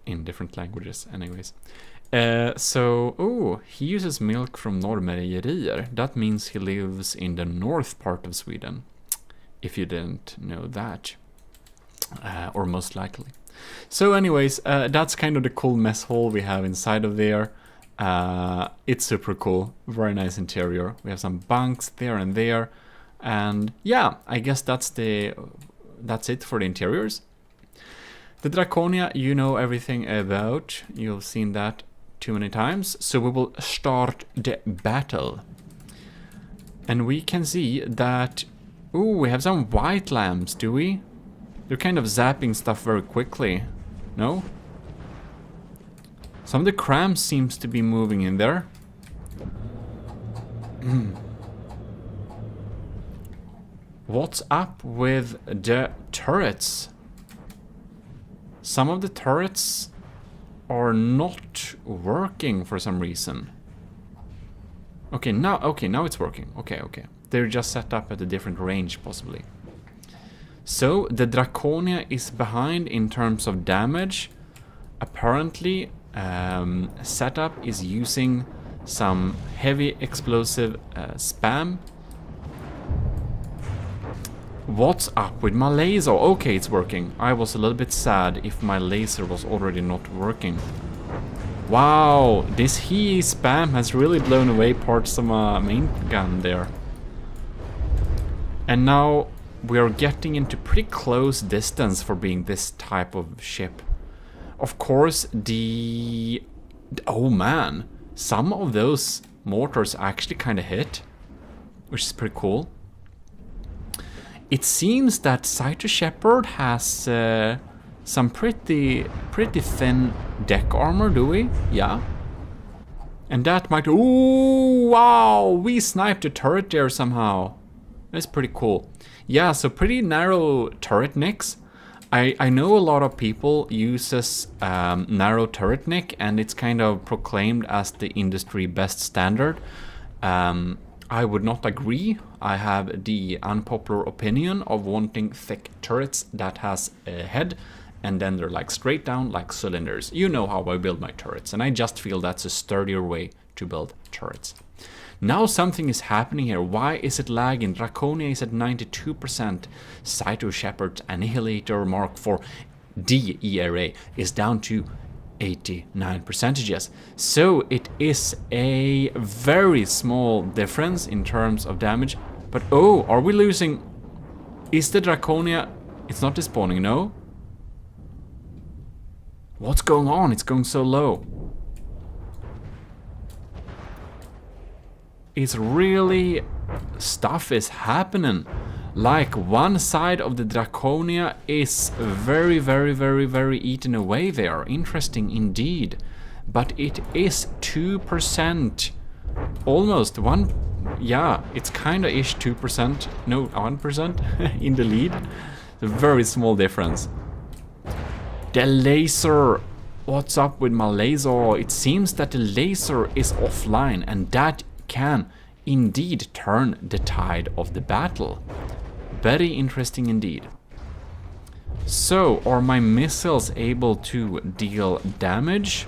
in different languages. Anyways, so he uses milk from Norrmejerier. That means he lives in the north part of Sweden. If you didn't know that. Or most likely. So anyways, that's kind of the cool mess hall we have inside of there. It's super cool, very nice interior. We have some bunks there and there, and yeah, I guess that's it for the interiors. The Draconia, you know everything about. You've seen that too many times. So we will start the battle, and we can see that. Ooh, we have some white lamps, do we? They're kind of zapping stuff very quickly. No? Some of the crams seems to be moving in there. What's up with the turrets? Some of the turrets are not working for some reason. Okay, now it's working. Okay. They're just set up at a different range, possibly. So, the Draconia is behind in terms of damage. Apparently, setup is using some heavy explosive spam. What's up with my laser? Okay, it's working. I was a little bit sad if my laser was already not working. Wow, this HE spam has really blown away parts of my main gun there. And now we are getting into pretty close distance for being this type of ship. Of course, oh man, some of those mortars actually kind of hit, which is pretty cool. It seems that Cyto Shepherd has some pretty thin deck armor, do we? Yeah. And that might... Ooh, wow, we sniped a turret there somehow. That's pretty cool. Yeah, so pretty narrow turret nicks. I know a lot of people uses narrow turret nick, and it's kind of proclaimed as the industry best standard. I would not agree. I have the unpopular opinion of wanting thick turrets that has a head, and then they're like straight down like cylinders. You know how I build my turrets, and I just feel that's a sturdier way to build turrets. Now something is happening here. Why is it lagging? Draconia is at 92%. Cyto Shepherd's Annihilator Mark IV DERA is down to 89%. So it is a very small difference in terms of damage. But oh, are we losing? Is the Draconia... It's not despawning, no? What's going on? It's going so low. It's really... Stuff is happening. Like one side of the Draconia is very eaten away there. Interesting indeed. But it is 2%. Almost one... Yeah, it's kinda ish 2%. No, 1% in the lead. A very small difference. The laser... What's up with my laser? It seems that the laser is offline, and that can indeed turn the tide of the battle. Very interesting indeed. So, are my missiles able to deal damage?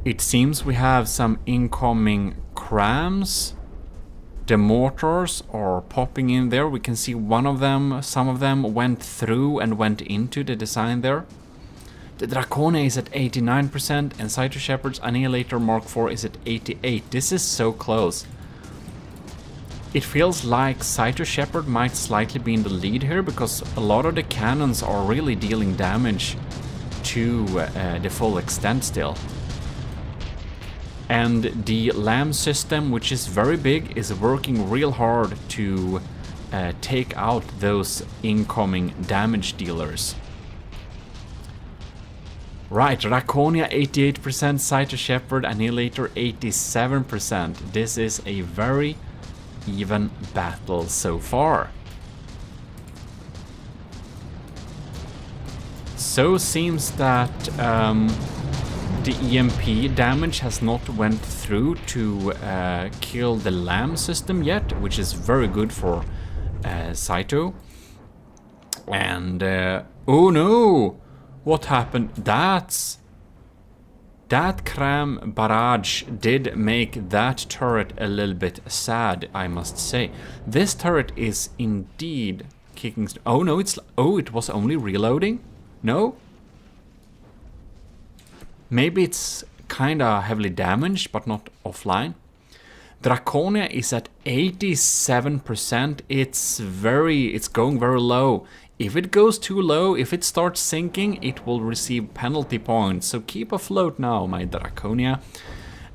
It seems we have some incoming crams. The mortars are popping in there. We can see one of them, some of them went through and went into the design there. The Draconia is at 89% and Cyto Shepherd's Annihilator Mark IV is at 88%. This is so close. It feels like Cyto Shepherd might slightly be in the lead here, because a lot of the cannons are really dealing damage to the full extent still. And the LAM system, which is very big, is working real hard to take out those incoming damage dealers. Right, Draconia 88%, Cyto Shepherd, Annihilator 87%. This is a very even battle so far. So seems that the EMP damage has not went through to kill the LAM system yet, which is very good for Cyto. And oh no! What happened? That Kram barrage did make that turret a little bit sad, I must say. This turret is indeed kicking. Oh no, it was only reloading? No? Maybe it's kinda heavily damaged, but not offline. Draconia is at 87%. It's going very low. If it goes too low, if it starts sinking, it will receive penalty points. So keep afloat now, my Draconia.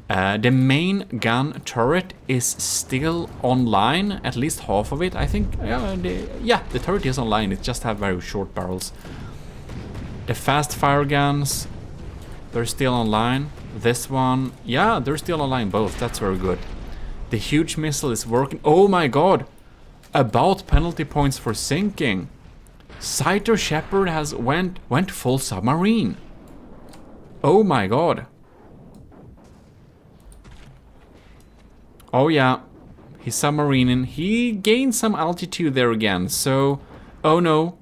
The main gun turret is still online, at least half of it. I think, yeah, the turret is online. It just have very short barrels. The fast fire guns, they're still online. This one, yeah, they're still online both. That's very good. The huge missile is working. Oh my god! About penalty points for sinking. Cyto Shepherd has went full submarine. Oh my god. Oh yeah, he's submarining. He gained some altitude there again, so... Oh no.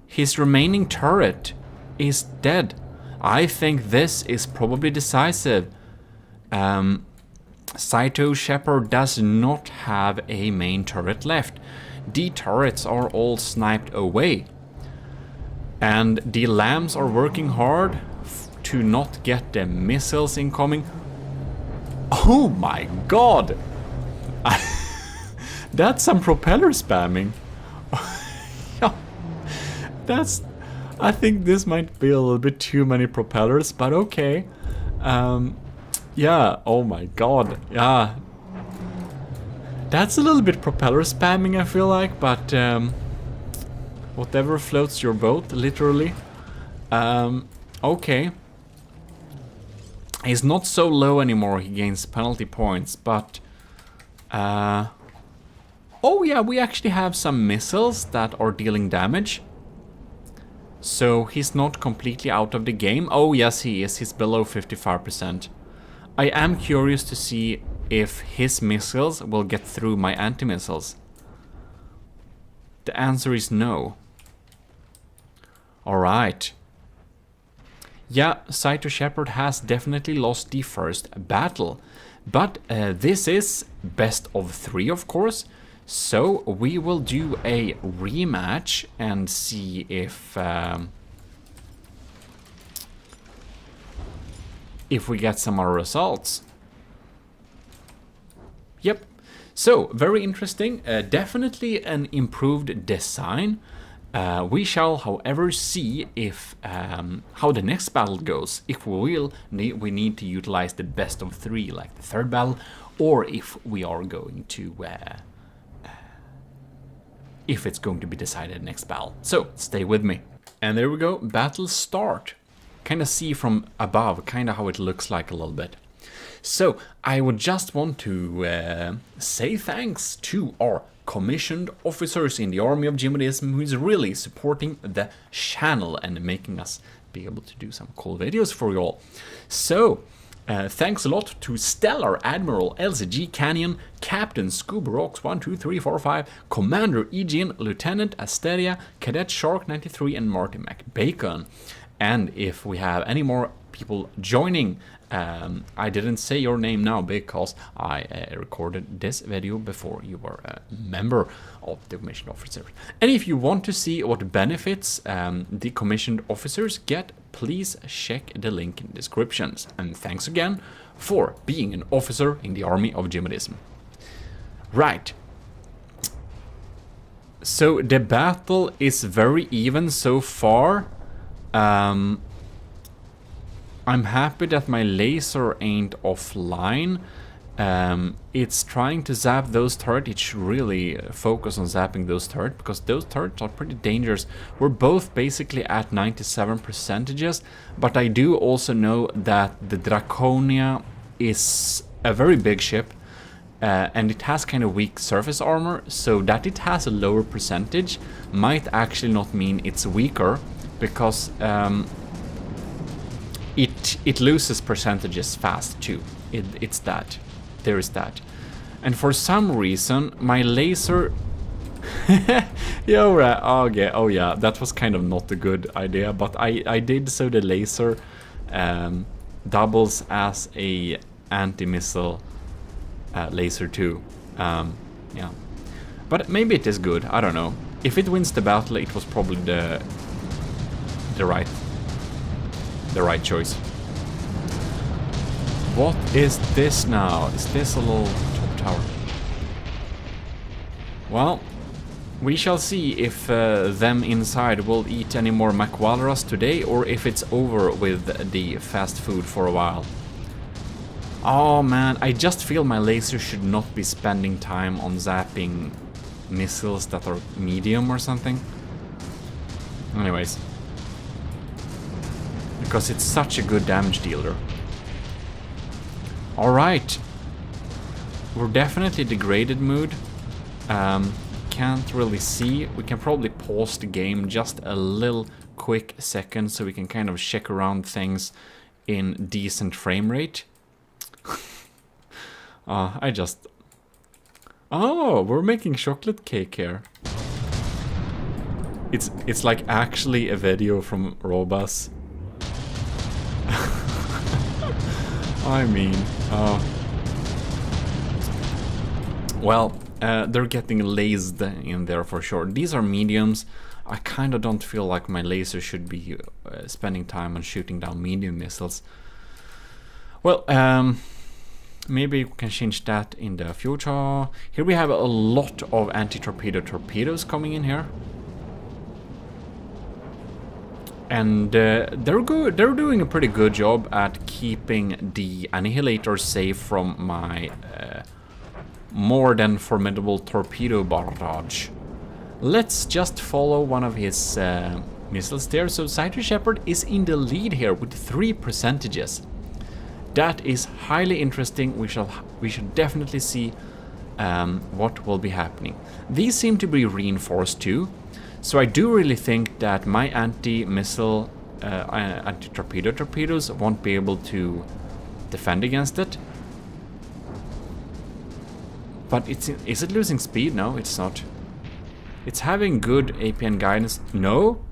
His remaining turret is dead. I think this is probably decisive. Cyto Shepherd does not have a main turret left. The turrets are all sniped away. And the LAMs are working hard to not get the missiles incoming. Oh my god! That's some propeller spamming. That's... I think this might be a little bit too many propellers, but okay. Yeah, oh my god, yeah. That's a little bit propeller spamming, I feel like, but whatever floats your boat, literally. Okay. He's not so low anymore, he gains penalty points, but... oh yeah, we actually have some missiles that are dealing damage. So he's not completely out of the game. Oh yes, he is. He's below 55%. I am curious to see if his missiles will get through my anti-missiles. The answer is no. Alright. Yeah, Cyto Shepherd has definitely lost the first battle. But this is best of 3, of course. So we will do a rematch and see if we get some more results. Yep. So very interesting. Definitely an improved design. We shall, however, see if how the next battle goes. If we need to utilize the best of 3, like the third battle, or if we are going to. If it's going to be decided next battle. So, stay with me. And there we go, battle start. Kind of see from above, kind of how it looks like a little bit. So, I would just want to say thanks to our commissioned officers in the army of GMODISM who is really supporting the channel and making us be able to do some cool videos for you all. So, thanks a lot to Stellar Admiral LCG Canyon, Captain Scooberox 12345, Commander Eugene, Lieutenant Asteria, Cadet Shark 93, and Marty McBacon. And if we have any more people joining, I didn't say your name now because I recorded this video before you were a member of the commissioned officers. And if you want to see what benefits the commissioned officers get, please check the link in the descriptions. And thanks again for being an officer in the army of GMODISM. Right. So the battle is very even so far. I'm happy that my laser ain't offline. It's trying to zap those turrets. It should really focus on zapping those turrets, because those turrets are pretty dangerous. We're both basically at 97%, but I do also know that the Draconia is a very big ship, and it has kind of weak surface armor, so that it has a lower percentage might actually not mean it's weaker, because it loses percentages fast too. It's that. There is that. And for some reason, my laser... okay, oh yeah, that was kind of not a good idea, but I did, so the laser doubles as a anti-missile laser too. Yeah. But maybe it is good, I don't know. If it wins the battle, it was probably the right choice. What is this now? Is this a little top tower? Well, we shall see if them inside will eat any more McWalrus today, or if it's over with the fast food for a while. Oh man, I just feel my laser should not be spending time on zapping missiles that are medium or something. Anyways. Because it's such a good damage dealer. Alright. We're definitely degraded mood. Can't really see. We can probably pause the game just a little quick second so we can kind of check around things in decent frame rate. Oh, we're making chocolate cake here. It's like actually a video from Robus. I mean, well, they're getting lased in there for sure. These are mediums. I kind of don't feel like my laser should be spending time on shooting down medium missiles. Well, maybe we can change that in the future. Here we have a lot of anti-torpedo torpedoes coming in here. And they're good. They're doing a pretty good job at keeping the annihilator safe from my more than formidable torpedo barrage. Let's just follow one of his missiles there. So Cyto Shepherd is in the lead here with 3%. That is highly interesting. We should definitely see what will be happening. These seem to be reinforced too. So I do really think that my anti-missile, anti-torpedo torpedoes won't be able to defend against it. But is it losing speed? No, it's not. It's having good APN guidance. No?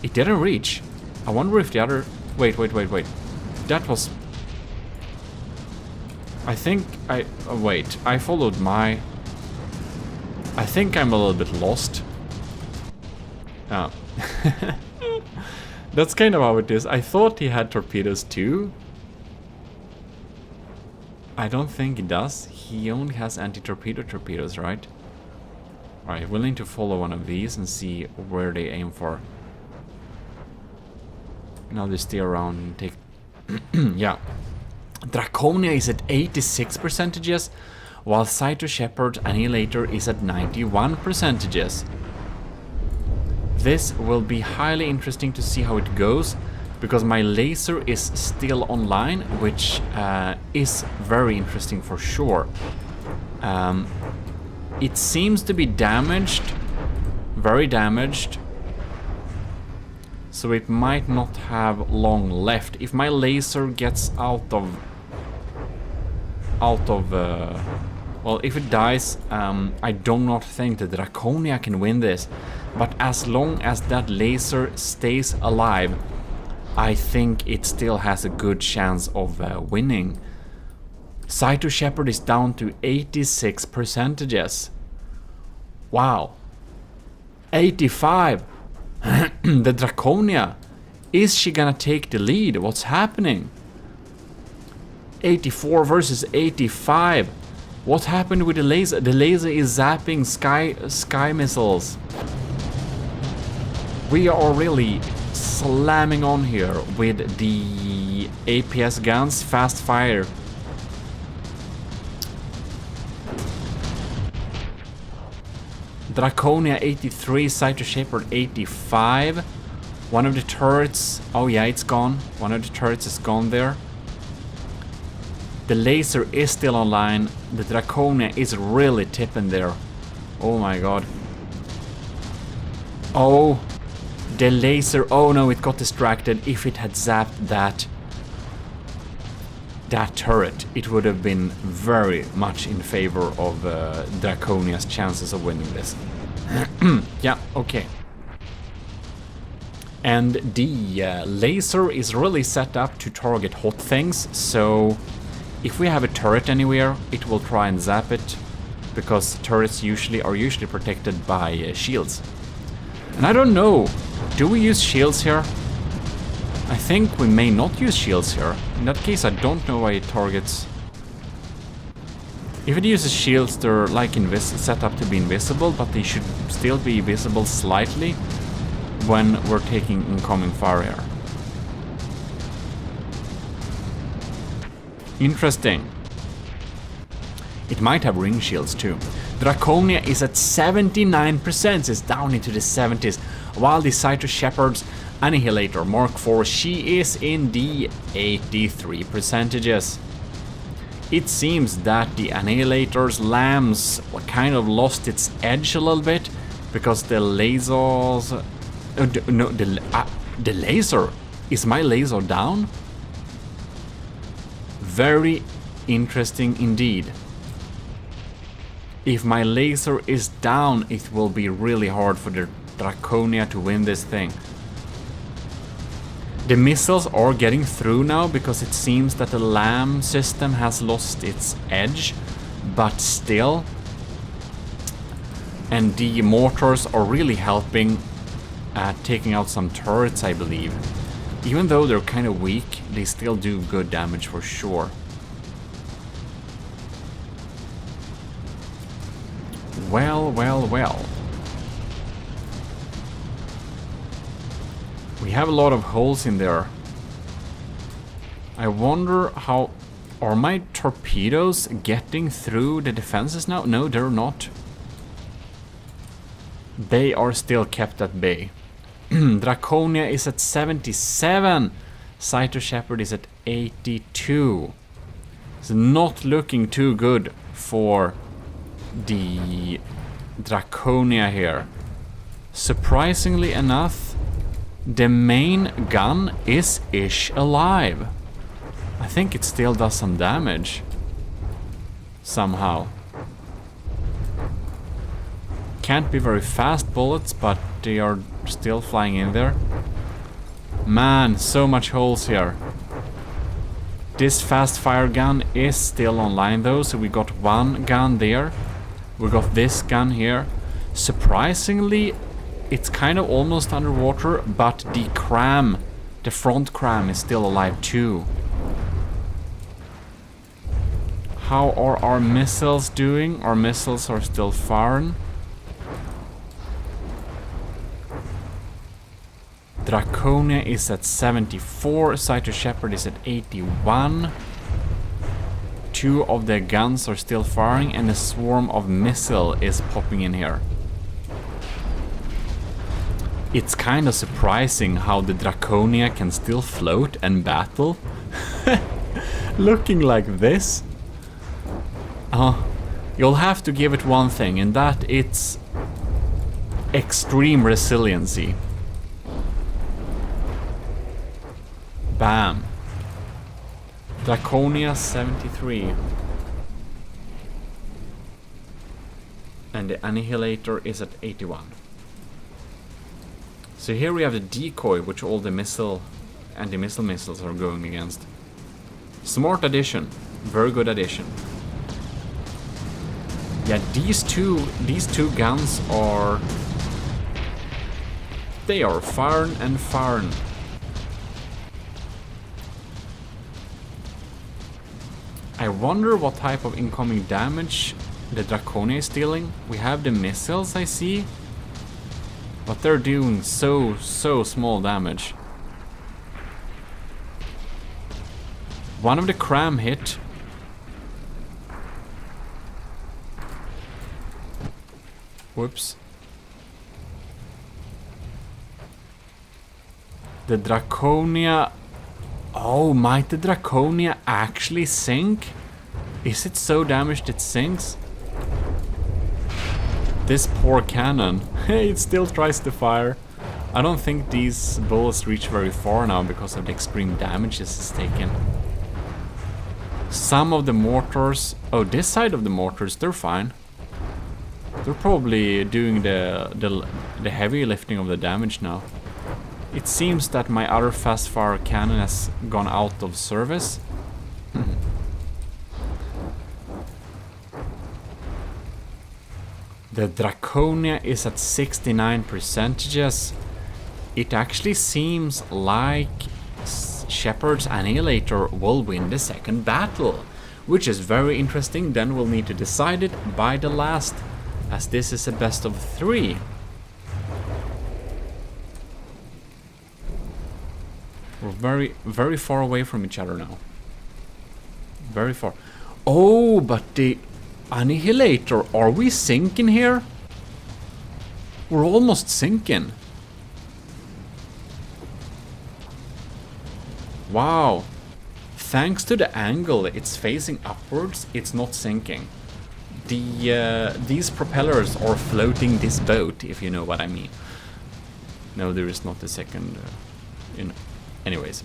It didn't reach. I wonder if the other... Wait. That was... I think I... wait, I followed my... I think I'm a little bit lost. Oh. That's kind of how it is. I thought he had torpedoes too. I don't think he does. He only has anti-torpedo torpedoes, right? Alright, willing to follow one of these and see where they aim for. Now they stay around and take... yeah. Draconia is at 86%, while Cyto Shepherd Annihilator is at 91%. This will be highly interesting to see how it goes, because my laser is still online, which is very interesting for sure. It seems to be damaged, very damaged, so it might not have long left. If my laser gets out of well, if it dies, I do not think the Draconia can win this. But as long as that laser stays alive, I think it still has a good chance of winning. Cyto Shepherd is down to 86%. Wow. 85. The Draconia. Is she gonna take the lead? What's happening? 84 versus 85. What happened with the laser? The laser is zapping sky missiles. We are really slamming on here with the APS guns, fast fire. Draconia 83, Cyto Shepherd 85. One of the turrets, oh yeah, it's gone. One of the turrets is gone there. The laser is still online. The Draconia is really tipping there. Oh my god. Oh, the laser, oh no, it got distracted. If it had zapped that turret, it would have been very much in favor of Draconia's chances of winning this. Yeah, okay. And the laser is really set up to target hot things, so if we have a turret anywhere, it will try and zap it, because turrets are usually protected by shields. And I don't know, do we use shields here? I think we may not use shields here. In that case, I don't know why it targets. If it uses shields, they're like set up to be invisible, but they should still be visible slightly when we're taking incoming fire here. Interesting. It might have ring shields too. Draconia is at 79%, it's down into the 70s, while the Cyto Shepherd's Annihilator Mark IV, she is in the 83%. It seems that the Annihilator's lambs kind of lost its edge a little bit, because the lasers... no, the laser! Is my laser down? Very interesting indeed. If my laser is down, it will be really hard for the Draconia to win this thing. The missiles are getting through now, because it seems that the LAM system has lost its edge, but still. And the mortars are really helping at taking out some turrets, I believe. Even though they're kind of weak, they still do good damage for sure. Well, well, well. We have a lot of holes in there. I wonder how... Are my torpedoes getting through the defenses now? No, they're not. They are still kept at bay. Draconia is at 77. Cyto Shepherd is at 82. It's not looking too good for the Draconia here. Surprisingly enough, the main gun is alive. I think it still does some damage. Somehow. Can't be very fast bullets, but they are still flying in there. Man, so much holes here. This fast fire gun is still online though, so we got one gun there. We got this gun here. Surprisingly, it's kind of almost underwater, but the front cram is still alive too. How are our missiles doing? Our missiles are still firing. Draconia is at 74, Cyto Shepherd is at 81. Two of the guns are still firing, and a swarm of missile is popping in here. It's kind of surprising how the Draconia can still float and battle. Looking like this. You'll have to give it one thing, and that it's extreme resiliency. Bam. Draconia 73. And the Annihilator is at 81. So here we have the decoy, which all the anti-missile missiles are going against. Smart addition. Very good addition. Yeah, these two guns are... They are firing and firing. I wonder what type of incoming damage the Draconia is dealing. We have the missiles, I see. But they're doing so small damage. One of the cram hit. Whoops. The Draconia... Oh, might the Draconia actually sink? Is it so damaged it sinks? This poor cannon. It still tries to fire. I don't think these bullets reach very far now because of the extreme damage this is taken. Some of the mortars... Oh, this side of the mortars, they're fine. They're probably doing the heavy lifting of the damage now. It seems that my other fast fire cannon has gone out of service. The Draconia is at 69%. It actually seems like Shepard's Annihilator will win the second battle, which is very interesting. Then we'll need to decide it by the last, as this is a best of 3. We're very, very far away from each other now. Very far. Oh, but the Annihilator, are we sinking here? We're almost sinking. Wow. Thanks to the angle it's facing upwards, it's not sinking. These propellers are floating this boat, if you know what I mean. No, there is not a second... Anyways.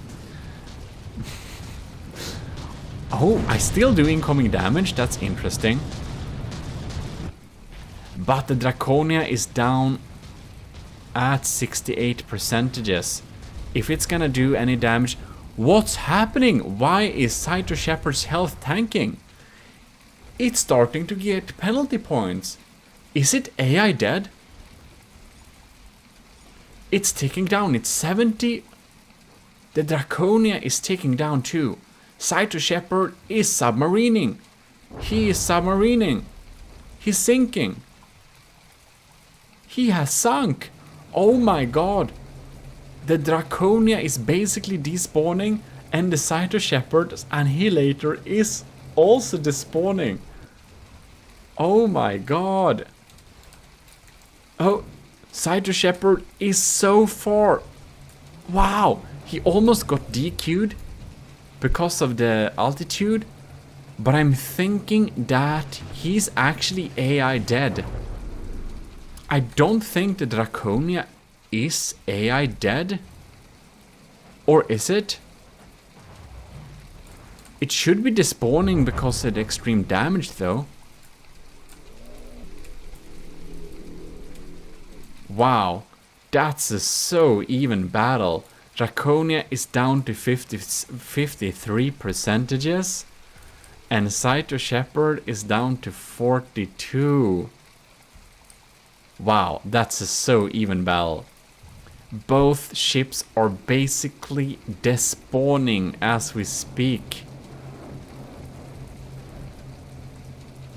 Oh, I still do incoming damage. That's interesting. But the Draconia is down at 68%. If it's gonna do any damage... What's happening? Why is Saito Shepard's health tanking? It's starting to get penalty points. Is it AI dead? It's ticking down. It's 70... The Draconia is ticking down too. Saito Shepard is submarining. He is submarining. He's sinking. He has sunk. Oh my god. The Draconia is basically despawning, and the Saito Shepard's Annihilator is also despawning. Oh my god. Oh, Saito Shepard is so far. Wow. He almost got DQ'd because of the altitude, but I'm thinking that he's actually AI dead. I don't think the Draconia is AI dead. Or is it? It should be despawning because of the extreme damage though. Wow, that's a so even battle. Draconia is down to 53%, and Saito Shepard is down to 42. Wow, that's a so even battle. Both ships are basically despawning as we speak.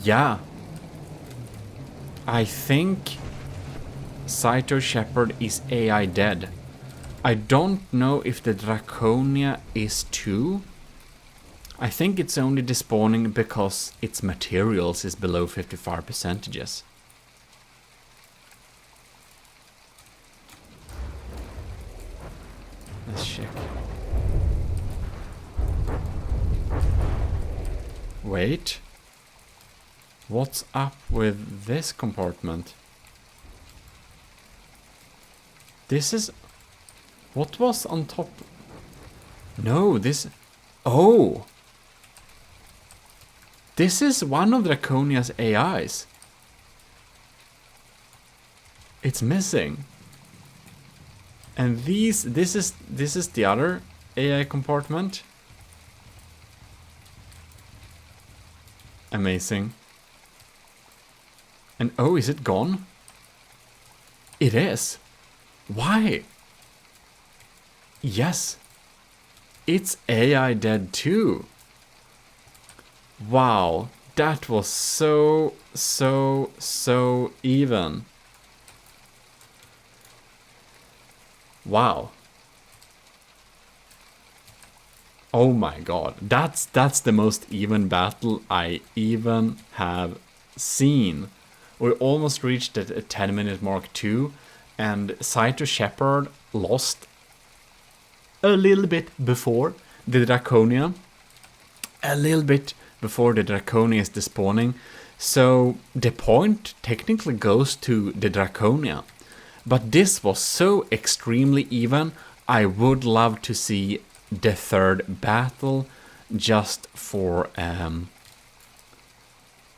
Yeah. I think Saito Shepard is AI dead. I don't know if the Draconia is too. I think it's only despawning because its materials is below 55%. Let's check. Wait. What's up with this compartment? This is... What was on top? No, this... Oh! This is one of Draconia's AIs. It's missing. And this is the other AI compartment. Amazing. And oh, is it gone? It is. Why? Yes. It's AI dead too. Wow. That was so even. Wow. Oh my god. That's the most even battle I even have seen. We almost reached the 10-minute mark too, and Saito Shepard lost a little bit before the Draconia. A little bit before the Draconia is despawning. So the point technically goes to the Draconia. But this was so extremely even. I would love to see the third battle just for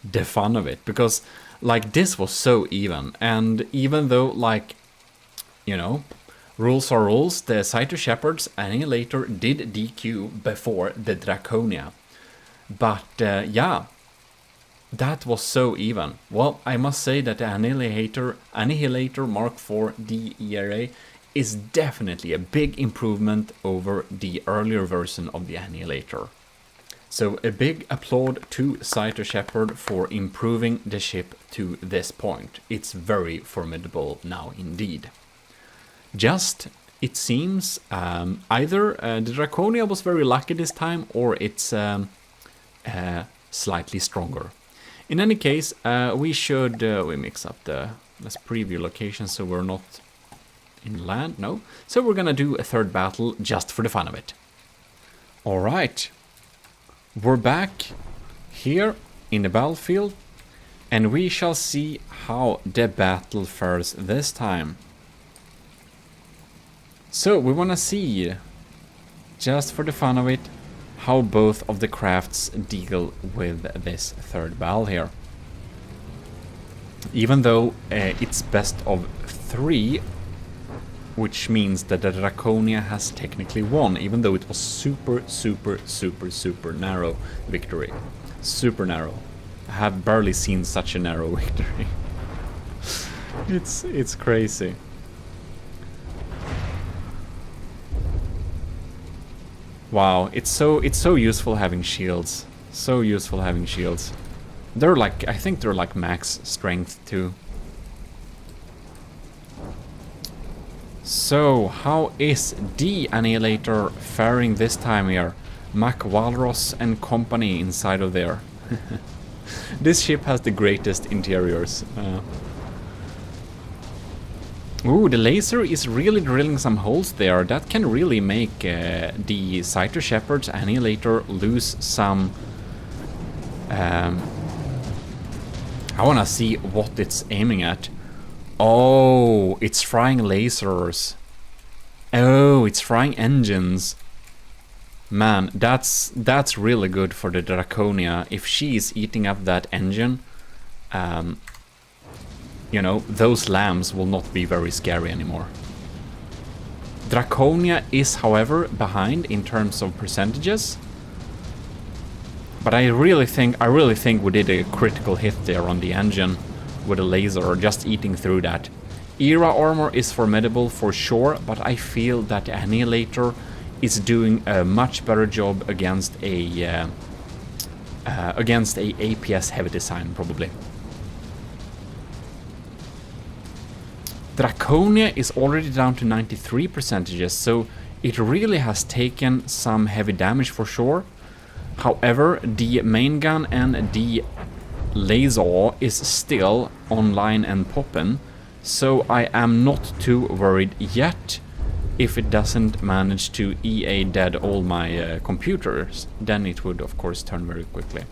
the fun of it, because like this was so even, and even though, like, you know, rules are rules, the Scyther Shepherd's Annihilator did DQ before the Draconia, but yeah, that was so even. Well, I must say that the Annihilator Mark IV DERA is definitely a big improvement over the earlier version of the Annihilator. So a big applaud to Scyther Shepherd for improving the ship to this point. It's very formidable now indeed. Just, it seems, either the Draconia was very lucky this time, or it's slightly stronger. In any case, we should, we mix up the, let's preview location so we're not in land, no. So we're gonna do a third battle just for the fun of it. Alright. We're back here in the battlefield, and we shall see how the battle fares this time. So we want to see, just for the fun of it, how both of the crafts deal with this third battle here. Even though it's best of 3, which means that the Draconia has technically won, even though it was super narrow victory. Super narrow. I have barely seen such a narrow victory. It's crazy. Wow, it's so useful having shields. So useful having shields. They're like, I think they're like max strength too. So, how is the Annihilator faring this time here? Mac Walrus and company inside of there. This ship has the greatest interiors. Ooh, the laser is really drilling some holes there. That can really make the Scyther Shepherd's Annihilator lose some... I wanna see what it's aiming at. Oh, it's frying lasers. Oh, it's frying engines. Man, that's really good for the Draconia. If she is eating up that engine, you know, those lambs will not be very scary anymore. Draconia is, however, behind in terms of percentages. But I really think we did a critical hit there on the engine with a laser, just eating through that. Era armor is formidable for sure, but I feel that the Annihilator is doing a much better job against a APS heavy design, probably. Draconia is already down to 93%, so it really has taken some heavy damage for sure. However, the main gun and the laser is still online and poppin', so I am not too worried yet. If it doesn't manage to EA dead all my computers, then it would of course turn very quickly.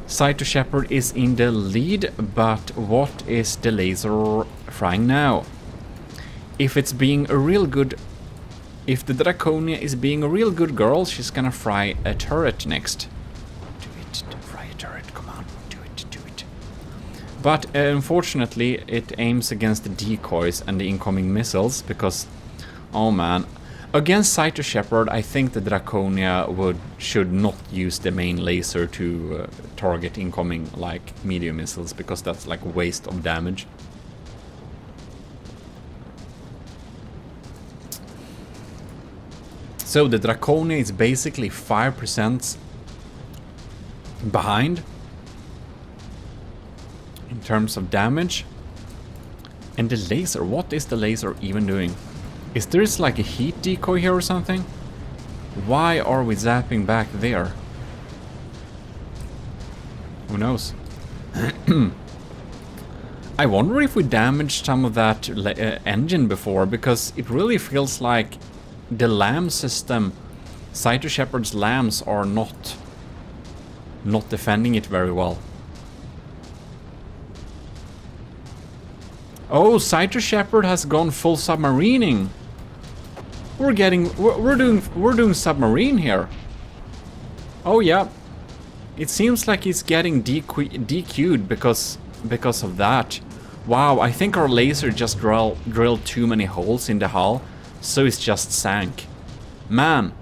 Scyther Shepherd is in the lead, but what is the laser frying now? If it's being a real good... If the Draconia is being a real good girl, she's gonna fry a turret next. Do it, fry a turret, come on, do it, do it. But unfortunately it aims against the decoys and the incoming missiles, because, oh man, against Scyther Shepherd I think the Draconia should not use the main laser to target incoming like medium missiles, because that's like a waste of damage. So the Draconia is basically 5% behind in terms of damage. And the laser, what is the laser even doing? Is there like a heat decoy here or something? Why are we zapping back there? Who knows? I wonder if we damaged some of that engine before, because it really feels like the lamb system, Cyto Shepherd's lambs are not defending it very well. Oh, Cyto Shepherd has gone full submarining. We're doing submarine here. Oh yeah. It seems like he's getting DQ'd because of that. Wow, I think our laser just drilled too many holes in the hull, so it's just sank. Man.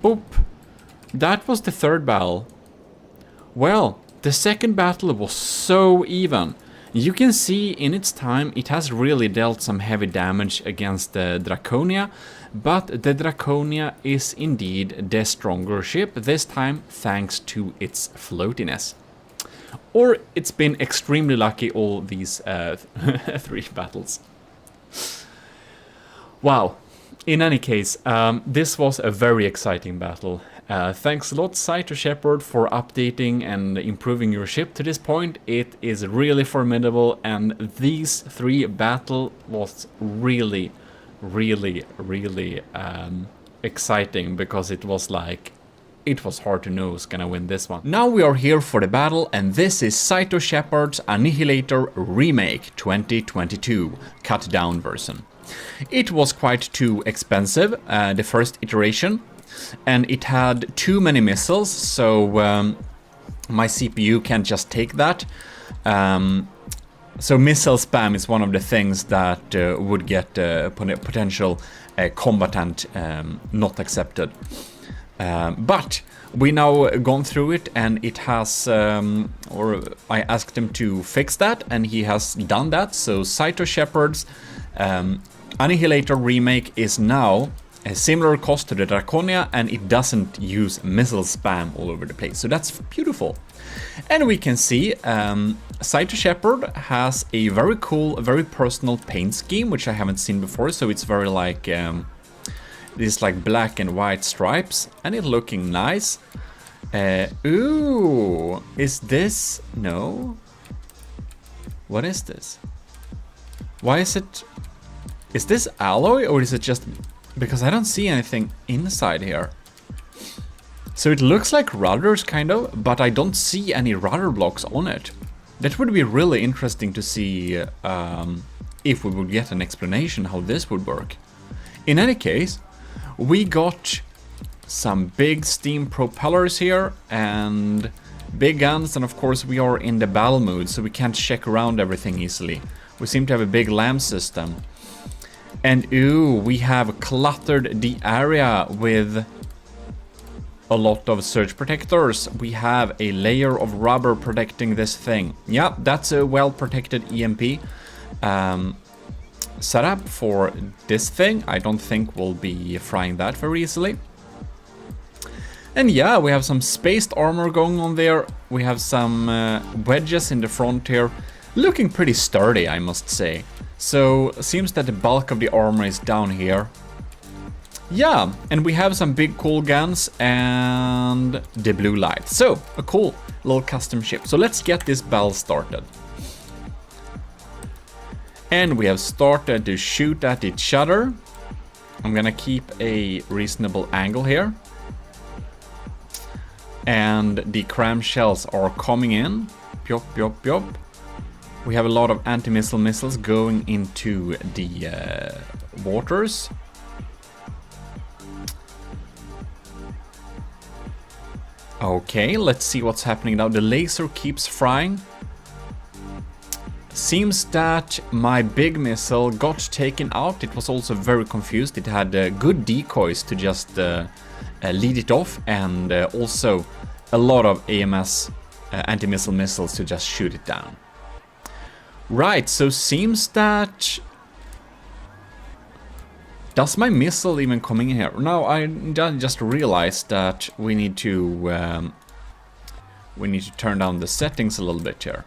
Boop. That was the third battle. Well, the second battle was so even. You can see in its time it has really dealt some heavy damage against the Draconia, but the Draconia is indeed the stronger ship, this time thanks to its floatiness. Or it's been extremely lucky all these 3 battles. Wow. In any case, this was a very exciting battle. Thanks a lot, Cyto Shepherd, for updating and improving your ship to this point. It is really formidable, and these 3 battles was really exciting, because it was like, it was hard to know who's gonna win this one. Now we are here for the battle, and this is Cyto Shepherd's Annihilator Remake 2022 cut down version. It was quite too expensive, the first iteration, and it had too many missiles, so my CPU can't just take that. So missile spam is one of the things that would get potential combatant not accepted. But we now gone through it, and it has, or I asked him to fix that, and he has done that. So Cyto Shepherd's Annihilator Remake is now a similar cost to the Draconia, and it doesn't use missile spam all over the place. So that's beautiful. And we can see Cyto Shepherd has a very cool, very personal paint scheme, which I haven't seen before. So it's very like these like black and white stripes, and it's looking nice. Ooh, is this? No. What is this? Why is it? Is this alloy, or is it just because I don't see anything inside here? So it looks like rudders kind of, but I don't see any rudder blocks on it. That would be really interesting to see if we would get an explanation how this would work. In any case, we got some big steam propellers here and big guns, and of course we are in the battle mode, so we can't check around everything easily. We seem to have a big lamp system. And ooh, we have cluttered the area with a lot of surge protectors. We have a layer of rubber protecting this thing. Yeah, that's a well-protected EMP setup for this thing. I don't think we'll be frying that very easily. And yeah, we have some spaced armor going on there. We have some wedges in the front here. Looking pretty sturdy, I must say. So, seems that the bulk of the armor is down here. Yeah, and we have some big cool guns and the blue light. So, a cool little custom ship. So let's get this battle started. And we have started to shoot at each other. I'm gonna keep a reasonable angle here. And the cram shells are coming in. Pyop, pyop, pyop. We have a lot of anti-missile missiles going into the waters. Okay, let's see what's happening now. The laser keeps frying. Seems that my big missile got taken out. It was also very confused. It had good decoys to just lead it off, and also a lot of AMS anti-missile missiles to just shoot it down. Right, so seems that... Does my missile even coming in here? No, I just realized that we need to turn down the settings a little bit here.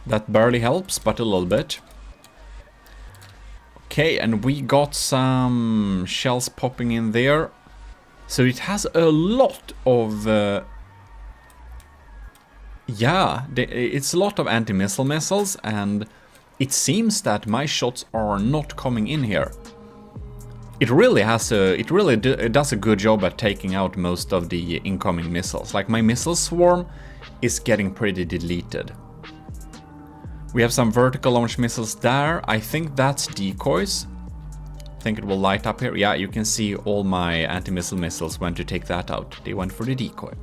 That barely helps, but a little bit. Okay, and we got some shells popping in there. So it has a lot of... yeah, it's a lot of anti-missile missiles, and it seems that my shots are not coming in here. it really has a, it does a good job at taking out most of the incoming missiles. Like my missile swarm is getting pretty deleted. We have some vertical launch missiles there. I think that's decoys. I think it will light up here. Yeah, you can see all my anti-missile missiles went to take that out. They went for the decoy.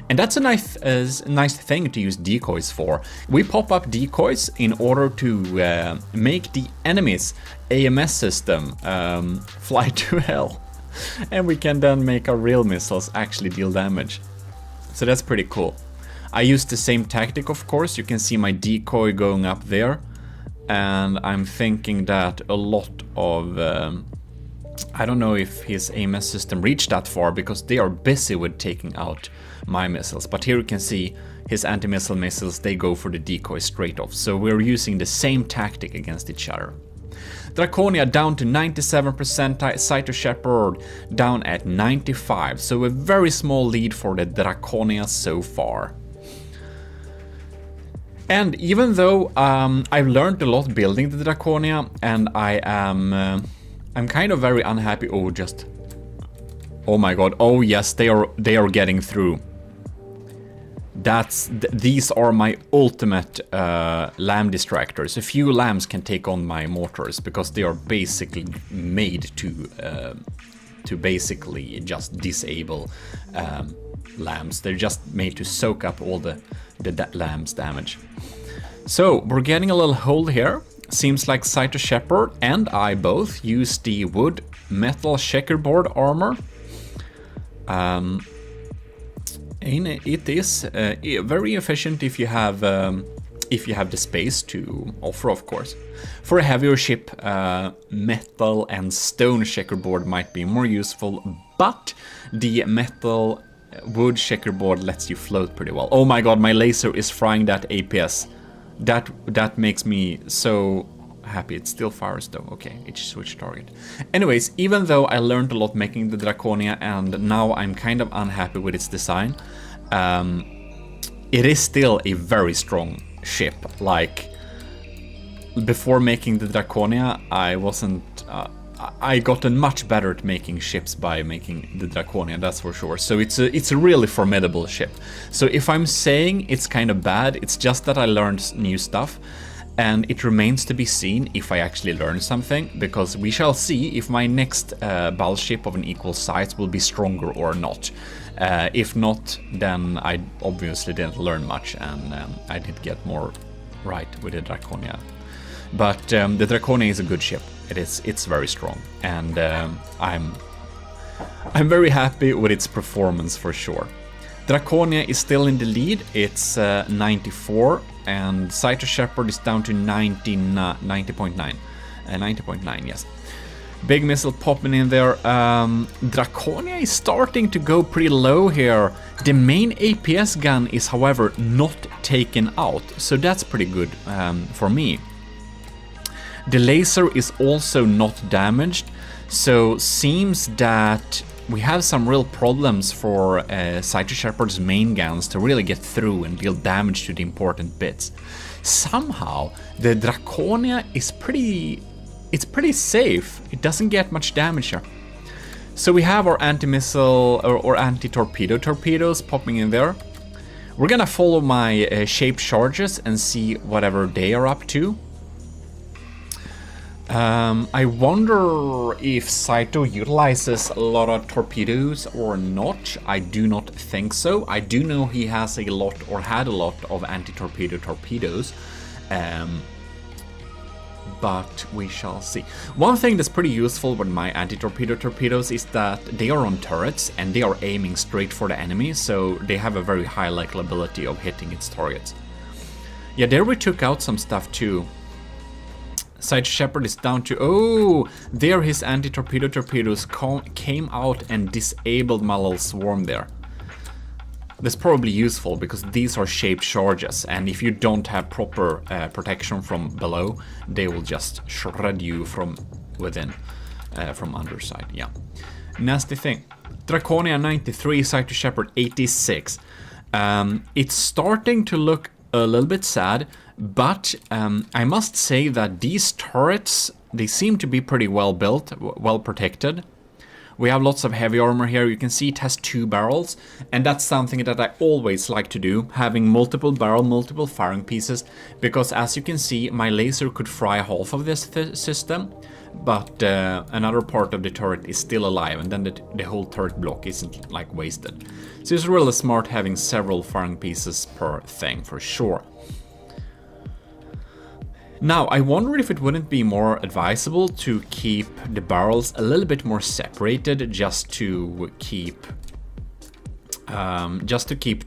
And that's a nice thing to use decoys for. We pop up decoys in order to make the enemy's AMS system fly to hell. And we can then make our real missiles actually deal damage. So that's pretty cool. I use the same tactic, of course. You can see my decoy going up there. And I'm thinking that a lot of... I don't know if his AMS system reached that far, because they are busy with taking out my missiles. But here you can see his anti-missile missiles, they go for the decoy straight off. So we're using the same tactic against each other. Draconia down to 97%, Cyto Shepherd down at 95%. So a very small lead for the Draconia so far. And even though I've learned a lot building the Draconia, and I'm kind of very unhappy. Oh my god! Oh yes, they are getting through. These are my ultimate lamb distractors. A few lambs can take on my mortars because they are basically made to basically just disable lambs. They're just made to soak up all the lamb's damage. So we're getting a little hold here. Seems like Cyto Shepherd and I both use the wood metal checkerboard armor. And it is very efficient if you have the space to offer, of course. For a heavier ship, metal and stone checkerboard might be more useful, but the metal wood checkerboard lets you float pretty well. Oh my god, my laser is frying that APS. That makes me so happy. It still fires though. Okay, it switched target. Anyways, even though I learned a lot making the Draconia and now I'm kind of unhappy with its design, it is still a very strong ship. Like, before making the Draconia, I wasn't... I gotten much better at making ships by making the Draconia, that's for sure. So it's a really formidable ship. So if I'm saying it's kind of bad, it's just that I learned new stuff, and it remains to be seen if I actually learn something, because we shall see if my next battleship of an equal size will be stronger or not. If not, then I obviously didn't learn much, and I did get more right with the Draconia. But the Draconia is a good ship. It's very strong, and I'm very happy with its performance for sure. Draconia is still in the lead. It's 94, and Cyto Shepherd is down to 90.9. 90.9, yes. Big missile popping in there. Draconia is starting to go pretty low here. The main APS gun is, however, not taken out, so that's pretty good for me. The laser is also not damaged, so seems that we have some real problems for Cyto Shepherd's main guns to really get through and deal damage to the important bits. Somehow, the Draconia is pretty safe. It doesn't get much damage here. So we have our anti-missile or anti-torpedo torpedoes popping in there. We're gonna follow my shape charges and see whatever they are up to. I wonder if Cyto utilizes a lot of torpedoes or not. I do not think so. I do know he has a lot, or had a lot, of anti-torpedo torpedoes. But we shall see. One thing that's pretty useful with my anti-torpedo torpedoes is that they are on turrets and they are aiming straight for the enemy, so they have a very high likability of hitting its targets. Yeah, there we took out some stuff too. Cyto Shepherd is down to... Oh, there his anti-torpedo torpedoes came out and disabled my little swarm there. That's probably useful because these are shaped charges, and if you don't have proper protection from below, they will just shred you from within, from underside. Yeah, nasty thing. Draconia 93, Cyto Shepherd 86. It's starting to look a little bit sad, but I must say that these turrets They seem to be pretty well built, well protected. We have lots of heavy armor here. You can see it has 2 barrels, and that's something that I always like to do, having multiple barrel, multiple firing pieces, because as you can see, my laser could fry half of this system, but another part of the turret is still alive, and then the whole turret block isn't like wasted. So it's really smart having several firing pieces per thing for sure. Now, I wonder if it wouldn't be more advisable to keep the barrels a little bit more separated, just to keep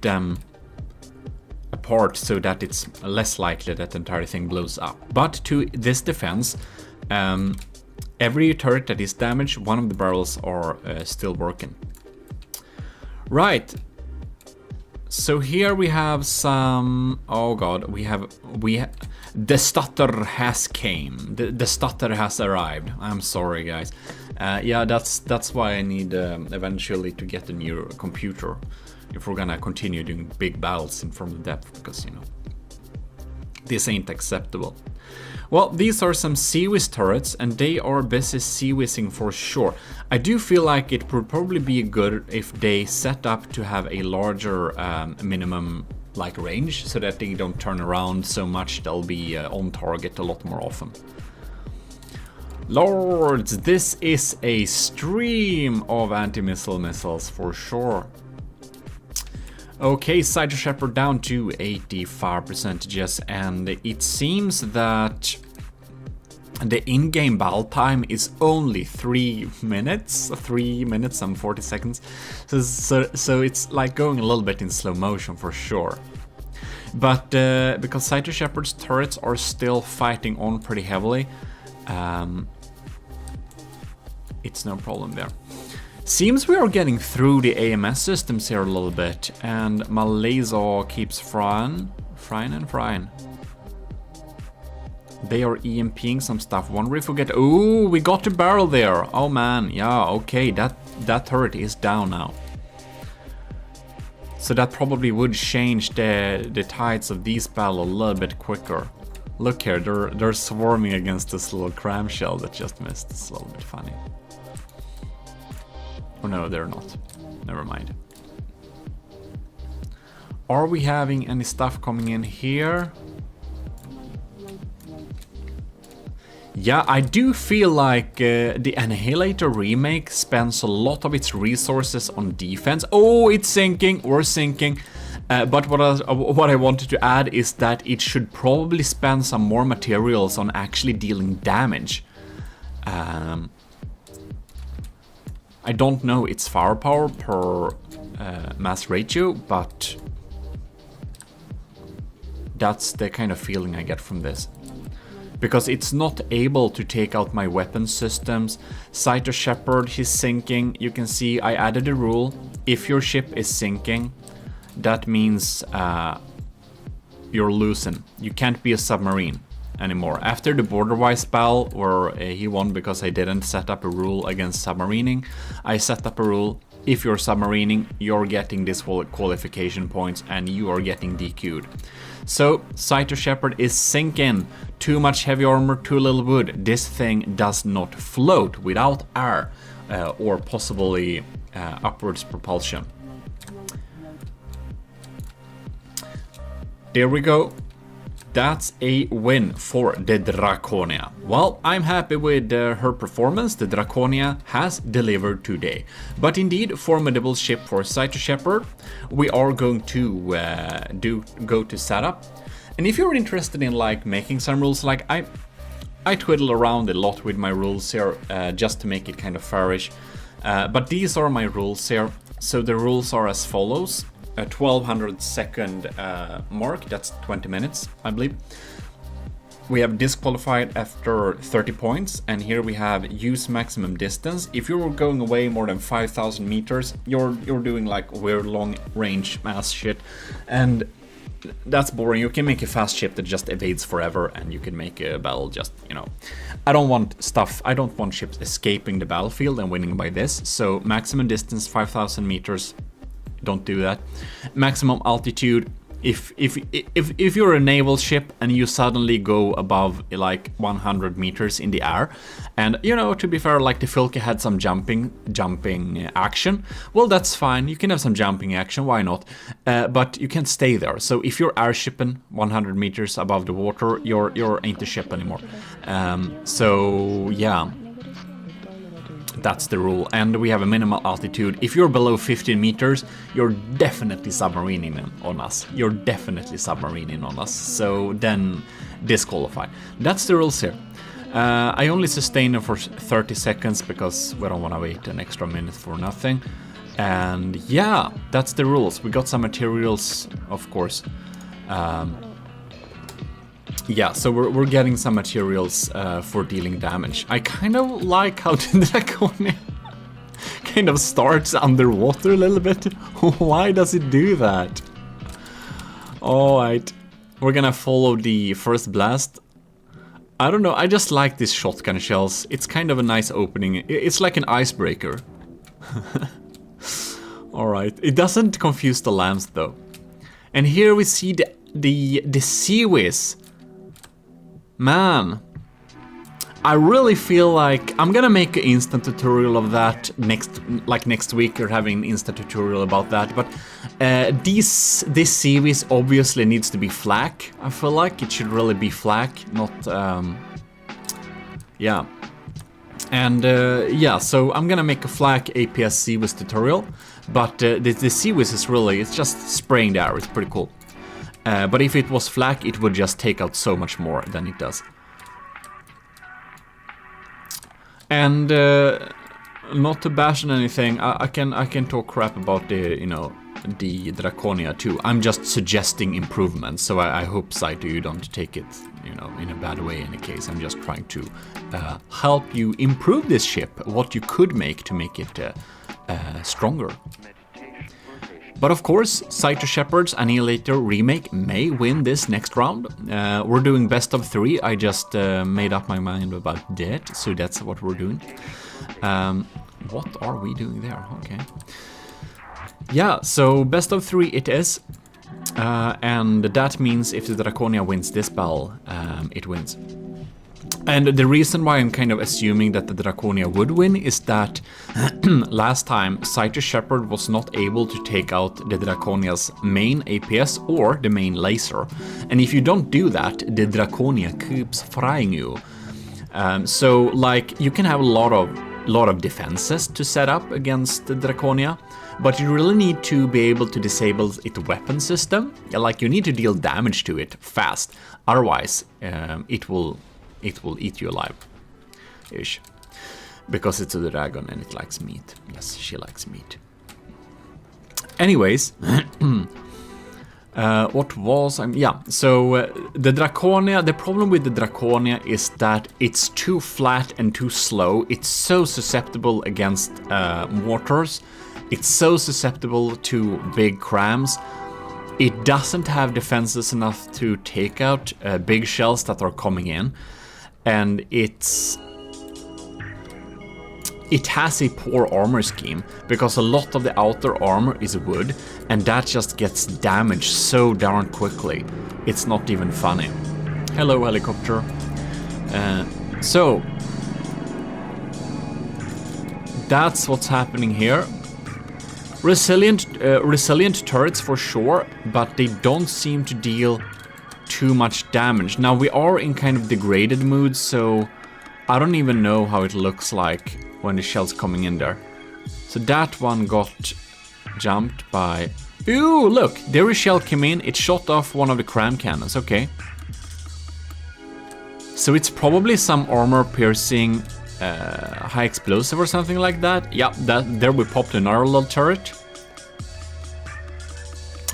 them apart, so that it's less likely that the entire thing blows up. But to this defense, every turret that is damaged, one of the barrels are still working. Right. So here we have some. Oh god, we have the stutter has came. The stutter has arrived. I'm sorry, guys. Yeah, that's why I need eventually to get a new computer if we're gonna continue doing big battles in from the depth, because you know this ain't acceptable. Well, these are some Seawiz turrets, and they are busy Seawizing for sure. I do feel like it would probably be good if they set up to have a larger minimum like range, so that they don't turn around so much. They'll be on target a lot more often. Lords, this is a stream of anti-missile missiles for sure. Okay, Cyto Shepherd down to 85%, and it seems that the in-game battle time is only 3 minutes and 40 seconds. So it's like going a little bit in slow motion for sure. But because Cyto Shepherd's turrets are still fighting on pretty heavily, it's no problem there. Seems we are getting through the AMS systems here a little bit, and my laser keeps frying. They are EMPing some stuff. Wonder if we get... Ooh, we got the barrel there. Oh man, yeah, okay, that turret is down now. So that probably would change the tides of these battle a little bit quicker. Look here, they're swarming against this little clamshell that just missed. It's a little bit funny. Oh no, they're not. Never mind. Are we having any stuff coming in here? Yeah, I do feel like the Annihilator remake spends a lot of its resources on defense. Oh, it's sinking. We're sinking. But what I wanted to add is that it should probably spend some more materials on actually dealing damage. I don't know its firepower per mass ratio, but that's the kind of feeling I get from this. Because it's not able to take out my weapon systems. Cyto Shepherd, he's sinking. You can see I added a rule. If your ship is sinking, that means you're losing. You can't be a submarine anymore. After the Borderwise battle, where he won because I didn't set up a rule against submarining, I set up a rule. If you're submarining, you're getting this qualification points and you are getting DQ'd. So, Cyto Shepherd is sinking. Too much heavy armor, too little wood. This thing does not float without air or possibly upwards propulsion. There we go. That's a win for the Draconia. Well, I'm happy with her performance. The Draconia has delivered today. But indeed, formidable ship for Cyto Shepherd. We are going to go to setup. And if you're interested in like making some rules, like I twiddle around a lot with my rules here just to make it kind of fairish. But these are my rules here. So the rules are as follows. A 1200 second mark, that's 20 minutes, I believe. We have disqualified after 30 points, and here we have use maximum distance. If you're going away more than 5,000 meters, you're doing like weird long range mass shit, and that's boring. You can make a fast ship that just evades forever, and you can make a battle just, you know. I don't want ships escaping the battlefield and winning by this, so maximum distance 5,000 meters. Don't do that. Maximum altitude if you're a naval ship and you suddenly go above like 100 meters in the air, and you know, to be fair, like the Filka had some jumping action, well, that's fine, you can have some jumping action, why not, but you can't stay there. So if you're airshipping 100 meters above the water, you're ain't a ship anymore. So yeah, that's the rule, and we have a minimal altitude. If you're below 15 meters, you're definitely submarining on us. You're definitely submarining on us, so then disqualify. That's the rules here. I only sustain them for 30 seconds because we don't want to wait an extra minute for nothing. And yeah, that's the rules. We got some materials, of course. Yeah, so we're getting some materials for dealing damage. I kind of like how the Draconia kind of starts underwater a little bit. Why does it do that? Alright, we're gonna follow the first blast. I don't know, I just like these shotgun shells. It's kind of a nice opening. It's like an icebreaker. Alright, it doesn't confuse the lambs though. And here we see the sea whiz. Man, I really feel like I'm gonna make an instant tutorial of that next week. We're having an instant tutorial about that, but this series obviously needs to be flak. I feel like it should really be flak, not yeah. And yeah, so I'm gonna make a flak APS series tutorial, but the series is really, it's just spraying the air. It's pretty cool. But if it was flak, it would just take out so much more than it does. And not to bash on anything, I can talk crap about the, you know, the Draconia too. I'm just suggesting improvements, so I hope, Saito, you don't take it, you know, in a bad way in any case. I'm just trying to help you improve this ship, what you could make to make it stronger. But of course, Saito Shepard's Annihilator remake may win this next round. We're doing best of 3. I just made up my mind about that, so that's what we're doing. What are we doing there? Okay. Yeah, so best of 3 it is. And that means if the Draconia wins this battle, it wins. And the reason why I'm kind of assuming that the Draconia would win is that last time Saito Shepard was not able to take out the Draconia's main APS or the main laser. And if you don't do that, the Draconia keeps frying you. So like you can have a lot of defenses to set up against the Draconia, but you really need to be able to disable its weapon system. Like you need to deal damage to it fast, otherwise it will eat you alive, ish, because it's a dragon and it likes meat. Yes, she likes meat. Anyways, what was yeah? So the Draconia. The problem with the Draconia is that it's too flat and too slow. It's so susceptible against mortars. It's so susceptible to big crams. It doesn't have defenses enough to take out big shells that are coming in. And it has a poor armor scheme because a lot of the outer armor is wood, and that just gets damaged so darn quickly. It's not even funny. Hello, helicopter. So that's what's happening here. Resilient turrets for sure, but they don't seem to deal too much damage. Now we are in kind of degraded mood, so I don't even know how it looks like when the shell's coming in there. So that one got jumped by... Ooh, look! There a shell came in, it shot off one of the cram cannons, okay. So it's probably some armor-piercing high explosive or something like that. Yeah, there we popped another little turret.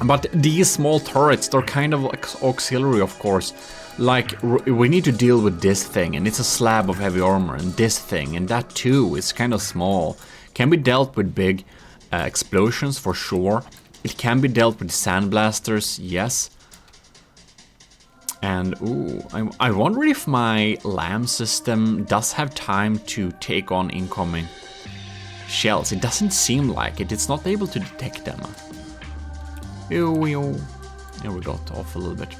But these small turrets, they're kind of like auxiliary, of course. Like, we need to deal with this thing, and it's a slab of heavy armor, and this thing, and that too is kind of small. Can be dealt with big explosions, for sure. It can be dealt with sandblasters, yes. And, ooh, I wonder if my LAM system does have time to take on incoming shells. It doesn't seem like it. It's not able to detect them. Ew. Here we got off a little bit.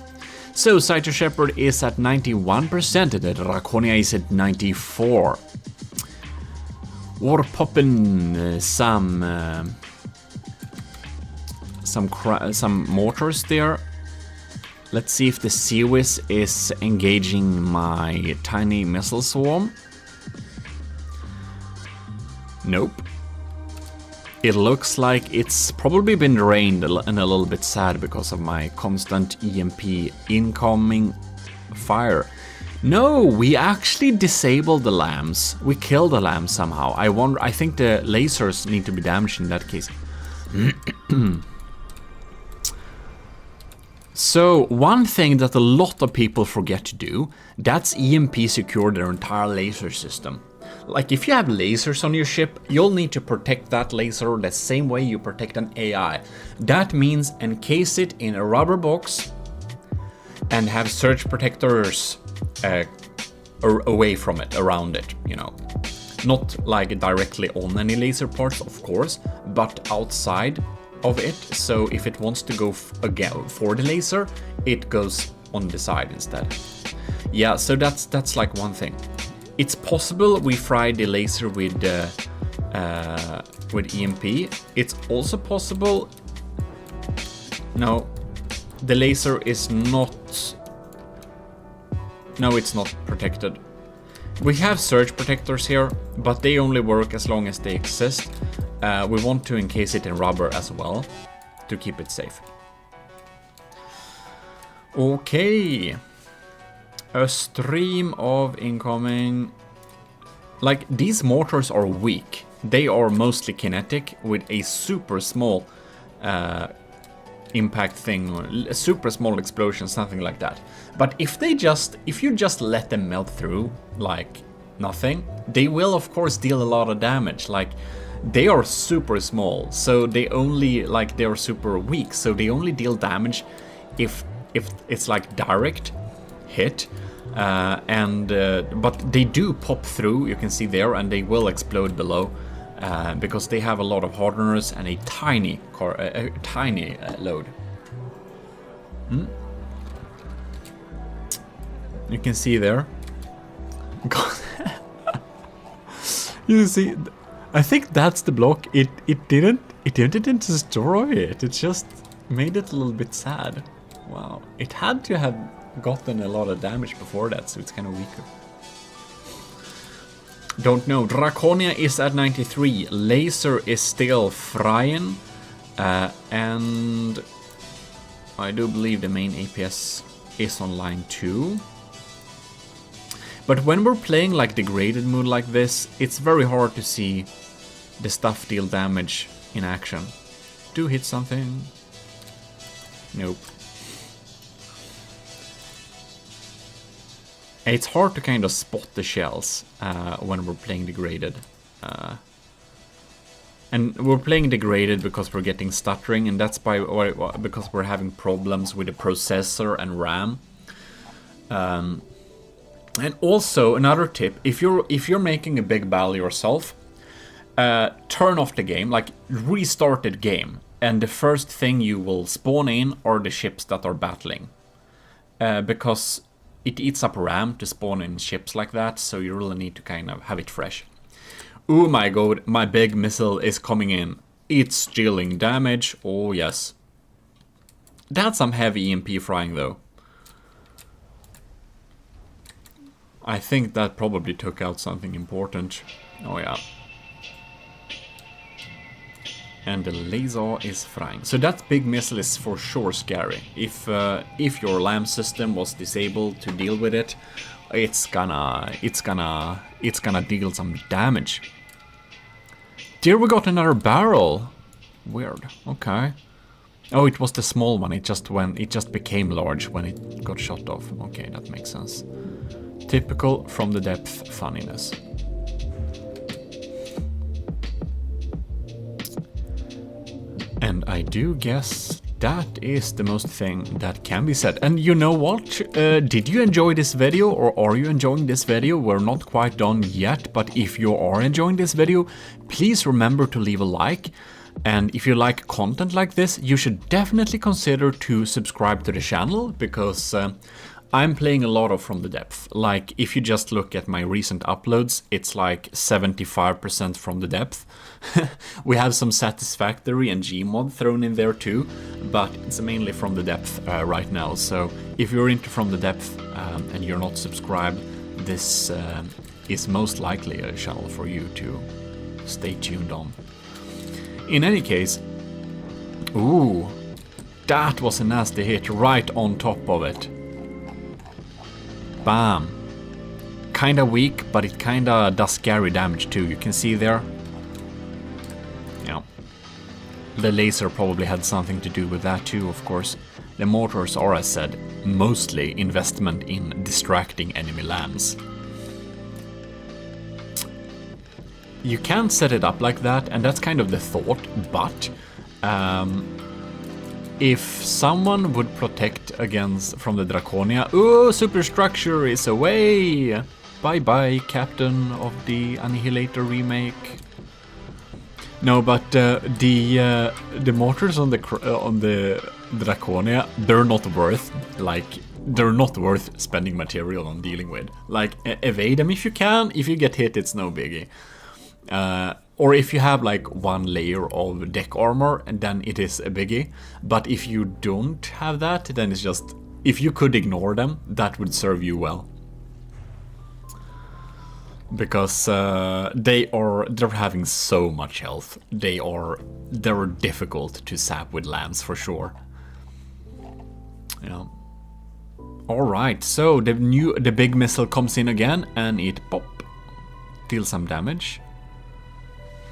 So, Cyto Shepherd is at 91%, and the Draconia is at 94%. We're popping some mortars there. Let's see if the Seawiz is engaging my tiny missile swarm. Nope. It looks like it's probably been drained and a little bit sad because of my constant EMP incoming fire. No, we actually disabled the lambs. We killed the lambs somehow. I think the lasers need to be damaged in that case. So, one thing that a lot of people forget to do, that's EMP secure their entire laser system. Like, if you have lasers on your ship, you'll need to protect that laser the same way you protect an AI. That means encase it in a rubber box and have surge protectors away from it, around it, you know. Not like directly on any laser parts, of course, but outside of it. So if it wants to go again for the laser, it goes on the side instead. Yeah, so that's like one thing. It's possible we fry the laser with EMP. It's also possible. No, the laser is not. No, it's not protected. We have surge protectors here, but they only work as long as they exist. We want to encase it in rubber as well to keep it safe. Okay. A stream of incoming. Like, these mortars are weak. They are mostly kinetic with a super small impact thing, or a super small explosion, something like that. But if you just let them melt through like nothing, they will of course deal a lot of damage. Like, they are super small, so they are super weak, so they only deal damage if it's like direct hit. But they do pop through, you can see there, and they will explode below because they have a lot of hardeners and a tiny load. You can see there. You see, I think that's the block. It didn't destroy it. It just made it a little bit sad. Wow, it had to have gotten a lot of damage before that, so it's kind of weaker. Don't know. Draconia is at 93. Laser is still frying. And I do believe the main APS is on line 2. But when we're playing like degraded mode like this, it's very hard to see the stuff deal damage in action. Do hit something? Nope. It's hard to kind of spot the shells when we're playing degraded. And we're playing degraded because we're getting stuttering, and that's because we're having problems with the processor and RAM. And also another tip: if you're making a big battle yourself, turn off the game, like restart the game, and the first thing you will spawn in are the ships that are battling, because it eats up RAM to spawn in ships like that, so you really need to kind of have it fresh. Oh my god, my big missile is coming in. It's dealing damage, oh yes. That's some heavy EMP frying though. I think that probably took out something important. Oh yeah. And the laser is frying. So that big missile is for sure scary. If your lamb system was disabled to deal with it, it's gonna deal some damage. There we got another barrel. Weird. Okay. Oh, it was the small one. It just became large when it got shot off. Okay, that makes sense. Typical from the depth funniness. And I do guess that is the most thing that can be said. And you know what? Did you enjoy this video, or are you enjoying this video? We're not quite done yet, but if you are enjoying this video, please remember to leave a like. And if you like content like this, you should definitely consider to subscribe to the channel, because I'm playing a lot of From the Depth. Like, if you just look at my recent uploads, it's like 75% From the Depth. We have some Satisfactory and Gmod thrown in there too, but it's mainly From the Depth right now. So if you're into From the Depth and you're not subscribed, this is most likely a channel for you to stay tuned on. In any case, ooh, that was a nasty hit right on top of it. Bam. Kinda weak, but it kinda does scary damage too. You can see there. Yeah. The laser probably had something to do with that too, of course. The mortars are, as said, mostly investment in distracting enemy lands. You can set it up like that, and that's kind of the thought, but if someone would protect against from the Draconia... Oh, superstructure is away! Bye-bye, Captain of the Annihilator remake. No, but the mortars on the Draconia, they're not worth, like, they're not worth spending material on dealing with. Like, evade them if you can. If you get hit, it's no biggie. Or if you have like one layer of deck armor, and then it is a biggie. But if you don't have that, then it's just, if you could ignore them, that would serve you well. Because they're having so much health. They're difficult to sap with lands for sure. Yeah. Alright, so the big missile comes in again, and it pop deals some damage.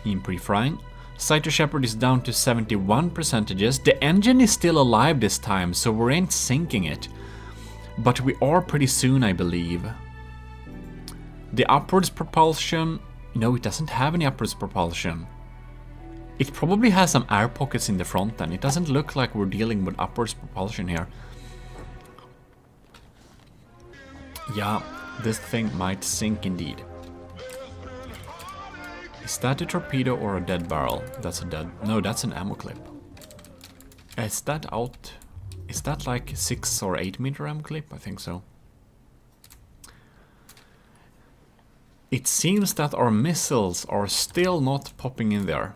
In pre-frying. Cyto Shepherd is down to 71%. The engine is still alive this time, so we ain't sinking it. But we are pretty soon, I believe. The upwards propulsion... No, it doesn't have any upwards propulsion. It probably has some air pockets in the front then. It doesn't look like we're dealing with upwards propulsion here. Yeah, this thing might sink indeed. Is that a torpedo or a dead barrel? That's a dead... No, that's an ammo clip. Is that out... Is that like 6 or 8 meter ammo clip? I think so. It seems that our missiles are still not popping in there.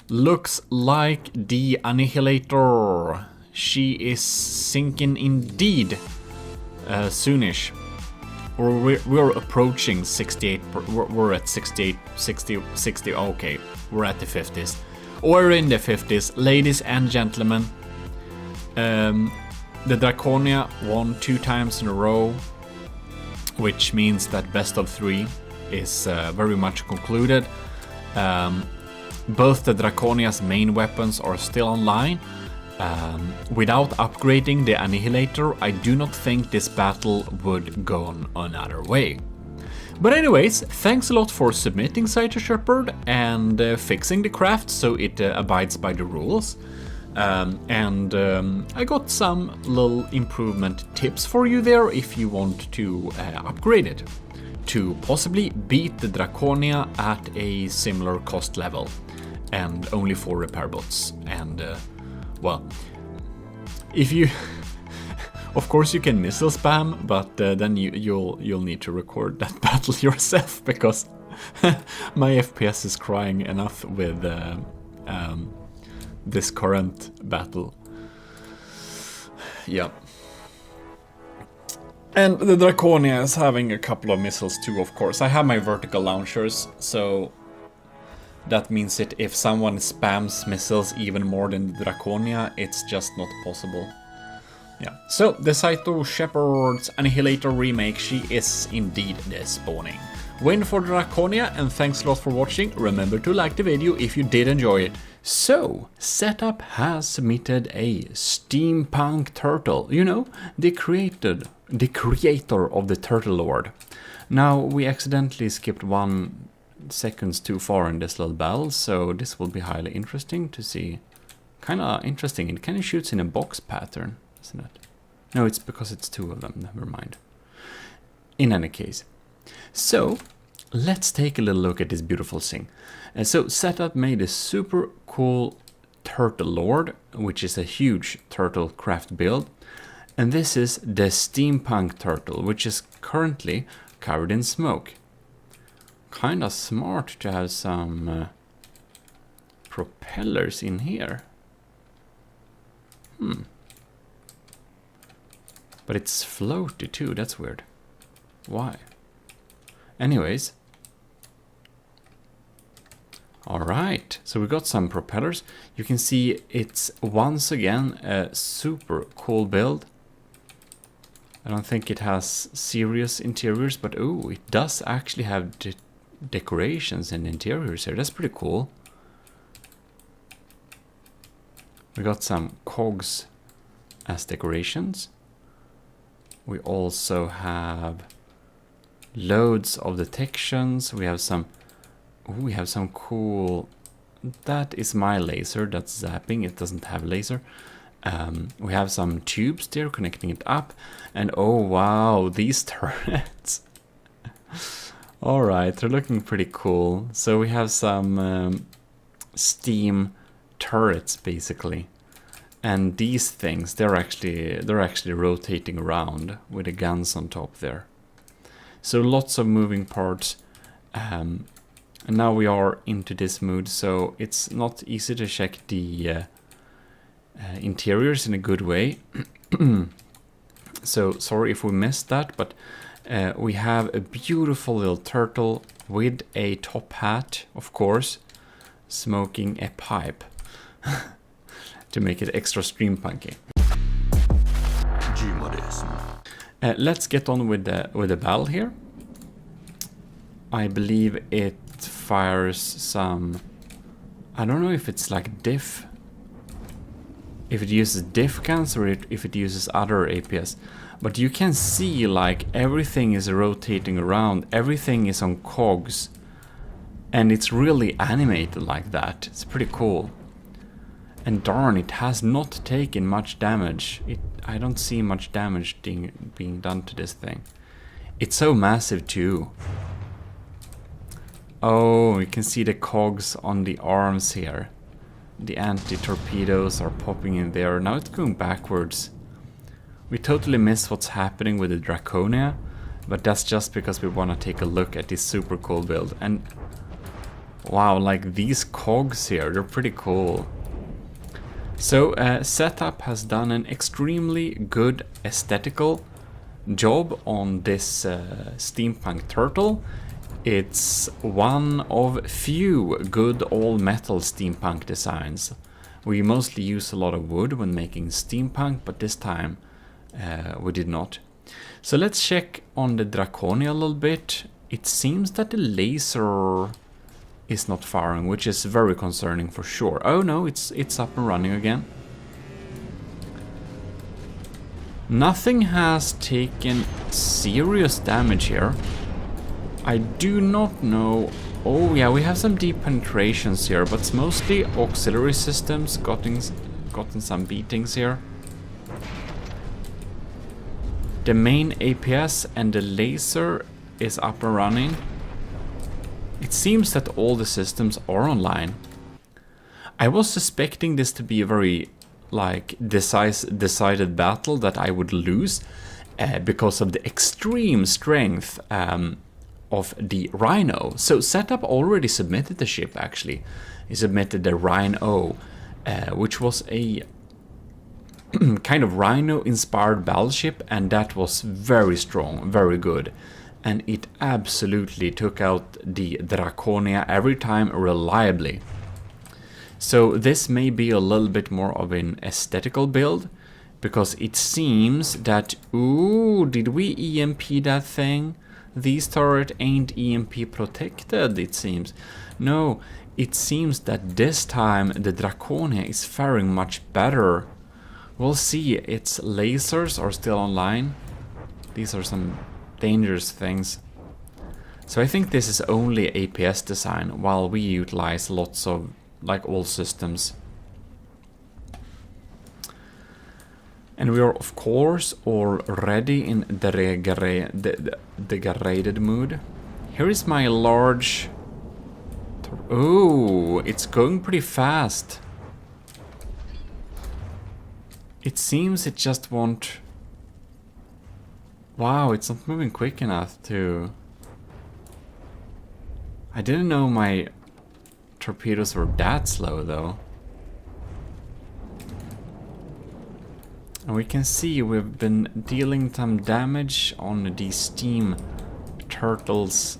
Looks like the Annihilator. She is sinking indeed. Soonish. We're approaching 68, we're at 68, 60, okay, we're at the 50s. We're in the 50s, ladies and gentlemen. The Draconia won 2 times in a row, which means that best of 3 is very much concluded. Both the Draconia's main weapons are still online. Without upgrading the Annihilator, I do not think this battle would go on another way. But anyways, thanks a lot for submitting Cyto Shepherd and fixing the craft so it abides by the rules. I got some little improvement tips for you there if you want to upgrade it to possibly beat the Draconia at a similar cost level, and only 4 repair bots. And well, if you, of course, you can missile spam, but then you'll need to record that battle yourself, because my FPS is crying enough with this current battle. Yeah. And the Draconia is having a couple of missiles too, of course. I have my vertical launchers, so that means that if someone spams missiles even more than the Draconia, it's just not possible. Yeah. So, the Cyto Shepherd's Annihilator remake, she is indeed the spawning. Win for Draconia, and thanks a lot for watching. Remember to like the video if you did enjoy it. So, Setup has submitted a steampunk turtle. You know, the creator of the Turtle Lord. Now, we accidentally skipped 1 seconds too far in this little battle, so this will be highly interesting to see. Kinda interesting. It kinda shoots in a box pattern, isn't it? No, it's because it's 2 of them. Never mind. In any case. So, let's take a little look at this beautiful thing. And so Setup made a super cool Turtle Lord, which is a huge turtle craft build. And this is the Steampunk Turtle, which is currently covered in smoke. Kinda smart to have some propellers in here. But it's floaty too, that's weird. Why? Anyways. Alright, so we got some propellers. You can see it's once again a super cool build. I don't think it has serious interiors, but oh, it does actually have decorations and interiors here. That's pretty cool. We got some cogs as decorations. We also have loads of detections. We have some cool. That is my laser. That's zapping. It doesn't have laser. We have some tubes there connecting it up, and oh wow, these turrets. All right, they're looking pretty cool. So we have some steam turrets basically, and these things they're actually rotating around with the guns on top there. So lots of moving parts, and now we are into this mood, so it's not easy to check the interiors in a good way. So sorry if we missed that, but we have a beautiful little turtle with a top hat, of course, smoking a pipe to make it extra steampunky. GMODIST. Let's get on with the battle here. I believe it fires some. I don't know if it's like diff. If it uses diff cans or if it uses other APS. But you can see like everything is rotating around. Everything is on cogs. And it's really animated like that. It's pretty cool. And darn, it has not taken much damage. I don't see much damage being done to this thing. It's so massive too. Oh, you can see the cogs on the arms here. The anti-torpedoes are popping in there. Now it's going backwards. We totally miss what's happening with the Draconia, but that's just because we want to take a look at this super cool build. And wow, like these cogs here, they're pretty cool. So Setup has done an extremely good aesthetical job on this steampunk turtle. It's one of few good all-metal steampunk designs. We mostly use a lot of wood when making steampunk, but this time we did not. So let's check on the Draconia a little bit. It seems that the laser is not firing, which is very concerning for sure. Oh no, it's up and running again. Nothing has taken serious damage here. I do not know. Oh yeah, we have some deep penetrations here, but it's mostly auxiliary systems gotten some beatings here. The main APS and the laser is up and running. It seems that all the systems are online. I was suspecting this to be a very like decided battle that I would lose because of the extreme strength of the Rhino. So Setup already submitted the ship actually. He submitted the Rhino, which was a kind of Rhino inspired battleship, and that was very strong, very good. And it absolutely took out the Draconia every time reliably. So this may be a little bit more of an aesthetical build, because it seems that, ooh, did we EMP that thing? These turrets ain't EMP protected, it seems. No, it seems that this time the Draconia is faring much better. We'll see. Its lasers are still online. These are some dangerous things. So I think this is only APS design, while we utilize lots of, like, all systems. And we are of course already in the degraded mood. Here is my large... Oh, it's going pretty fast. It seems it just won't... Wow, it's not moving quick enough to... I didn't know my torpedoes were that slow though. And we can see we've been dealing some damage on the steam turtle's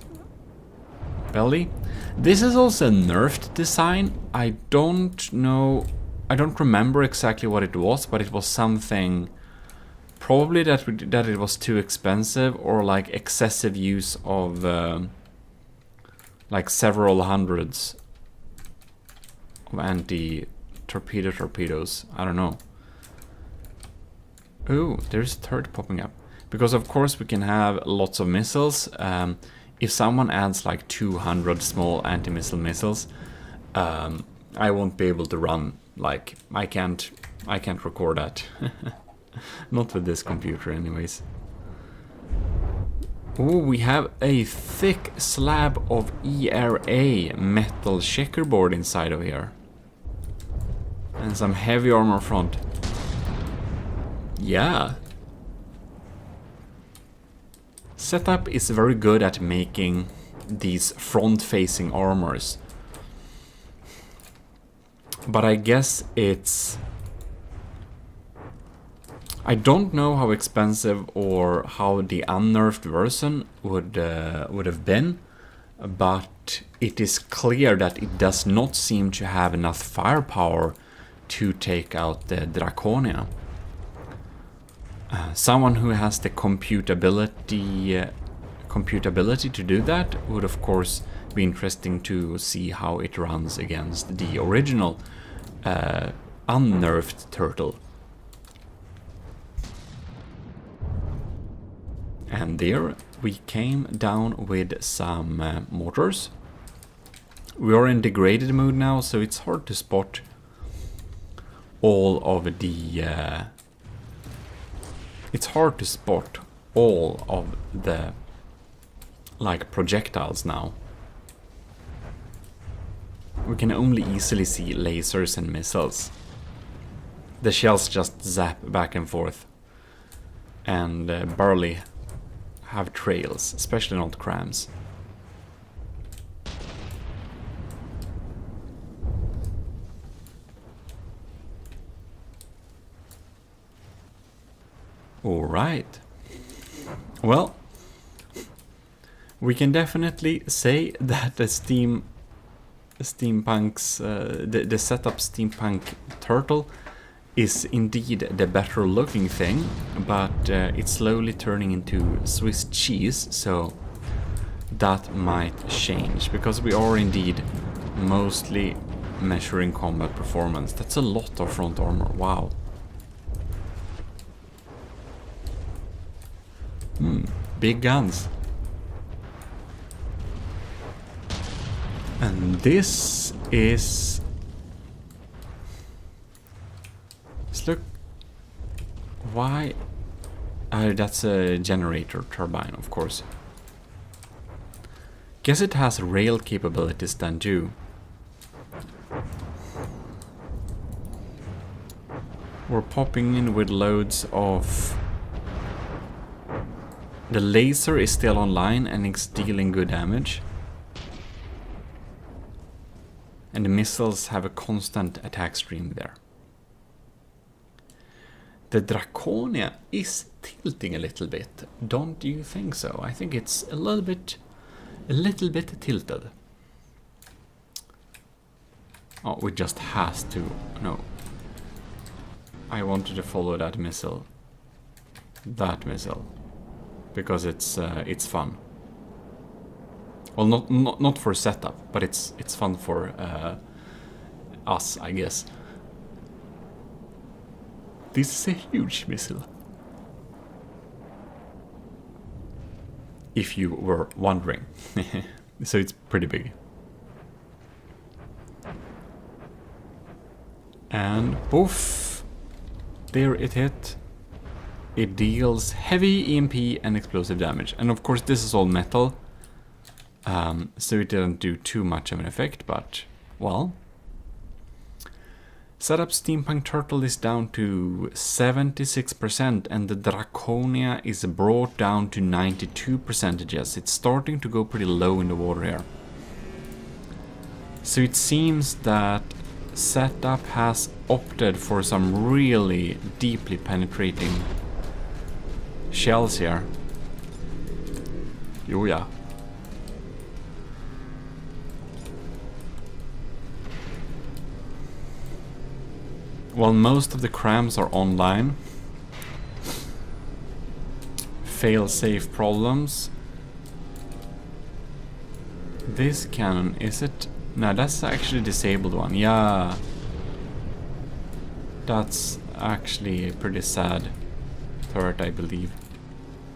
belly. This is also a nerfed design. I don't know, I don't remember exactly what it was, but it was something probably that it was too expensive, or like excessive use of like several hundreds of torpedoes. I don't know. Oh, there's a third popping up. Because of course we can have lots of missiles. If someone adds like 200 small anti-missile missiles, I won't be able to run. Like, I can't record that. Not with this computer anyways. Oh, we have a thick slab of ERA metal checkerboard inside of here. And some heavy armor front. Yeah. Setup is very good at making these front-facing armors. But I guess it's... I don't know how expensive or how the unnerfed version would have been, but it is clear that it does not seem to have enough firepower to take out the Draconia. Someone who has the computability to do that would of course be interesting to see how it runs against the original unnerfed turtle. And there we came down with some mortars. We are in degraded mode now, so it's hard to spot all of the like projectiles now. We can only easily see lasers and missiles. The shells just zap back and forth and barely have trails, especially not crams. All right. Well, we can definitely say that the setup steampunk turtle is indeed the better looking thing, but it's slowly turning into Swiss cheese, so that might change, because we are indeed mostly measuring combat performance. That's a lot of front armor, wow. Big guns. And this is... Let's look... Why? That's a generator turbine, of course. Guess it has rail capabilities then too. We're popping in with loads of... The laser is still online and it's dealing good damage. And the missiles have a constant attack stream there. The Draconia is tilting a little bit, don't you think so? I think it's a little bit tilted. Oh, we just has to, no. I wanted to follow that missile. That missile. Because it's fun. Well, not for setup, but it's fun for us, I guess. This is a huge missile. If you were wondering. So it's pretty big. And poof! There it hit. It deals heavy EMP and explosive damage. And of course this is all metal. So it didn't do too much of an effect, but, well. Setup Steampunk Turtle is down to 76% and the Draconia is brought down to 92%. It's starting to go pretty low in the water here. So it seems that Setup has opted for some really deeply penetrating shells here. Oh yeah. Well, most of the crams are online. Fail-safe problems. This cannon, is it? No, that's actually a disabled one. Yeah. That's actually a pretty sad turret, I believe.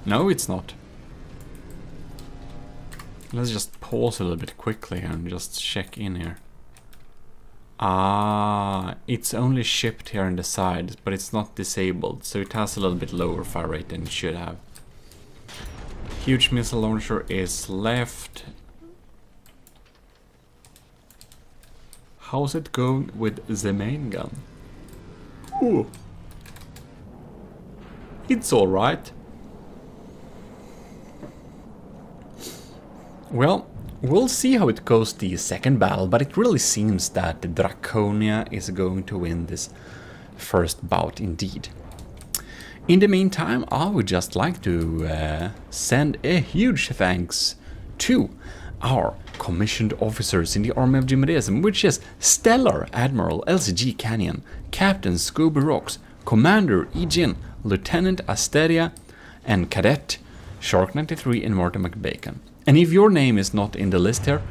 No, it's not. Let's just pause a little bit quickly and just check in here. Ah, it's only shipped here on the side, but it's not disabled, so it has a little bit lower fire rate than it should have. Huge missile launcher is left. How's it going with the main gun? Ooh. It's alright. Well, we'll see how it goes the second battle, but it really seems that the Draconia is going to win this first bout indeed. In the meantime, I would just like to send a huge thanks to our commissioned officers in the Army of GMODIST, which is Stellar Admiral LCG Canyon, Captain Scooby Rocks, Commander Ejin, Lieutenant Asteria, and Cadet Shark93 and Martin McBacon. And if your name is not in the list here,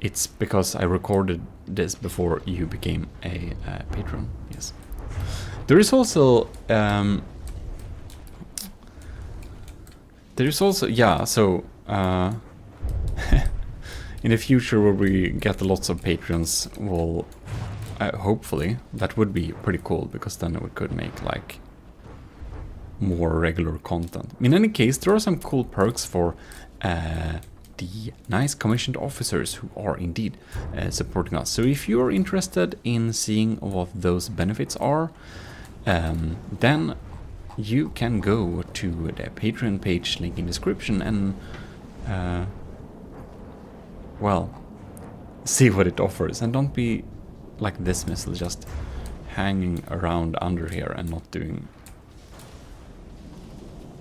it's because I recorded this before you became a patron. Yes. There is also yeah. So in the future, where we get lots of patrons, we'll hopefully that would be pretty cool, because then we could make like more regular content. In any case, there are some cool perks for the nice commissioned officers who are indeed supporting us. So if you're interested in seeing what those benefits are, then you can go to the Patreon page, link in description, and well, see what it offers. And don't be like this missile, just hanging around under here and not doing.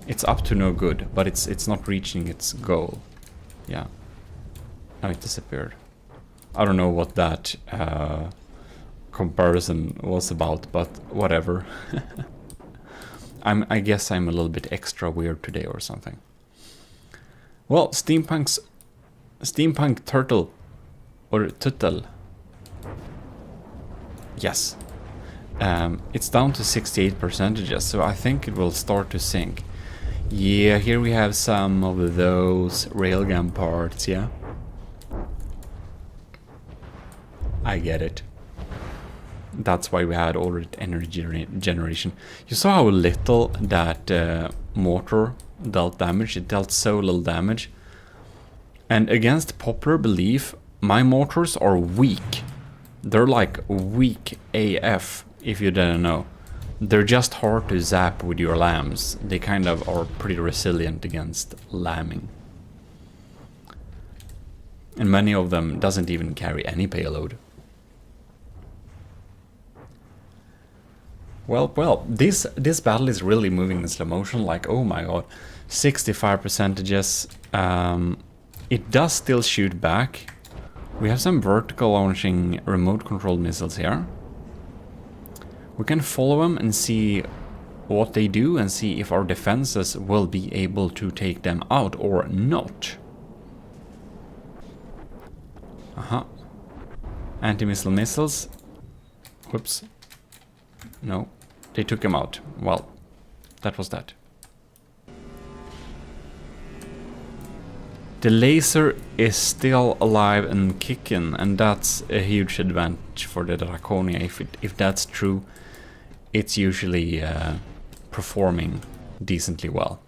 It's up to no good, but it's not reaching its goal. Yeah. Now it disappeared. I don't know what that comparison was about, but whatever. I guess I'm a little bit extra weird today or something. Well, Steampunk Turtle or Tuttle. Yes. It's down to 68%, so I think it will start to sink. Yeah, here we have some of those railgun parts, yeah. I get it. That's why we had all that energy generation. You saw how little that mortar dealt damage. It dealt so little damage. And against popular belief, my mortars are weak. They're like weak AF, if you didn't know. They're just hard to zap with your lambs. They kind of are pretty resilient against lambing. And many of them doesn't even carry any payload. Well, this battle is really moving in slow motion, like, oh my god, 65%. It does still shoot back. We have some vertical launching remote controlled missiles here. We can follow them and see what they do and see if our defenses will be able to take them out or not. Anti-missile missiles. Whoops. No, they took him out. Well, that was that. The laser is still alive and kicking, and that's a huge advantage for the Draconia. If that's true, it's usually performing decently well.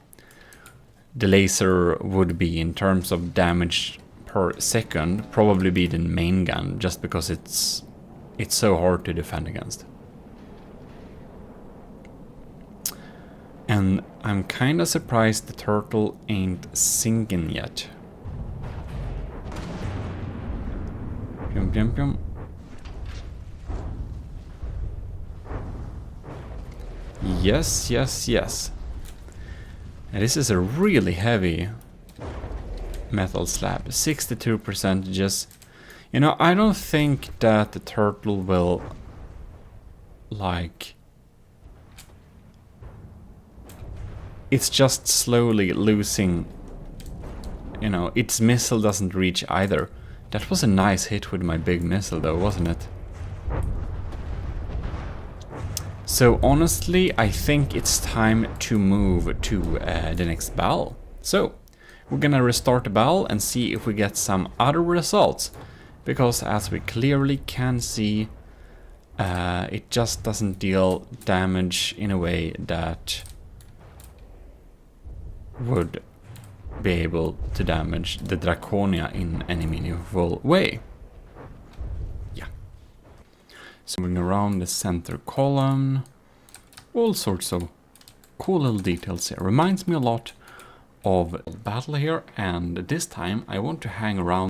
the laser would be in terms of damage per second, probably be the main gun, just because it's so hard to defend against. And I'm kinda surprised the turtle ain't sinking yet. Pium, pium, pium. Yes, yes, yes. And this is a really heavy metal slab. 62% just... You know, I don't think that the turtle will... like... It's just slowly losing... You know, its missile doesn't reach either. That was a nice hit with my big missile though, wasn't it? So honestly, I think it's time to move to the next battle. So, we're gonna restart the battle and see if we get some other results. Because as we clearly can see, it just doesn't deal damage in a way that would be able to damage the Draconia in any meaningful way. Yeah. So moving around the center column, all sorts of cool little details here. Reminds me a lot of battle here, and this time I want to hang around